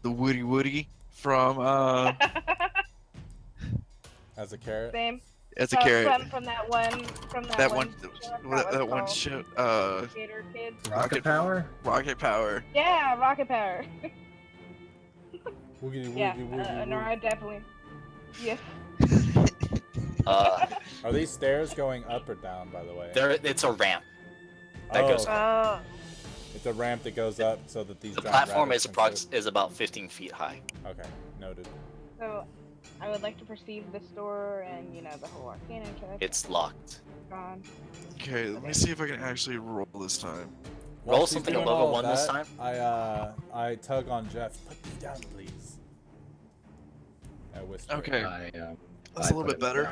Woody from as a carrot. Same. as a carrot. From that one That show, one I forgot what that it's one called. show Gator Kids. Rocket power? Rocket Power. Yeah, Rocket Power. Woogity, Yeah, woogity, woogity, Nora definitely. Yes. Are these stairs going up or down, by the way? It's a ramp that goes okay. up. Oh. It's a ramp that goes up so that these The giant platform rabbits is can sit. is about 15 feet high. Okay, noted. So, I would like to perceive this door and the whole arcana check. It's locked. Gone. Okay, let me see if I can actually roll this time. Roll While she's something doing above all a of 1 this that, time. I tug on Jeff. Put me down, please. I whisper. Okay. That's a little bit better.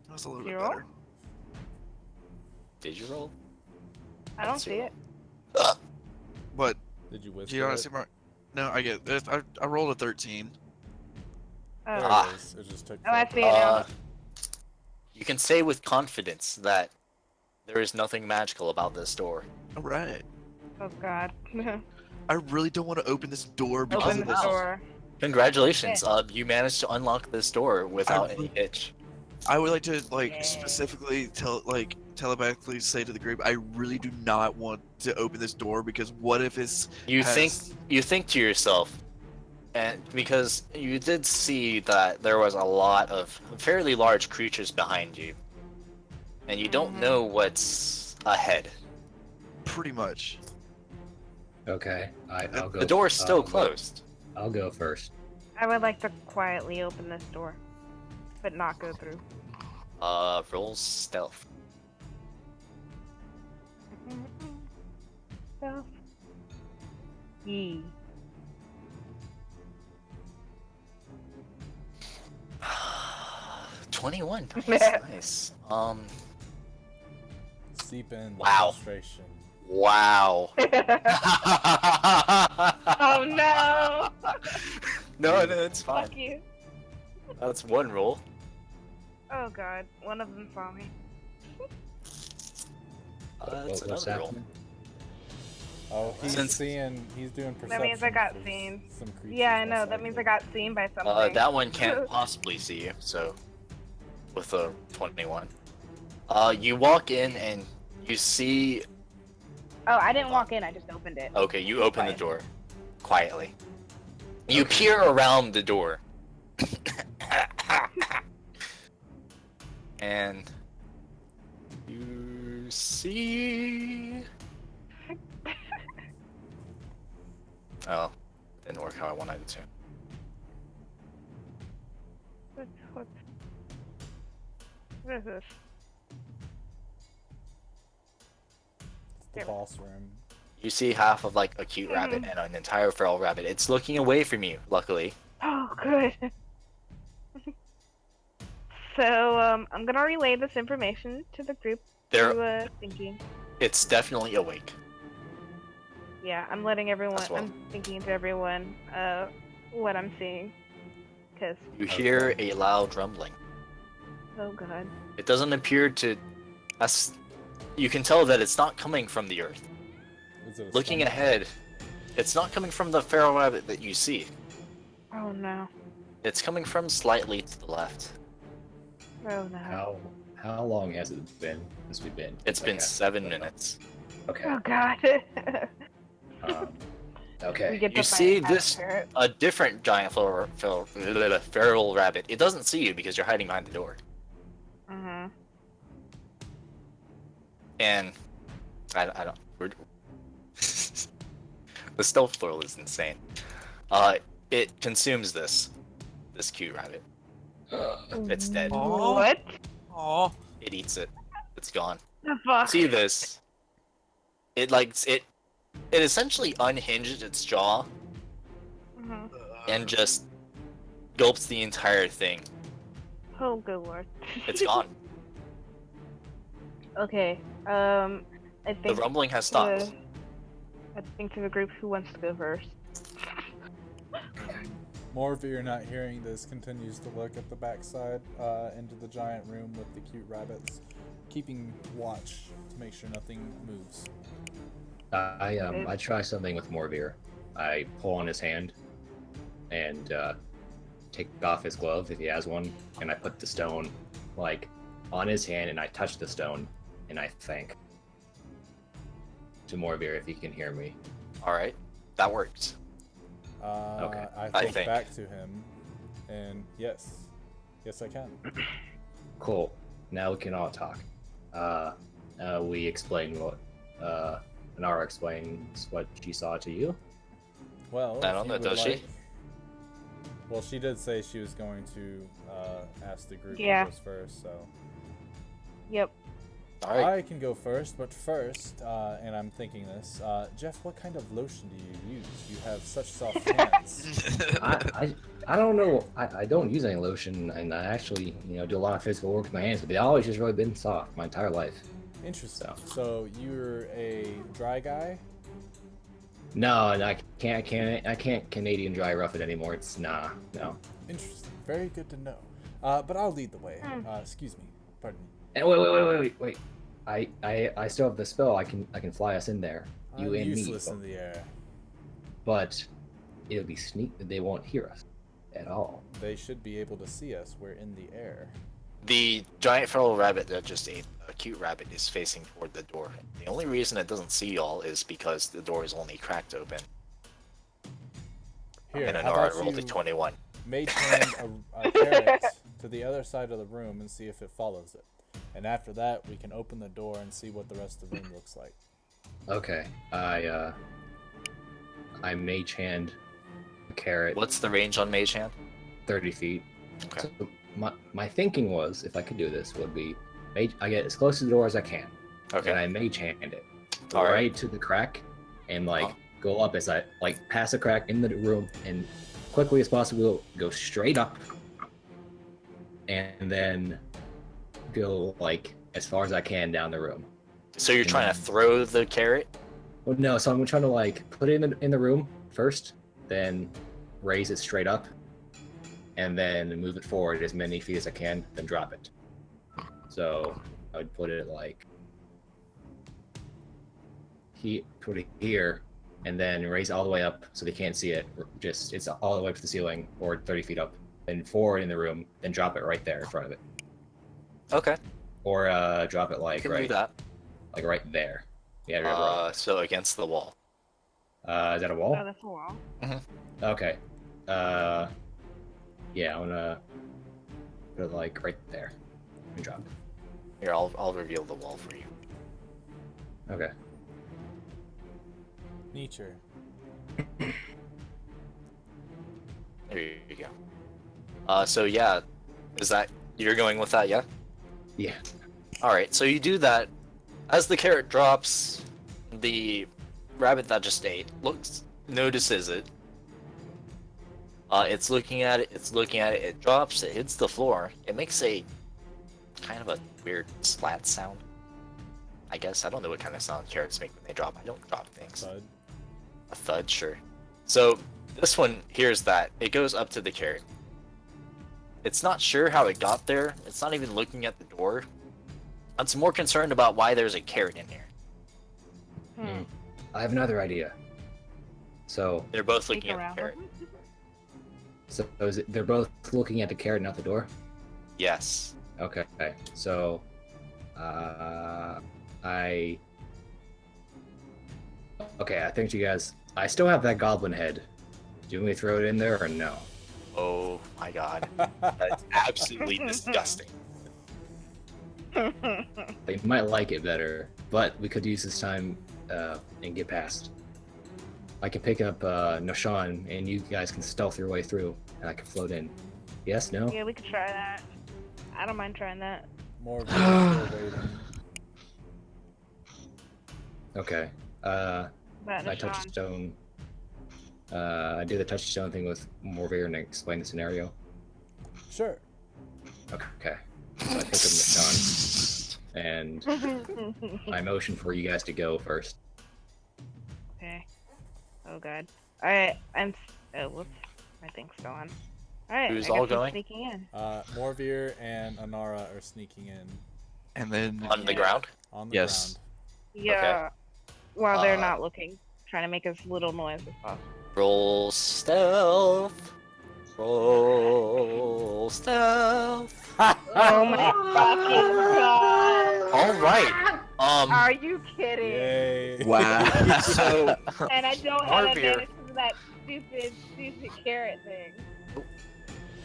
That's a little bit Zero? better. Did you roll? I don't see it. But Did you whisper? do you want it? to see my? No, I get. I rolled a 13. There Oh, it is. It just took. Oh, I forever. see it now. You can say with confidence that there is nothing magical about this door. All right. Oh god. I really don't want to open this door because Open of the this. door. Congratulations, you managed to unlock this door without any really- hitch. I would like to Yay. specifically telepathically say to the group, I really do not want to open this door because what if it's You has- think to yourself, and because you did see that there was a lot of fairly large creatures behind you, and you don't know what's ahead. pretty much. Okay, I'll go. The door's still I'll go- closed. I'll go first. I would like to quietly open this door, but not go through. Roll stealth. Stealth. Yee. 21. Nice. Seep in the Wow. frustration. Wow. Oh no! No, it's fine. Fuck you. That's one roll. Oh god, one of them saw me. That's What's another roll. happening? Oh, he's Since- he's doing perception. That means I got for seen. Some creatures Yeah, I know. most That means I likely. got seen by something. That one can't possibly see you, so with a 21. You walk in and you see. Oh, I didn't walk in. I just opened it. Okay, you open the Quiet. door quietly. You peer around the door. And you see. Oh, didn't work how I wanted it to. What is this? It's the boss room. You see half of like a cute rabbit and an entire feral rabbit. It's looking away from you, luckily. Oh, good. So, I'm gonna relay this information to the group through thinking. It's definitely awake. Yeah, I'm letting everyone. As well. I'm thinking to everyone what I'm seeing. Cause You hear a loud rumbling. oh god. It doesn't appear to. You can tell that it's not coming from the earth. Is it a Looking stomach? ahead, it's not coming from the feral rabbit that you see. Oh no. It's coming from slightly to the left. Oh no. How long has it been since we've been? It's been 7 minutes. Okay. Oh god. Um, We okay. get to You fight see as this parrot. a different giant feral rabbit. It doesn't see you because you're hiding behind the door. Mhm. And I don't. The stealth roll is insane. It consumes this cute rabbit. It's dead. Aw. What Aw. It eats it. It's gone. the fuck? See this? It essentially unhinged its jaw Mhm. and just gulps the entire thing. Oh good lord. It's gone. Okay. I The think. rumbling has stopped. I think to the group who wants to go first. Morveer, not hearing this, continues to look at the backside into the giant room with the cute rabbits, keeping watch to make sure nothing moves. I try something with Morveer. I pull on his hand and take off his glove if he has one, and I put the stone like on his hand, and I touch the stone, and I thank to Morveer if he can hear me. Alright, that works. Okay. I think. back to him, and yes, I can. Cool. Now we can all talk. We explain what Nara explains what she saw to you. Well, I if don't you know, would does she? Well, she did say she was going to ask the group Yeah. who goes first, so Yep. Alright. I can go first. But first, and I'm thinking this, Jeff, what kind of lotion do you use? You have such soft hands. I don't know. I don't use any lotion, and I actually do a lot of physical work with my hands, but they always just really been soft my entire life. Interesting. So you're a dry guy? No, and I can't Canadian dry rough it anymore. It's no. Interesting. Very good to know. But I'll lead the way. Hmm. Excuse me. Pardon me. And wait. I still have the spell. I can fly us in there. You I'm and useless me. in the air. But it'll be sneak. They won't hear us at all. They should be able to see us. We're in the air. The giant feral rabbit that just ate a cute rabbit is facing toward the door. The only reason it doesn't see y'all is because the door is only cracked open. Here, And how Anara about rolled a you 21. mage hand a carrot to the other side of the room and see if it follows it. And after that, we can open the door and see what the rest of the room looks like. Okay. I mage hand a carrot What's the range on Mage Hand? 30 feet. Okay. So my thinking was, if I could do this, would be I get as close to the door as I can, and Okay. I mage hand it All right. right to the crack, and go up as I pass a crack in the room, and quickly as possible go straight up, and then go as far as I can down the room. So you're trying to throw the carrot? Well, no, so I'm trying to put it in the room first, then raise it straight up, and then move it forward as many feet as I can, then drop it. So I would put it put it here, and then raise it all the way up so they can't see it. It's all the way up to the ceiling, or 30 feet up, then forward in the room, then drop it right there in front of it, Okay. or drop it You can do that. right there. Yeah, right. So against the wall. Is that a wall? Oh, that's a wall. Okay. Yeah, I'm gonna put it right there and drop it. Here, I'll reveal the wall for you. Okay. Nature. There you go. So yeah, is that you're going with that? Yeah. Yeah. Alright, so you do that. As the carrot drops, the rabbit that just ate notices it. It's looking at it, it drops, it hits the floor. It makes a kind of a weird splat sound. I guess. I don't know what kind of sound carrots make when they drop. I don't drop things. Thud. A thud, sure. So this one hears that. It goes up to the carrot. It's not sure how it got there. It's not even looking at the door. It's more concerned about why there's a carrot in here. I have another idea. So, They're both Sneak looking at around. the carrot. they're both looking at the carrot, not the door? Yes. Okay, so, I think you guys, I still have that goblin head. Do you want me to throw it in there or no? Oh my god. That's absolutely disgusting. They might like it better, but we could use this time and get past. I can pick up Noshan, and you guys can stealth your way through, and I can float in. Yes, no? Yeah, we could try that. I don't mind trying that. More of you still waiting. Okay. But I touch Nishan. stone. I do the touch stone thing with Morvir and explain the scenario. Sure. Okay. So I pick up Noshan, and I motion for you guys to go first. Okay. Oh god. Alright, oh, whoops. My thing's still on. Alright, Who's I guess all I'm going? sneaking in. Morvir and Anara are sneaking in And then On the ground? on the Yes. Yeah. While they're Uh, not looking. Trying to make as little noise as possible. Roll stealth. Roll stealth. ground. Oh my fucking god! Alright. Are you kidding? Yay. Wow. So And I don't have Marvir. advantage because of that stupid carrot thing.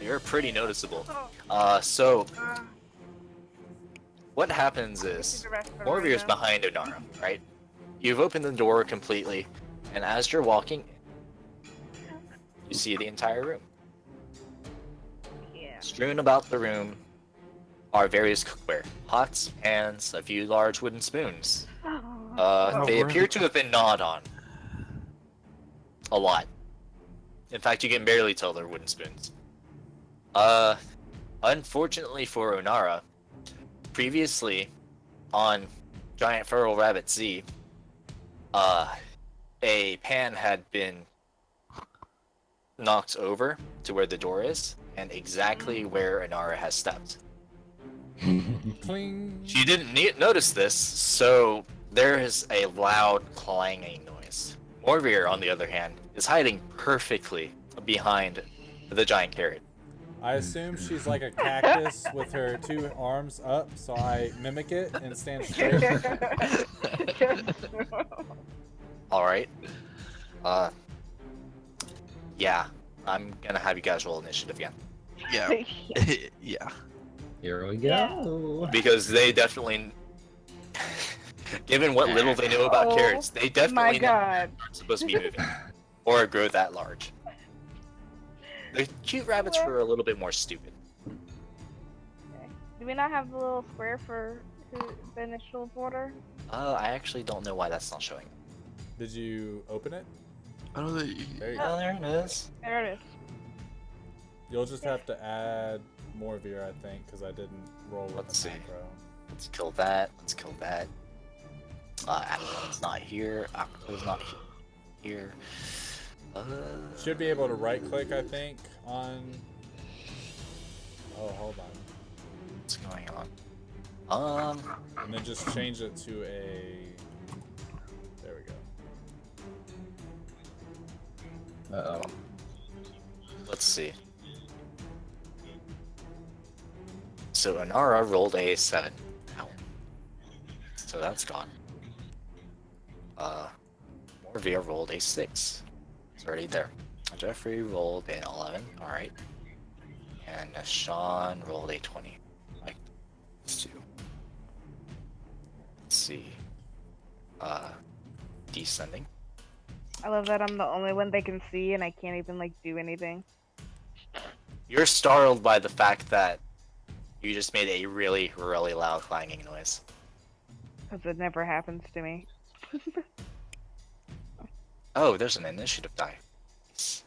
you're pretty noticeable. Oh, So uh, what happens this is is the rest of the Morvir's room. behind Onara, right? You've opened the door completely, and as you're walking, you see the entire room. Yeah. Strewn about the room are various cookware, pots, pans, a few large wooden spoons. Oh, They we're- appear to have been gnawed on. A lot. In fact, you can barely tell they're wooden spoons. Unfortunately for Onara, previously on Giant Feral Rabbit Z, a pan had been knocked over to where the door is, and exactly where Onara has stepped. Cling. She didn't notice this, so there is a loud clanging noise. Morvir, on the other hand, is hiding perfectly behind the giant carrot. I assume she's like a cactus with her two arms up, so I mimic it and stand straight. Alright. Yeah, I'm gonna have you guys roll initiative again. Yeah. Yeah. Here we go. Because they definitely, given what little they know about Oh, carrots, they My definitely know god. aren't supposed to be moving or grow that large. The cute rabbits were a little bit more stupid. Do we not have the little square for the initial border? I actually don't know why that's not showing. Did you open it? I don't think. There you go. Oh, there it is. There it is. You'll just have to add Morvir, I think, because I didn't roll with Let's the see. macro. Let's kill that. Let's kill that. Avalon's not here. Aqua's not here. Should be able to right click, I think, on. Oh, hold on. What's going on? And then just change it to a. There we go. Uh-oh. Let's see. So Anara rolled a 7. Ow. So that's gone. Morvir rolled a 6. It's already there. Jeffrey rolled an 11. Alright. And Sean rolled a 20. Like, let's do. Let's see. Descending. I love that I'm the only one they can see and I can't even like do anything. You're startled by the fact that You just made a really, really loud clanging noise. Because it never happens to me. Oh, there's an initiative die. Nice.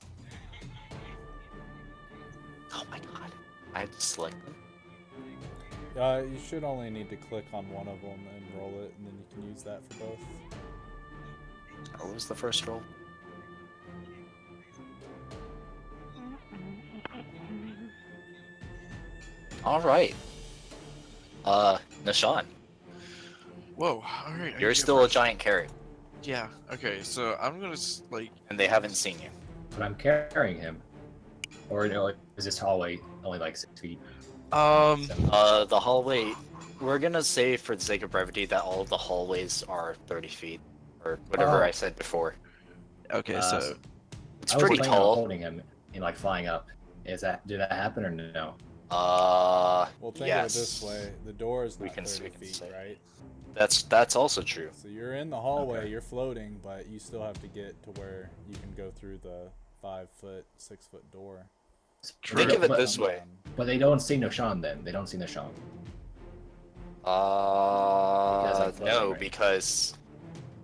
Oh my god. I had to select them. You should only need to click on one of them and roll it, and then you can use that for both. What was the first roll? Alright. Nishan, Whoa. All right. you're still a giant carrot, Yeah. Okay. So I'm gonna like. and they haven't seen you. But I'm carrying him. Or no, is this hallway only like 6 feet? The hallway, we're gonna say for the sake of brevity that all of the hallways are 30 feet, or whatever Oh. I said before. Okay. So. It's I was pretty planning on tall. holding him and like flying up. Did that happen or no? Well, think yes. of it this way: the door is We not can- 30 we can feet, say. right? That's also true. So you're in the hallway, Okay. you're floating, but you still have to get to where you can go through the 5-foot, 6-foot door. Think of it But- this way. But they don't see Noshan then. They don't see Noshan. I'm floating, No, right? because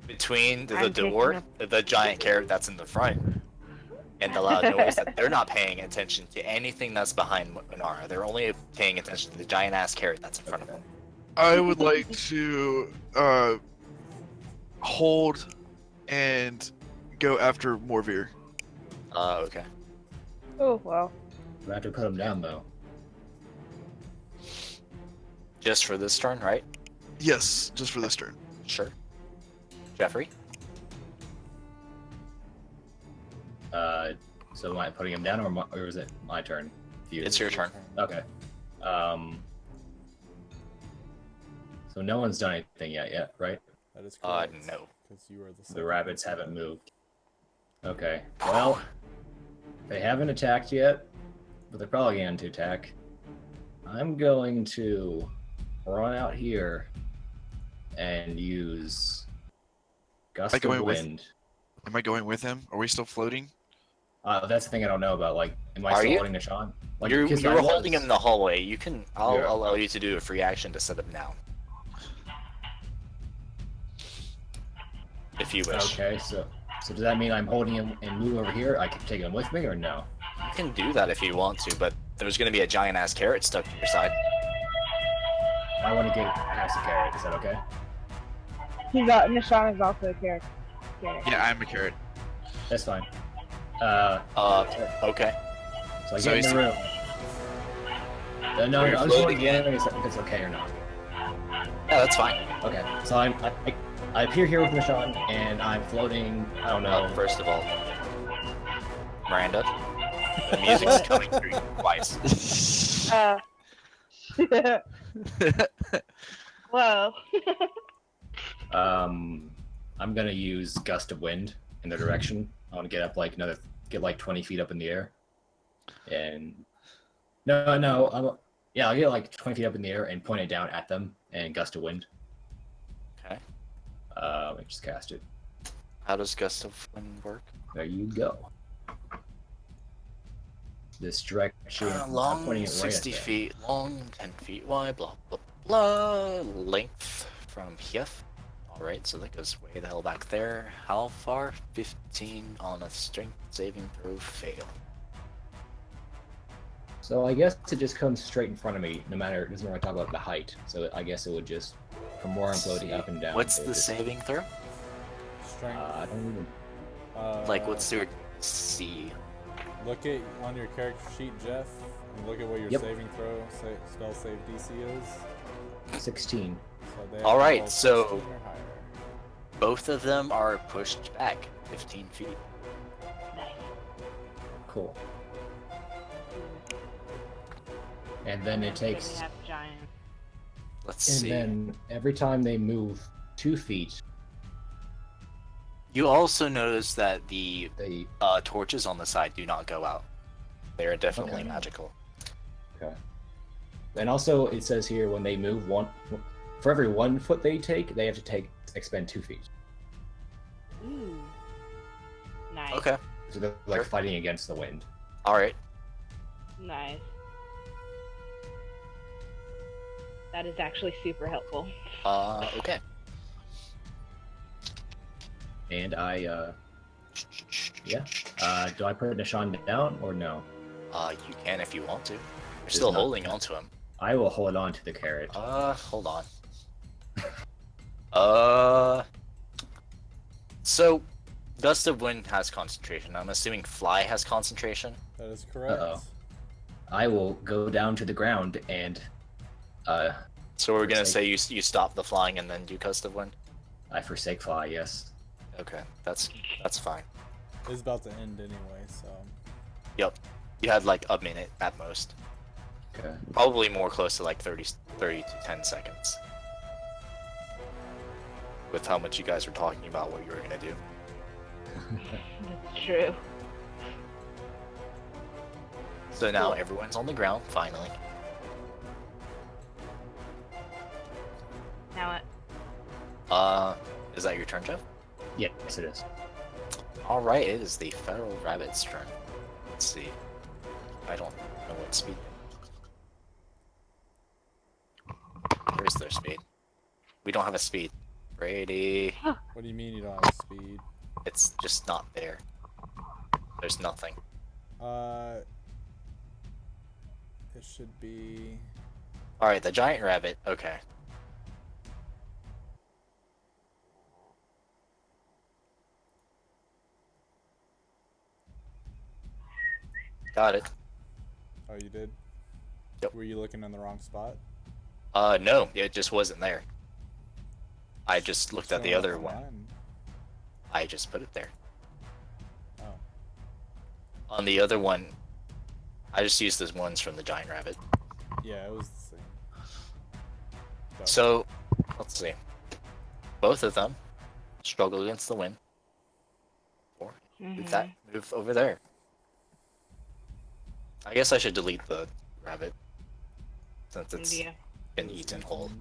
between the I'm door, taking the giant carrot that's in the front, and the loud noise, that they're not paying attention to anything that's behind Minara. They're only paying attention to the giant ass carrot that's in front of them. I would like to hold and go after Morvir. Okay. Oh, well. We have to put him down though. Just for this turn, right? Yes, just for this turn. Sure. Jeffrey? So am I putting him down or is it my turn? It's your turn. Okay. So no one's done anything yet, right? That is correct. No. Because you are the The second rabbits one. haven't moved. Okay. Well, they haven't attacked yet, but they're probably going to attack. I'm going to run out here and use gust of going with- wind. Am I going with him? Are we still floating? That's the thing I don't know about. Like, am I Are still you? holding Nishan? Like, You because I were holding was- him in the hallway. You can. I'll Yeah. allow you to do a free action to set him down. If you wish. Okay, so does that mean I'm holding him and move over here? I can take him with me or no? You can do that if you want to, but there's going to be a giant ass carrot stuck to your side. I want to get past the carrot. Is that okay? Nishan is also a character. Yeah, I'm a carrot. That's fine. Okay. So I So get in is the he- room. No, You're I was floating wondering if it's okay or not. Yeah, that's fine. Okay, so I appear here with Nishan, and I'm floating. I don't know. First of all, Miranda, the music's coming through you twice. Whoa. I'm gonna use gust of wind in their direction. I want to get up like 20 feet up in the air, and I'll get like 20 feet up in the air and point it down at them and gust of wind. Okay. I just cast it. How does gust of wind work? There you go. This direction. I'm Long pointing it right at 60 them. feet, long 10 feet wide, blah blah blah. Length from here. Alright, so that goes way the hell back there. How far? 15 on a strength saving throw fail. So I guess it just comes straight in front of me, no matter, it doesn't really talk about the height. So I guess it would just, from where I'm floating up and down. What's it the would just- saving throw? Strength. I don't even. Like, what's your C? Look at on your character sheet, Jeff, and look at what your Yep. saving throw, spell save DC is. 16. So they have All to right, roll so- 16 or higher. Both of them are pushed back 15 feet. Cool. And then it We takes. have giant. Let's And see. then every time they move 2 feet, You also notice that the they. torches on the side do not go out. They are definitely Okay. magical. Okay. And also, it says here when they move for every 1 foot they take, they have to expend 2 feet. Ooh. Nice. Okay. So they're like Sure. fighting against the wind. All right. Nice. That is actually super helpful. Okay. And I, yeah. Do I put Nishan down or no? You can if you want to. You're Does still not- holding onto him. I will hold on to the carrot. Hold on. So, Gust of Wind has concentration. I'm assuming Fly has concentration. That is correct. Uh-oh. I will go down to the ground and, So we're gonna Forsake. say you stop the flying and then do Gust of Wind. I forsake fly. Yes. Okay, that's fine. It's about to end anyway, so. Yep. You had like a minute at most. Okay. Probably more close to like 30 to 10 seconds. With how much you guys were talking about what you were gonna do. That's true. So now everyone's on the ground, finally. Now what? Is that your turn, Jeff? Yes, it is. Alright, it is the feral rabbit's turn. Let's see. I don't know what speed. Where's their speed? We don't have a speed. Brady. What do you mean you don't have speed? It's just not there. There's nothing. It should be. Alright, the giant rabbit. Okay. Got it. Oh, you did? Yep. Were you looking in the wrong spot? No, it just wasn't there. I just looked at the Showing up other on one. mine. I just put it there. Oh. On the other one, I just used those ones from the giant rabbit. Yeah, it was the same. So, let's see. Both of them struggle against the wind. Or move that, move over there. I guess I should delete the rabbit. Since it's Yeah. been eaten whole.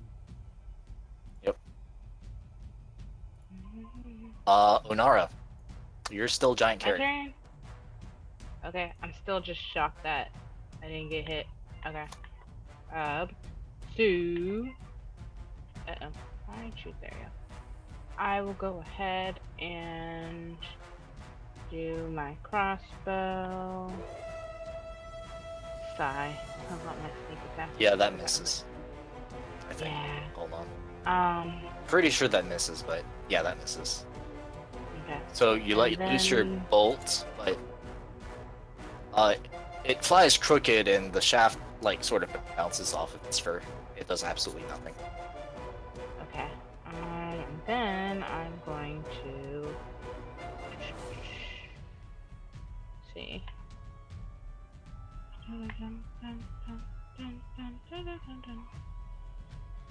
Onara, you're still giant My carrot. turn? Okay, I'm still just shocked that I didn't get hit. Okay. So... Uh-oh. Alright, shoot, there you go. I will go ahead and do my crossbow. Sigh. How about my sneak attack? Yeah, that misses. I think. Yeah. Hold on. Pretty Pretty sure that misses, but yeah, that misses. Okay. So you let And loose your then- bolt, but it flies crooked and the shaft like sort of bounces off of its fur. It does absolutely nothing. Okay. And then I'm going to see.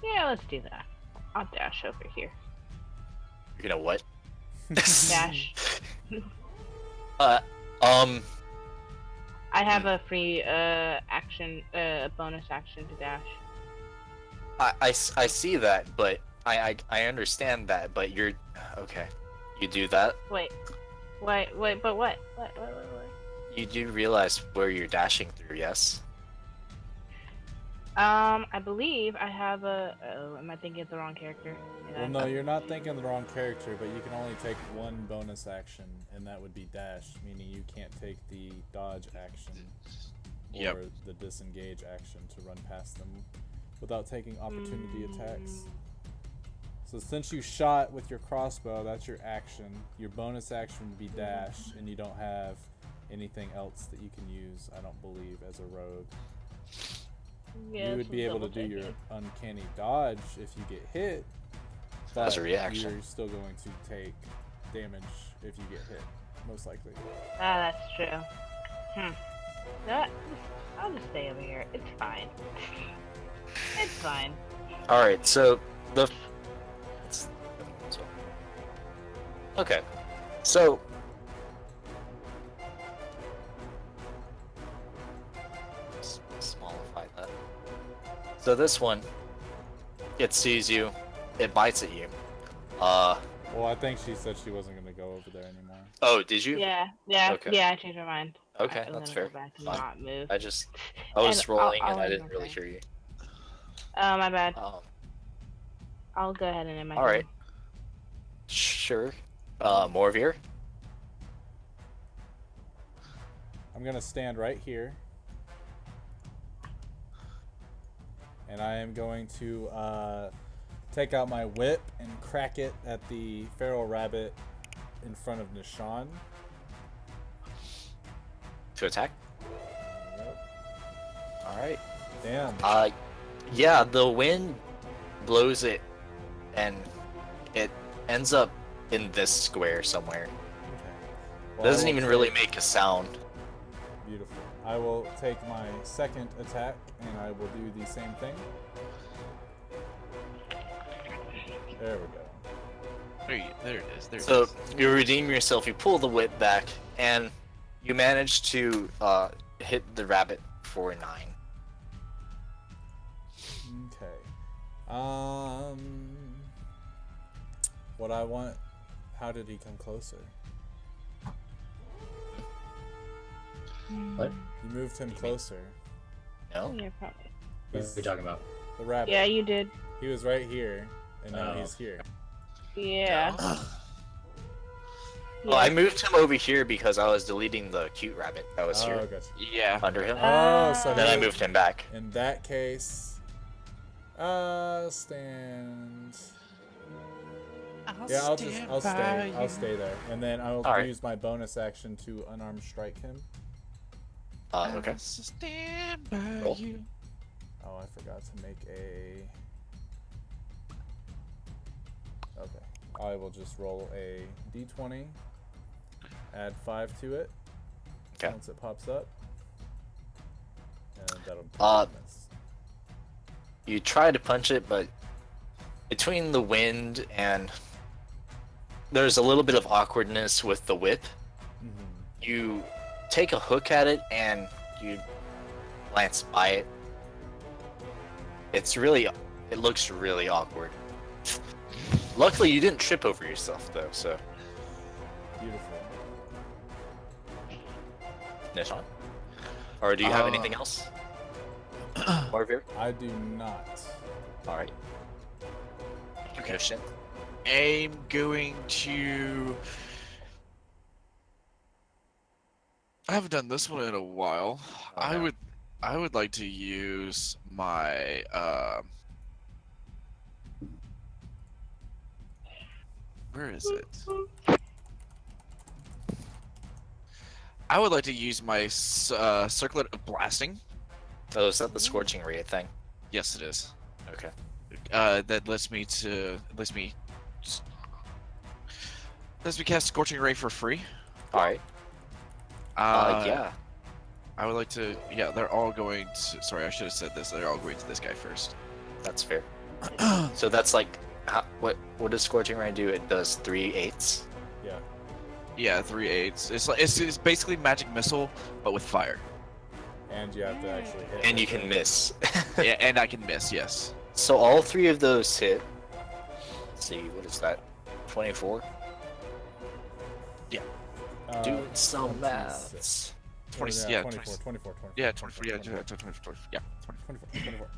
Yeah, let's do that. I'll dash over here. You're gonna what? Dash. I have a free action, bonus action to dash. I see that, but I understand that, but you're okay. You do that. Wait, but what? What? You do realize where you're dashing through, yes? I believe I have a. Oh, am I thinking of the wrong character? Yeah. Well, no, you're not thinking the wrong character, but you can only take one bonus action, and that would be dash, meaning you can't take the dodge action or Yep. the disengage action to run past them without taking opportunity attacks. So since you shot with your crossbow, that's your action. Your bonus action would be dash, and you don't have anything else that you can use, I don't believe, as a rogue. Yeah, You would be able to do your uncanny dodge if you get hit, but As a reaction. you're still going to take damage if you get hit, most likely. Ah, that's true. That, I'll just stay over here. It's fine. It's fine. All right. So okay. So smallify that. So this one, it sees you, it bites at you. Well, I think she said she wasn't going to go over there anymore. Oh, did you? Yeah, Okay. I changed my mind. Okay, I'm that's gonna fair. go back and Fine. not move. I was And scrolling I'll and I leave didn't my really thing. hear you. My bad. Um, I'll go ahead and end my all right. turn. Sure. Morvir. I'm gonna stand right here, and I am going to take out my whip and crack it at the feral rabbit in front of Nishan. To attack. Yep. All right. Damn. Yeah, the wind blows it, and it ends up in this square somewhere. Okay. Well, I Doesn't will even really take- make a sound. Beautiful. I will take my second attack, and I will do the same thing. There we go. There it is. There it So is. you redeem yourself. You pull the whip back, and you manage to hit the rabbit for 9. Okay. What I want. How did he come closer? What? You moved him closer. No. Yeah, probably. What are we talking about? The rabbit. Yeah, you did. He was right here, and now Oh. he's here. Yeah. Well, I moved him over here because I was deleting the cute rabbit that was Oh, here gotcha. Yeah. under him. Oh, so Then I he- moved him back. In that case, stand. Yeah, I'll stay. I'll stay there, and then I'll All right. use my bonus action to unarmed strike him. Okay. Stand by Roll. you. Oh, I forgot to make a. Okay, I will just roll a d20, add 5 to it. Okay. Once it pops up, and that'll. miss. You try to punch it, but between the wind and there's a little bit of awkwardness with the whip. Mhm. You take a hook at it and you glance by it. It looks really awkward. Luckily, you didn't trip over yourself though, so. Beautiful. Nishan? Or do you have anything else? Morvir? I do not. Alright. Okay. Mission. I'm going to. I haven't done this one in a while. Okay. I would like to use my where is it? I would like to use my circlet of blasting. Oh, is that the scorching ray thing? Yes, it is. Okay. That lets me cast scorching ray for free. Alright. Yeah. I would like to. Yeah, they're all going to. Sorry, I should have said this. They're all going to this guy first. That's fair. So that's like, what does scorching ray do? It does 3/8. Yeah. Yeah, 3/8. It's basically magic missile, but with fire. And you have to actually hit. And it. you can miss. Yeah, and I can miss. Yes. So all 3 of those hit. Let's see, what is that? 24? Doing some 26. maths. 20. Yeah, Yeah, 24, 20, 24, 24. yeah, 24. Yeah, 24. Yeah, 24, 24,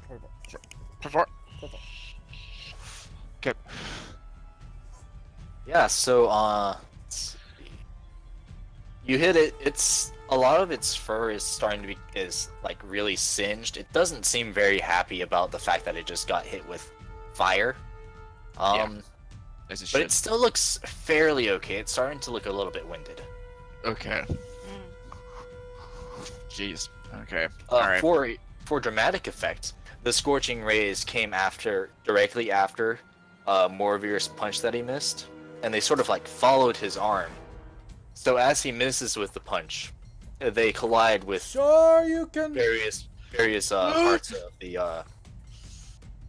24. 24. Okay. Yeah, so let's see. You hit it. It's a lot of its fur is starting to be like really singed. It doesn't seem very happy about the fact that it just got hit with fire. As it But should. it still looks fairly okay. It's starting to look a little bit winded. Okay. Jeez. Okay. Uh, All right. For dramatic effect, the scorching rays came directly after Morvir's punch that he missed, and they sort of like followed his arm. So as he misses with the punch, they collide with Sure, you can. various parts of the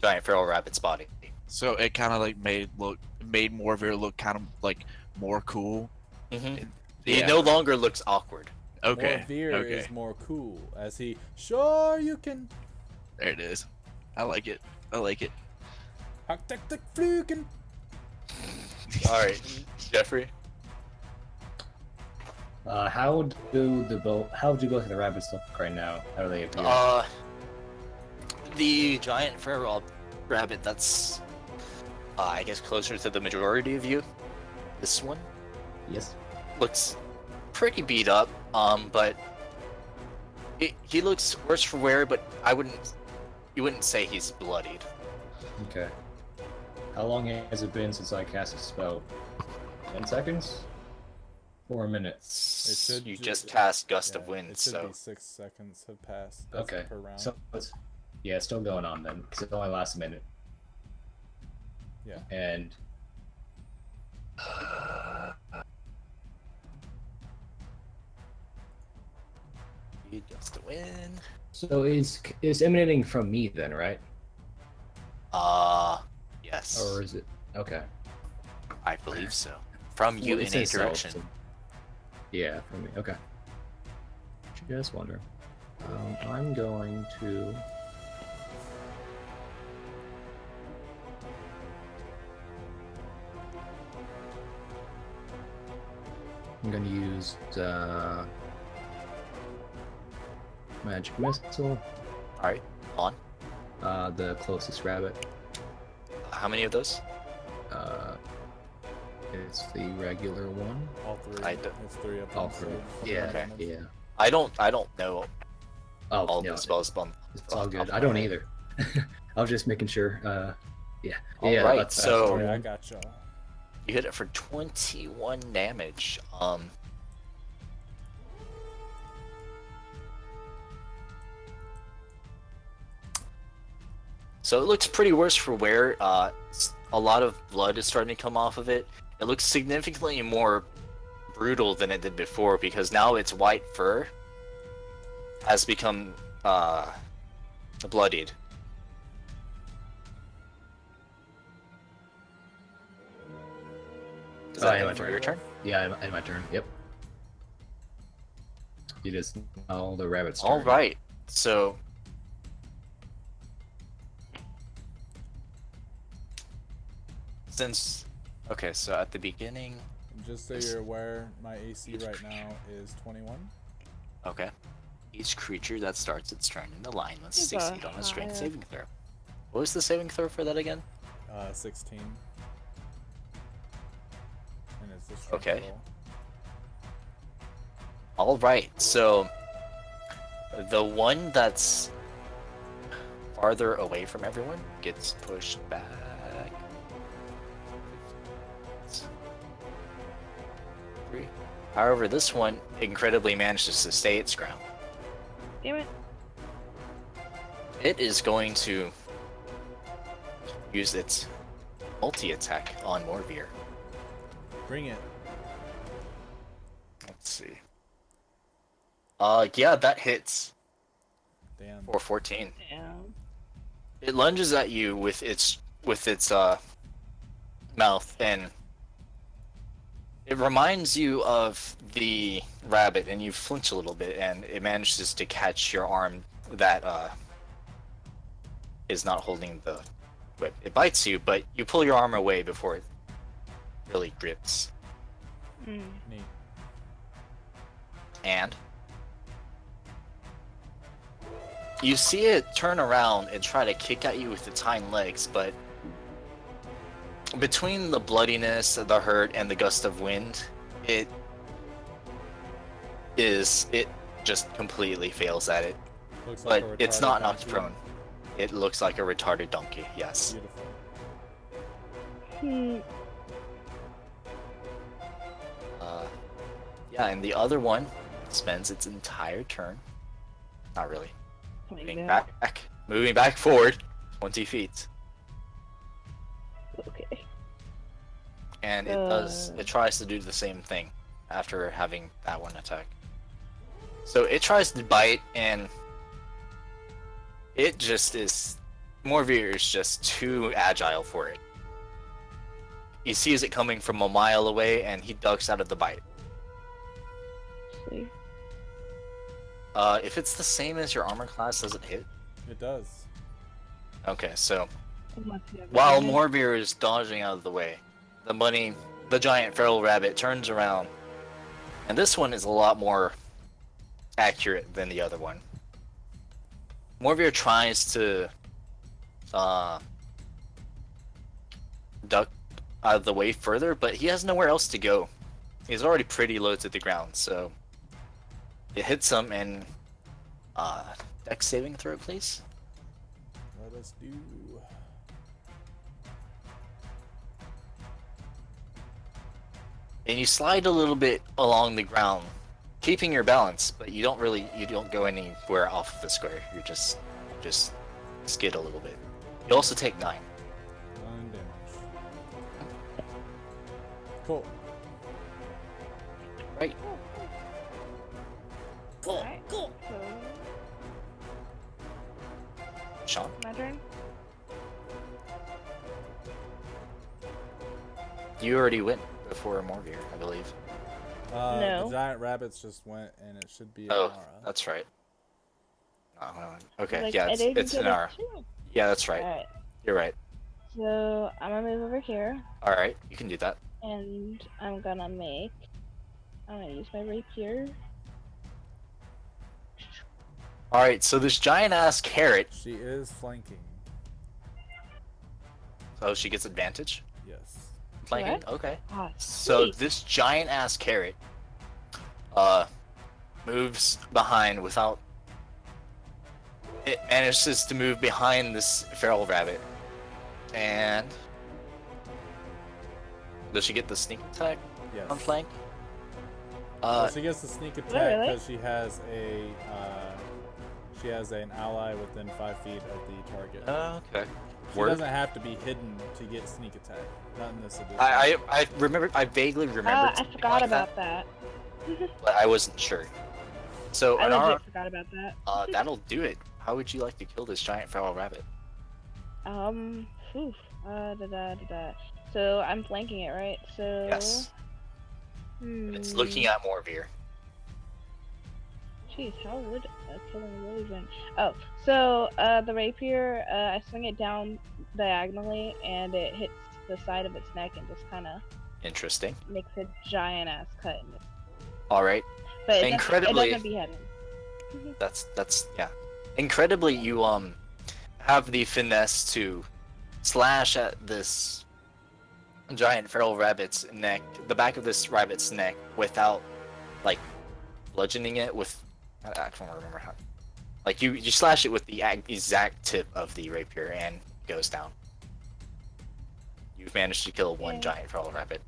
giant feral rabbit's body. So it kind of like made Morvir look kind of like more cool. Mm-hmm. Yeah. He no longer looks awkward. Okay. Morvir Okay. is more cool as he. Sure, you can. There it is. I like it. I like it. Hektik flugen. All right, Jeffrey. How do both of the rabbits look right now? How do they appear? The giant feral rabbit that's, I guess, closer to the majority of you. This one Yes. looks pretty beat up, but he looks worse for wear, but you wouldn't say he's bloodied. Okay. How long has it been since I cast a spell? 10 seconds? 4 minutes. It should You ju- just cast Gust of Yeah, Wind, it should so be 6 seconds have passed. That's Okay. per round. So yeah, it's still going on then, because it only lasts a minute. Yeah. And Gust of Wind. so it's emanating from me then, right? Yes. Or is it? Okay. I believe so. From you Well, in it a says so, direction. so- Yeah, from me. Okay. Just wonder. I'm going to. I'm going to use magic missile. Alright, on. The closest rabbit. How many of those? It's the regular one. All three. I d- It's 3 of them. All three. so Yeah, Okay. yeah. I don't know Oh, all no, the spells bump. it's all good. I don't either. I was just making sure. Yeah. All yeah. right, that's so- Sorry, I got y'all. You hit it for 21 damage. So it looks pretty worse for wear. A lot of blood is starting to come off of it. It looks significantly more brutal than it did before because now its white fur has become bloodied. Is that yeah, it for your turn? Yeah, in my turn. Yep. It is now the rabbit's turn. All right. So okay, so at the beginning, And just so you're aware, my AC right now is 21. okay, each creature that starts its turn in the line must He's succeed on a strength higher. saving throw. What was the saving throw for that again? 16. And it's the strength Okay. roll. All right, so the one that's farther away from everyone gets pushed back. Three. However, this one incredibly manages to stay its ground. Damn it. It is going to use its multi-attack on Morveer. Bring it. Let's see. Yeah, that hits Damn. for 14. Damn. It lunges at you with its mouth, and it reminds you of the rabbit, and you flinch a little bit, and it manages to catch your arm that is not holding the whip. It bites you, but you pull your arm away before it really grips. Mm. Neat. And you see it turn around and try to kick at you with its hind legs, but between the bloodiness, the hurt, and the gust of wind, it just completely fails at it. Looks like But a it's retarded not knocked donkey. prone. It looks like a retarded donkey, yes. Beautiful. Hmm. Yeah, and the other one spends its entire turn. Not really. Moving back. Moving back forward 20 feet. Okay. And it tries to do the same thing after having that one attack. So it tries to bite, and it just is, Morveer is just too agile for it. He sees it coming from a mile away, and he ducks out of the bite. See. If it's the same as your armor class, does it hit? It does. Okay, so It must be while everything. Morveer is dodging out of the way, the giant feral rabbit turns around, and this one is a lot more accurate than the other one. Morveer tries to duck out of the way further, but he has nowhere else to go. He's already pretty low to the ground, so it hits him and dex saving throw, please. Let us do. And you slide a little bit along the ground, keeping your balance, but you don't go anywhere off of the square. You're just skid a little bit. You also take 9. 9 damage. Cool. Right. Alright, so Sean. my turn. You already went before Morgir, I believe. No. The giant rabbits just went, and it should be Oh, Inara. that's right. Okay, Like, yeah, I didn't it's get an a hour. chance. Yeah, that's right. Alright, You're right. so I'm gonna move over here, All right, you can do that. and I'm gonna use my rapier. All right, so this giant ass carrot. She is flanking. Oh, she gets advantage. Yes. Flanking. What? Okay. Ah, So sweet. this giant ass carrot, moves behind without. It manages to move behind this feral rabbit, and does she get the sneak attack Yes. on flank? Well, she gets the sneak attack really? because she has an ally within 5 feet of the target. Okay. She Word. doesn't have to be hidden to get sneak attack. Not in this edition. I remember. I vaguely remember. I something forgot like about that. but I wasn't sure. So I Inara, legit forgot about that. that'll do it. How would you like to kill this giant feral rabbit? Oof. So I'm flanking it, right? So. Yes. It's looking at Morvir. Jeez, how would a killing really win? Oh, so the rapier, I swing it down diagonally, and it hits the side of its neck and just kind of Interesting. makes a giant ass cut in it. All right. But it Incredibly- doesn't behead him. That's yeah. Incredibly, you have the finesse to slash at this giant feral rabbit's neck, the back of this rabbit's neck, without like bludgeoning it with. I don't remember how. Like you slash it with the exact tip of the rapier and it goes down. You've managed to kill one Yeah. giant feral rabbit.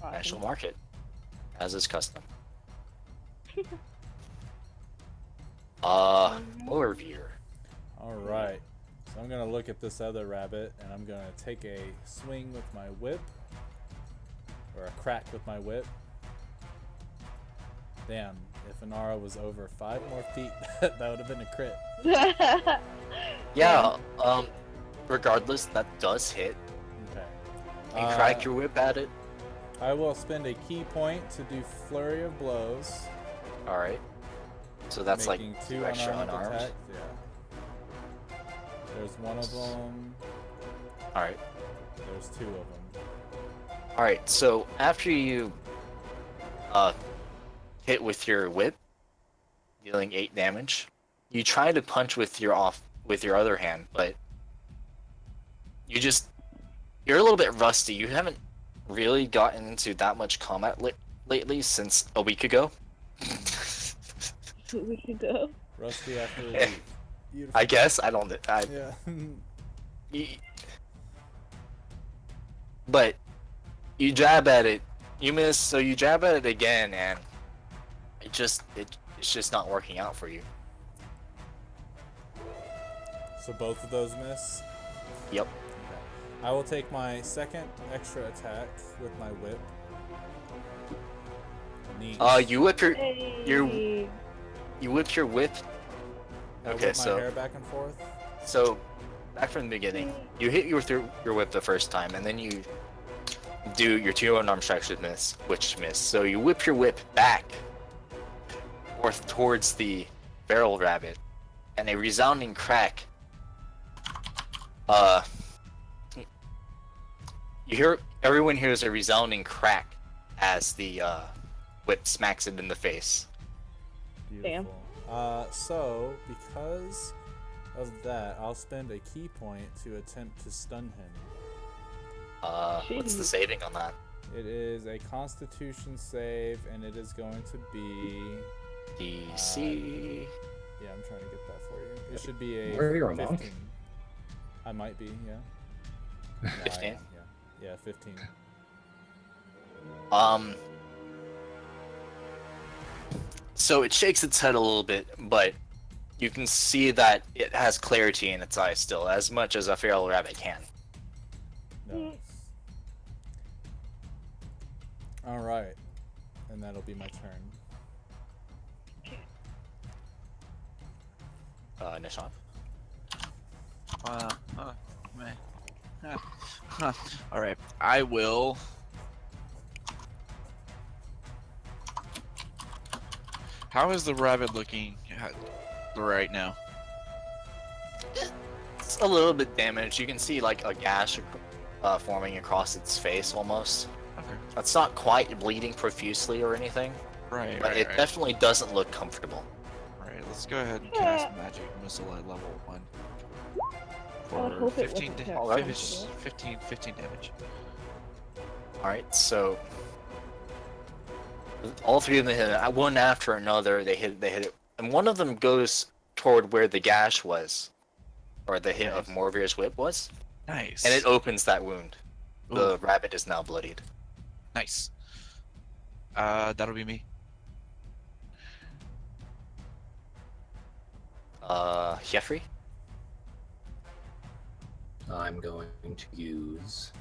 I shall mark it, as is custom. Morvir. All right. So I'm gonna look at this other rabbit, and I'm gonna take a swing with my whip, or a crack with my whip. Damn! If Inara was over 5 more feet, that would have been a crit. Yeah. Regardless, that does hit. Okay. And crack your whip at it. I will spend a key point to do flurry of blows. All right. So that's like making 2 2 extra unarmed unarmed. attacks. Yeah. There's one of them. All right. There's 2 of them. All right. So after you hit with your whip, dealing 8 damage, you try to punch with your other hand, but you're a little bit rusty. You haven't really gotten into that much combat lately since a week ago. We could go. Rusty after a week. Beautiful. I guess I don't. Yeah. But you jab at it, you miss, so you jab at it again, and it's just not working out for you. So both of those miss. Yep. Okay. I will take my second extra attack with my whip. Neat. You whip your Hey. you whip your whip. I Okay, whip my so hair back and forth. so back from the beginning, you hit with your whip the first time, and then you do your 2 unarmed strikes which miss. So you whip your whip back towards the feral rabbit, and a resounding crack. Everyone hears a resounding crack as the whip smacks it in the face. Damn. Beautiful. So because of that, I'll spend a key point to attempt to stun him. What's the saving on that? It is a Constitution save, and it is going to be. DC. Yeah, I'm trying to get that for you. It should be a. Where are you, a 15. monk? I might be, yeah. No, I 15? am, yeah, 15. So it shakes its head a little bit, but you can see that it has clarity in its eyes still, as much as a feral rabbit can. Nice. All right, and that'll be my turn. Nishan. All right, I will. How is the rabbit looking right now? It's a little bit damaged. You can see like a gash forming across its face almost. Okay. It's not quite bleeding profusely or anything, Right. but it definitely doesn't look comfortable. Right. Let's go ahead and cast magic missile at level 1 I would for hope it 15 wasn't da- that Alright. 15 damage. Alright, so all three of them hit it. One after another. They hit it, and one of them goes toward where the gash was, or the hit of Nice. Morvir's whip was, Nice. and it opens that wound. The Ooh, rabbit is now bloodied. nice. That'll be me. Jeffrey. I'm going to use.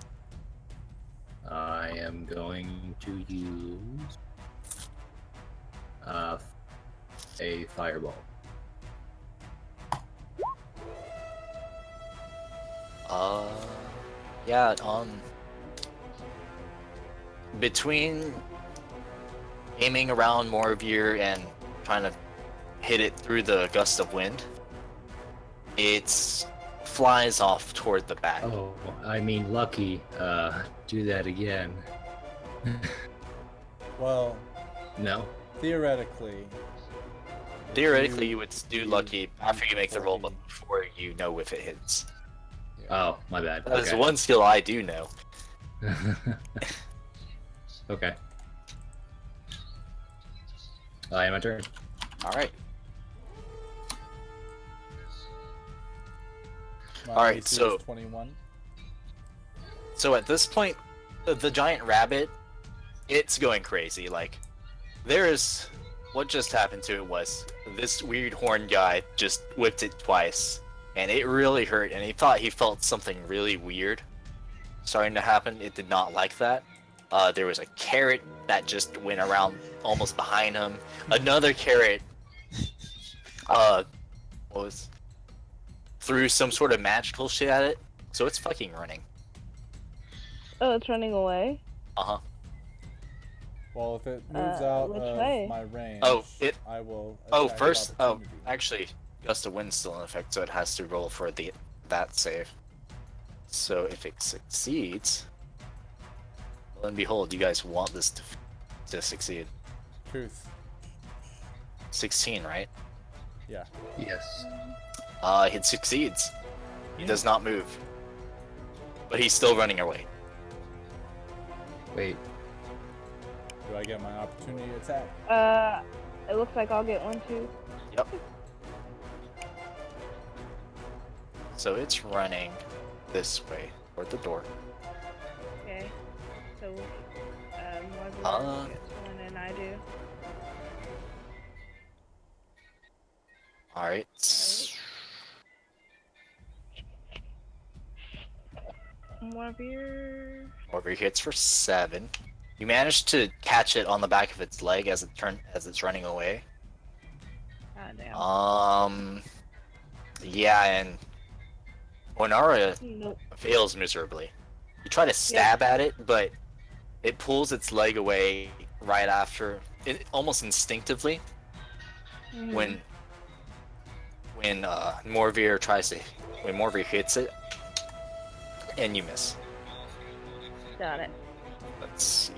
I am going to use a fireball. Yeah, between aiming around Morvir and trying to hit it through the gust of wind, it flies off toward the back. Oh, I mean, lucky. Do that again. Well, No. theoretically. Theoretically, you would do you- lucky after you make the roll, but before before you know if it hits. Oh, my bad. That is Okay. one skill I do know. Okay. I am my turn. Alright. My Alright, AC so- is 21. So at this point, the giant rabbit, it's going crazy. Like, there's what just happened to it was this weird horn guy just whipped it twice, and it really hurt. And he thought he felt something really weird starting to happen. It did not like that. There was a carrot that just went around almost behind him. Another carrot, threw some sort of magical shit at it. So it's fucking running. Oh, it's running away. Well, if it moves out which of way? my range, Oh, I will. Oh, attack first, of oh, opportunity. actually, gust of wind's still in effect, so it has to roll for that save. So if it succeeds, lo and behold, you guys want this to succeed. Truth. 16, right? Yeah. Yes. It succeeds. He does not move, but he's still running away. Wait. Do I get my opportunity attack? It looks like I'll get one too. Yep. So it's running this way toward the door. Okay. So, more Uh. gets one and I do. All right. More beer. Over hits for 7. You managed to catch it on the back of its leg as it's running away. God damn. Yeah, and Onara Nope. fails miserably. You try to stab at it, but it pulls its leg away right after, it almost instinctively. Mhm. When Morvir hits it, and you miss. Got it. Let's see.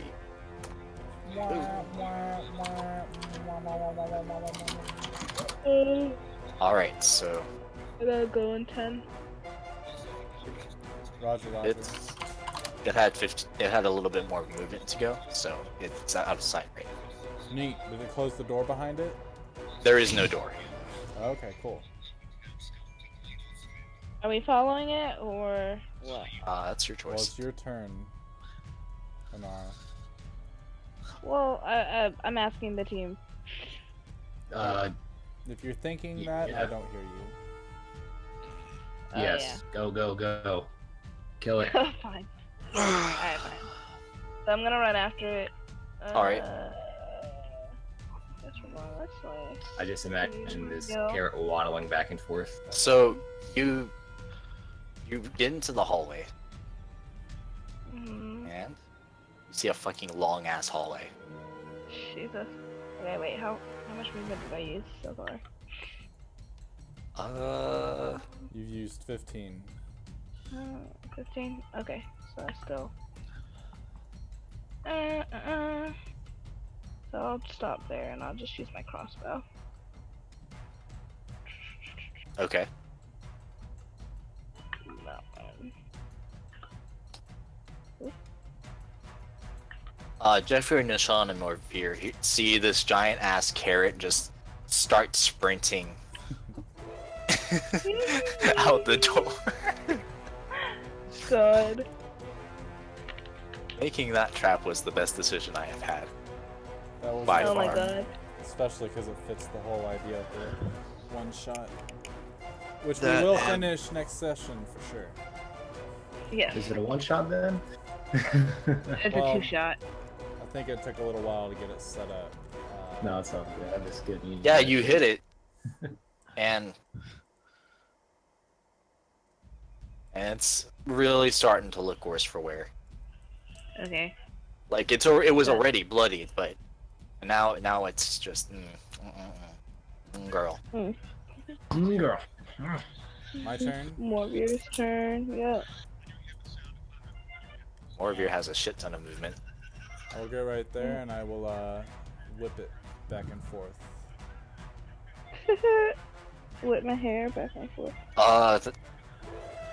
All right, so I gotta go in 10. Roger, Roger. It had a little bit more movement to go, so it's out of sight right now. Neat. Did it close the door behind it? There is no door. Okay, cool. Are we following it or what? That's your Well, choice. it's your turn, Anara. Well, I'm asking the team. If you're thinking that, I Yeah. don't hear you. Oh, yes. Go, go, go. Kill it. Yeah. Fine. Alright, fine. So I'm gonna run after it. Alright. Guess we're going this way. I just imagine this Go. carrot waddling back and forth. So you get into the hallway Mhm. and you see a fucking long ass hallway. Jesus. Okay, wait. How much movement did I use so far? You've used 15. 15. Okay, so I still. So I'll stop there and I'll just use my crossbow. Okay. That one. Jeffrey, Nishan, and Norvir see this giant ass carrot just start sprinting out the door. Good. Making that trap was the best decision I have had. That was By Oh my far. god. especially because it fits the whole idea of the one shot, which That we will and- finish next session for sure. Yes. Is it a one shot then? It's Well, a 2-shot. I think it took a little while to get it set up. No, it's all good. I'm just good. Yeah, you hit it, and it's really starting to look worse for wear. Okay. Like it was already bloodied, but now it's just girl. Girl. My turn. Morbius' turn. Yep. Morvir has a shit ton of movement. I will go right there and I will whip it back and forth. Whip my hair back and forth. All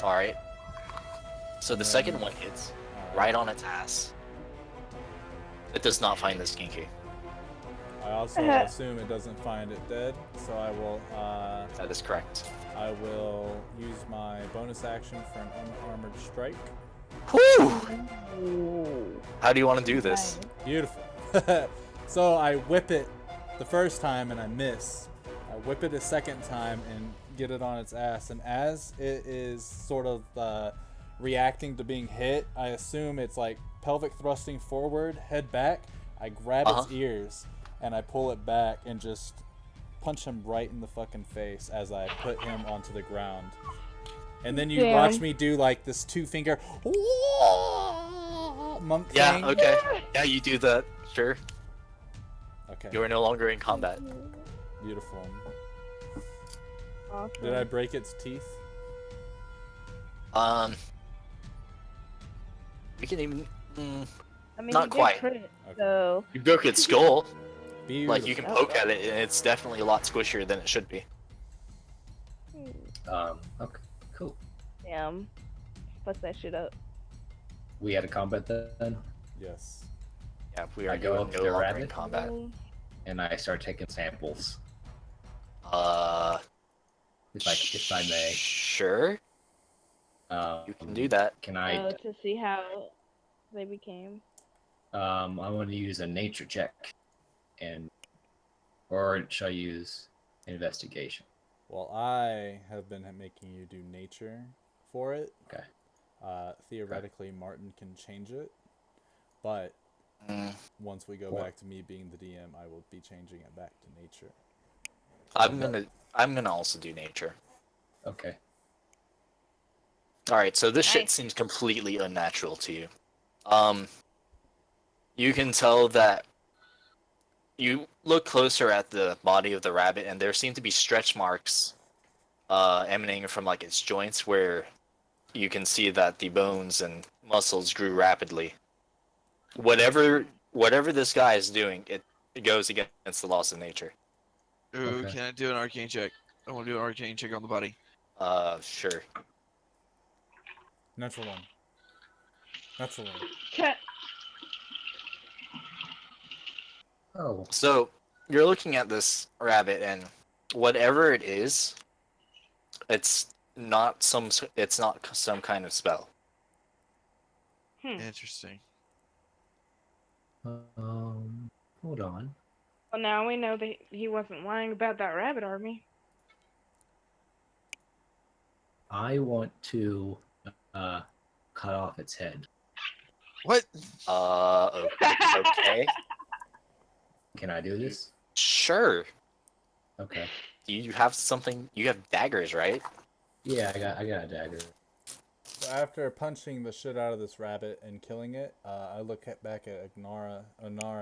right. So the second one hits right on its ass. It does not find this kinky. I also assume it doesn't find it dead, so I will That is correct. I will use my bonus action for an unarmored strike. Whew! Ooh. How do you want to do this? Beautiful. So I whip it the first time and I miss. I whip it a second time and get it on its ass. And as it is sort of reacting to being hit, I assume it's like pelvic thrusting forward, head back. I grab its ears and I pull it back and just punch him right in the fucking face as I put him onto the ground. And then you Damn. watch me do like this 2-finger monk Yeah, thing. okay. Yeah, you do that. Sure. Okay. You are no longer in combat. Beautiful. Awesome. Did I break its teeth? We can even. I mean, not you did quite. crit, Okay. so You broke its skull. Beautiful. Like you can poke at it, and it's definitely a lot squishier than it should be. Okay, cool. damn. Fuck that shit up. We had a combat then, Yes. Yeah, we I are go no up to longer in rabbit? combat. and I start taking samples. If I may. Sure, you can do that. Can I? To see how they became. I want to use a nature check, or should I use investigation? Well, I have been making you do nature for it. Okay. Theoretically, Martin can change it, but Mm, once we go back to me being the DM, I will be changing it back to nature. I'm gonna also do nature. Okay. All right, so this shit Nice. seems completely unnatural to you. You can tell that you look closer at the body of the rabbit, and there seem to be stretch marks emanating from like its joints, where you can see that the bones and muscles grew rapidly. Whatever this guy is doing, it goes against the laws of nature. Ooh, Okay. can I do an arcane check? I want to do an arcane check on the body. Sure. Natural one. Natural one. Ca- Oh, So you're looking at this rabbit, and whatever it is, it's not it's not some kind of spell. Interesting. hold on. Well, now we know that he wasn't lying about that rabbit army. I want to cut off its head. What? Okay. Can I do this? Sure. Okay. Do you have something? You have daggers, right? Yeah, I got a dagger. So after punching the shit out of this rabbit and killing it, I look back at Onara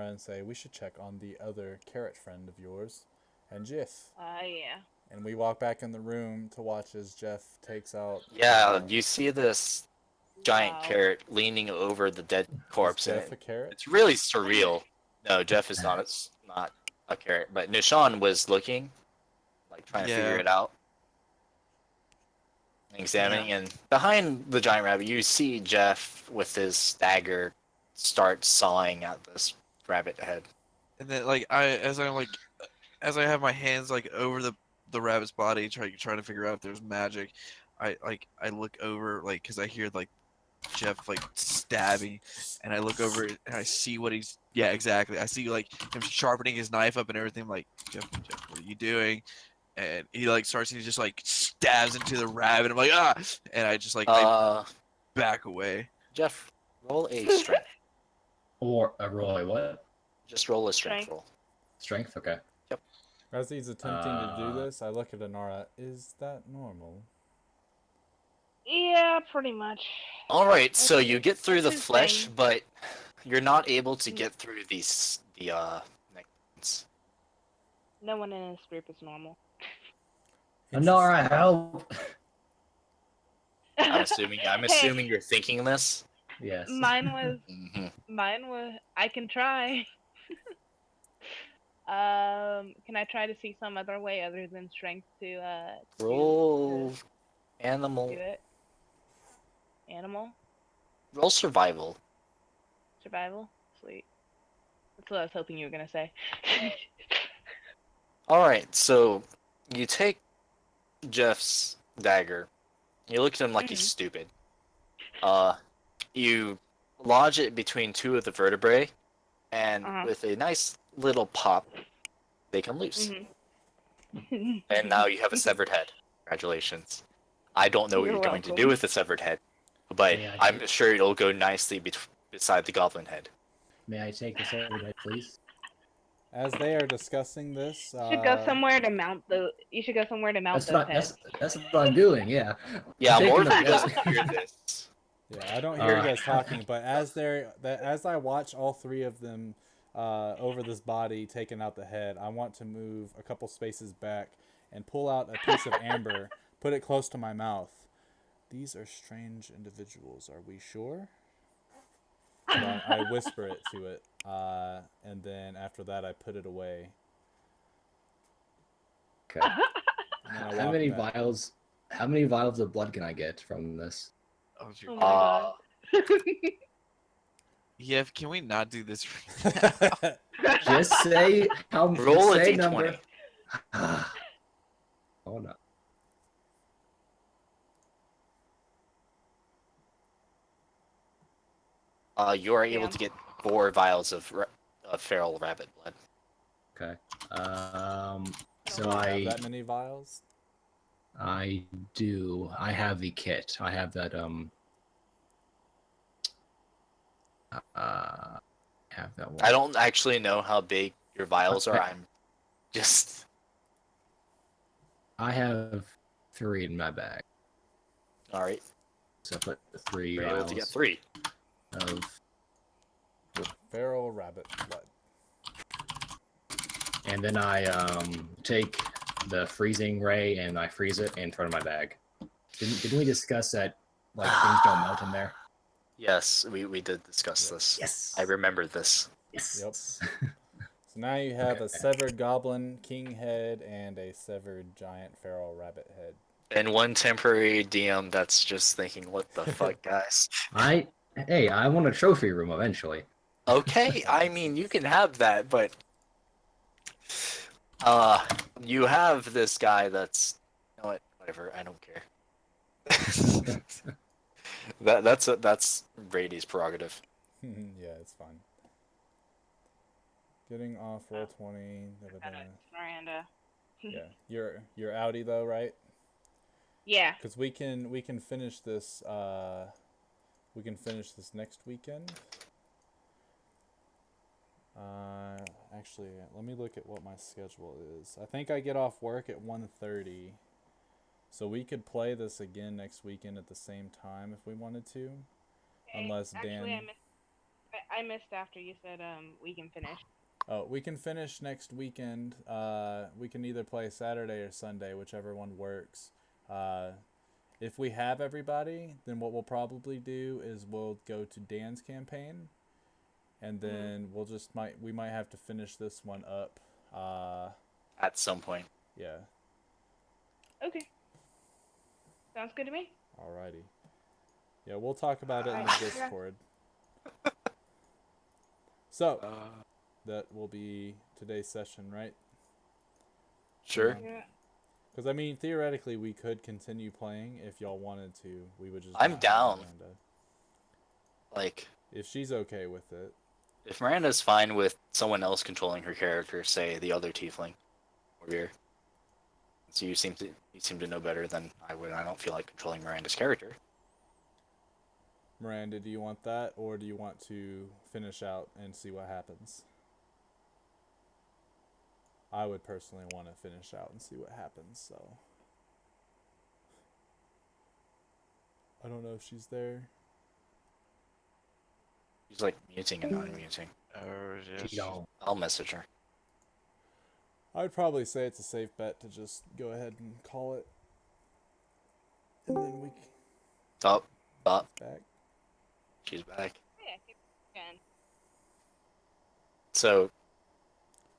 and say, we should check on the other carrot friend of yours, and Jeff. Yeah. And we walk back in the room to watch as Jeff takes out... Yeah, you see this giant Wow. carrot leaning over the dead corpse, Is and Jeff a carrot? it's really surreal. No, Jeff is not. It's not a carrot, but Nishan was looking, like trying to figure Yeah. it out, examining, and behind the giant rabbit, you see Jeff with his dagger start sawing at this rabbit head. And then like as I have my hands like over the rabbit's body, trying to figure out if there's magic. I look over like because I hear like Jeff like stabbing, and I look over and I see what he's exactly. I see like him sharpening his knife up and everything. I'm like Jeff, what are you doing? And he like starts. He just like stabs into the rabbit. I'm like ah, and I just like I back away. Jeff, roll a strength. Or a roll what? Just roll a strength Strength. roll. Strength? Okay. As he's attempting to do this, I look at Onara. Is that normal? Yeah, pretty much. All right, so you get through the That's his flesh, thing. but you're not able to get through the necks. No one in this group is normal. Nara, help! I'm assuming you're thinking this. Yes. Mine was. hmm I can try. Can I try to see some other way other than strength to Roll to animal. do it? Animal? Roll survival. Survival? Sweet. That's what I was hoping you were gonna say. All right, so you take Jeff's dagger. You look at him like he's stupid. You lodge it between two of the vertebrae, and with a nice little pop, they come loose. And now you have a severed head. Congratulations. I don't know what you're going to do with the severed head, but Yeah, I'm sure it'll go nicely beside the goblin head. May I take this over head, please? As they are discussing this, You should go somewhere to mount the. You should go somewhere to mount those heads. That's what I'm doing, yeah. Yeah, I'm taking Morgan the- doesn't hear this. Yeah, I don't hear you guys talking, but as I watch all three of them over this body taking out the head, I want to move a couple spaces back and pull out a piece of amber, put it close to my mouth. These are strange individuals. Are we sure? So I whisper it to it, and then after that, I put it away. Okay. And then I How walk many back. vials? How many vials of blood can I get from this? Oh, Oh my god. yeah, can we not do this? Just say how. Roll a say d20. number. Oh no. You are able Damn. to get 4 vials of feral rabbit blood. Okay. So Have I that many vials? do. I have the kit. I have that have that one. I don't actually know how big your vials are. I'm just. I have 3 in my bag. All right. So I put the 3 You're able vials to get 3. of, Feral rabbit blood. and then I take the freezing ray and I freeze it in front of my bag. Didn't we discuss that like things don't melt in there? Yes, we did discuss this. Yes. I remember this. Yes. Yep. So now you have Okay. a severed goblin king head and a severed giant feral rabbit head. And one temporary DM that's just thinking, what the fuck, guys? Hey, I want a trophy room eventually. Okay, I mean, you can have that, but you have this guy that's, you know what, whatever, I don't care. That's Brady's prerogative. Yeah, it's fine. Getting off roll 20. Miranda. Yeah, you're outie though, right? Yeah. Because we can finish this. We can finish this next weekend. Actually, let me look at what my schedule is. I think I get off work at 1:30, so we could play this again next weekend at the same time if we wanted to, Okay. unless Actually, Dan. I missed after you said we can finish. Oh, we can finish next weekend. We can either play Saturday or Sunday, whichever one works. If we have everybody, then what we'll probably do is we'll go to Dan's campaign, and then we might have to finish this one up. At some point. Yeah. Okay. Sounds good to me. Alrighty. Yeah, we'll talk about it in the Discord. So, that will be today's session, right? Sure. Yeah. Because, I mean, theoretically, we could continue playing if y'all wanted to. We would just... I'm not have down. Miranda. Like, If she's okay with it. if Miranda's fine with someone else controlling her character, say the other tiefling warrior, so you seem to know better than I would. I don't feel like controlling Miranda's character. Miranda, do you want that, or do you want to finish out and see what happens? I would personally want to finish out and see what happens, so... I don't know if she's there. She's like muting and unmuting. Oh, yes. Y'all. I'll message her. I'd probably say it's a safe bet to just go ahead and call it. And then we Oh, back. she's back. Yeah. You can. So,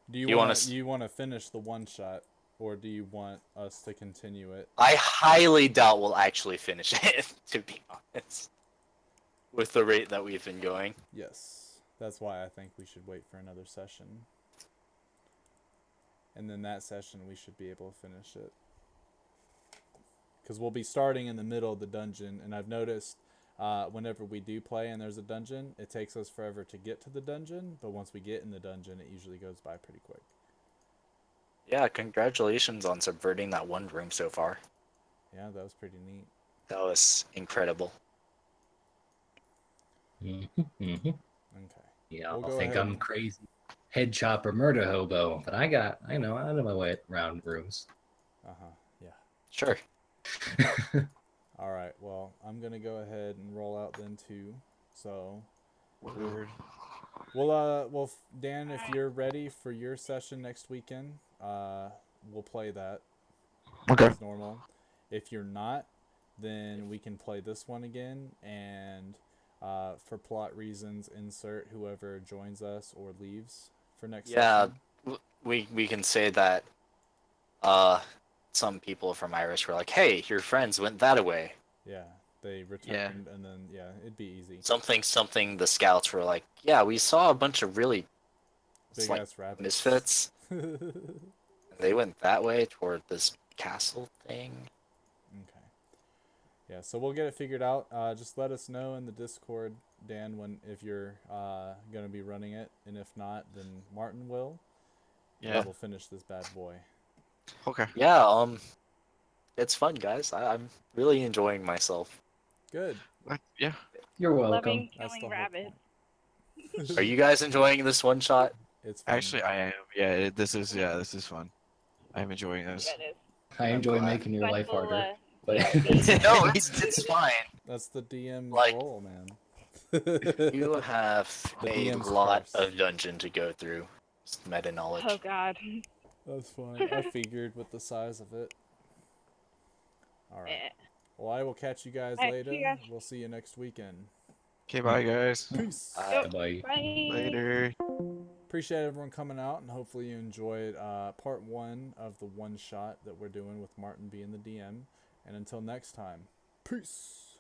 Do you want to finish the one shot, or do you want us to continue it? I highly doubt we'll actually finish it, to be honest. With the rate that we've been going. Yes. That's why I think we should wait for another session. And then that session we should be able to finish it. Because we'll be starting in the middle of the dungeon, and I've noticed whenever we do play and there's a dungeon, it takes us forever to get to the dungeon, but once we get in the dungeon, it usually goes by pretty quick. Yeah, congratulations on subverting that one room so far. Yeah, that was pretty neat. That was incredible. Okay. Yeah, We'll I'll go think ahead. I'm crazy. Head chopper, murder hobo, but I know my way around rooms. Yeah. Sure. Alright, well, I'm going to go ahead and roll out then too. So, Word. well, Dan, if you're ready for your session next weekend, we'll play that Okay. as normal. If you're not, then we can play this one again, and for plot reasons, insert whoever joins us or leaves for next session. we can say that some people from Iris were like, hey, your friends went that way. Yeah, they returned, and then, yeah, it'd be easy. Something the scouts were like, yeah, we saw a bunch of really Big-ass rabbits. misfits. They went that way toward this castle thing. Okay. Yeah, so we'll get it figured out. Just let us know in the Discord, Dan, if you're gonna be running it, and if not, then Martin will. Yeah. And we'll finish this bad boy. Okay. Yeah, it's fun, guys. I'm really enjoying myself. Good. Yeah. You're welcome. Loving That's the killing whole rabbits. point. Are you guys enjoying this one shot? It's fun. Actually, I am. Yeah. This is fun. I'm enjoying this. Yeah, it is. I enjoy glad. making your life Special, harder. But No, it's fine. That's the DM's Like- role, man. You have The a DM's lot curse. of dungeon to go through. Just meta knowledge. Oh God. That's fine. I figured with the size of it. All right. Eh. Well, I will catch you guys Alright, later. see you guys. We'll see you next weekend. Okay. Bye, guys. Peace. bye. Bye. Later. Appreciate everyone coming out, and hopefully you enjoyed part 1 of the one shot that we're doing with Martin being the DM. And until next time, peace.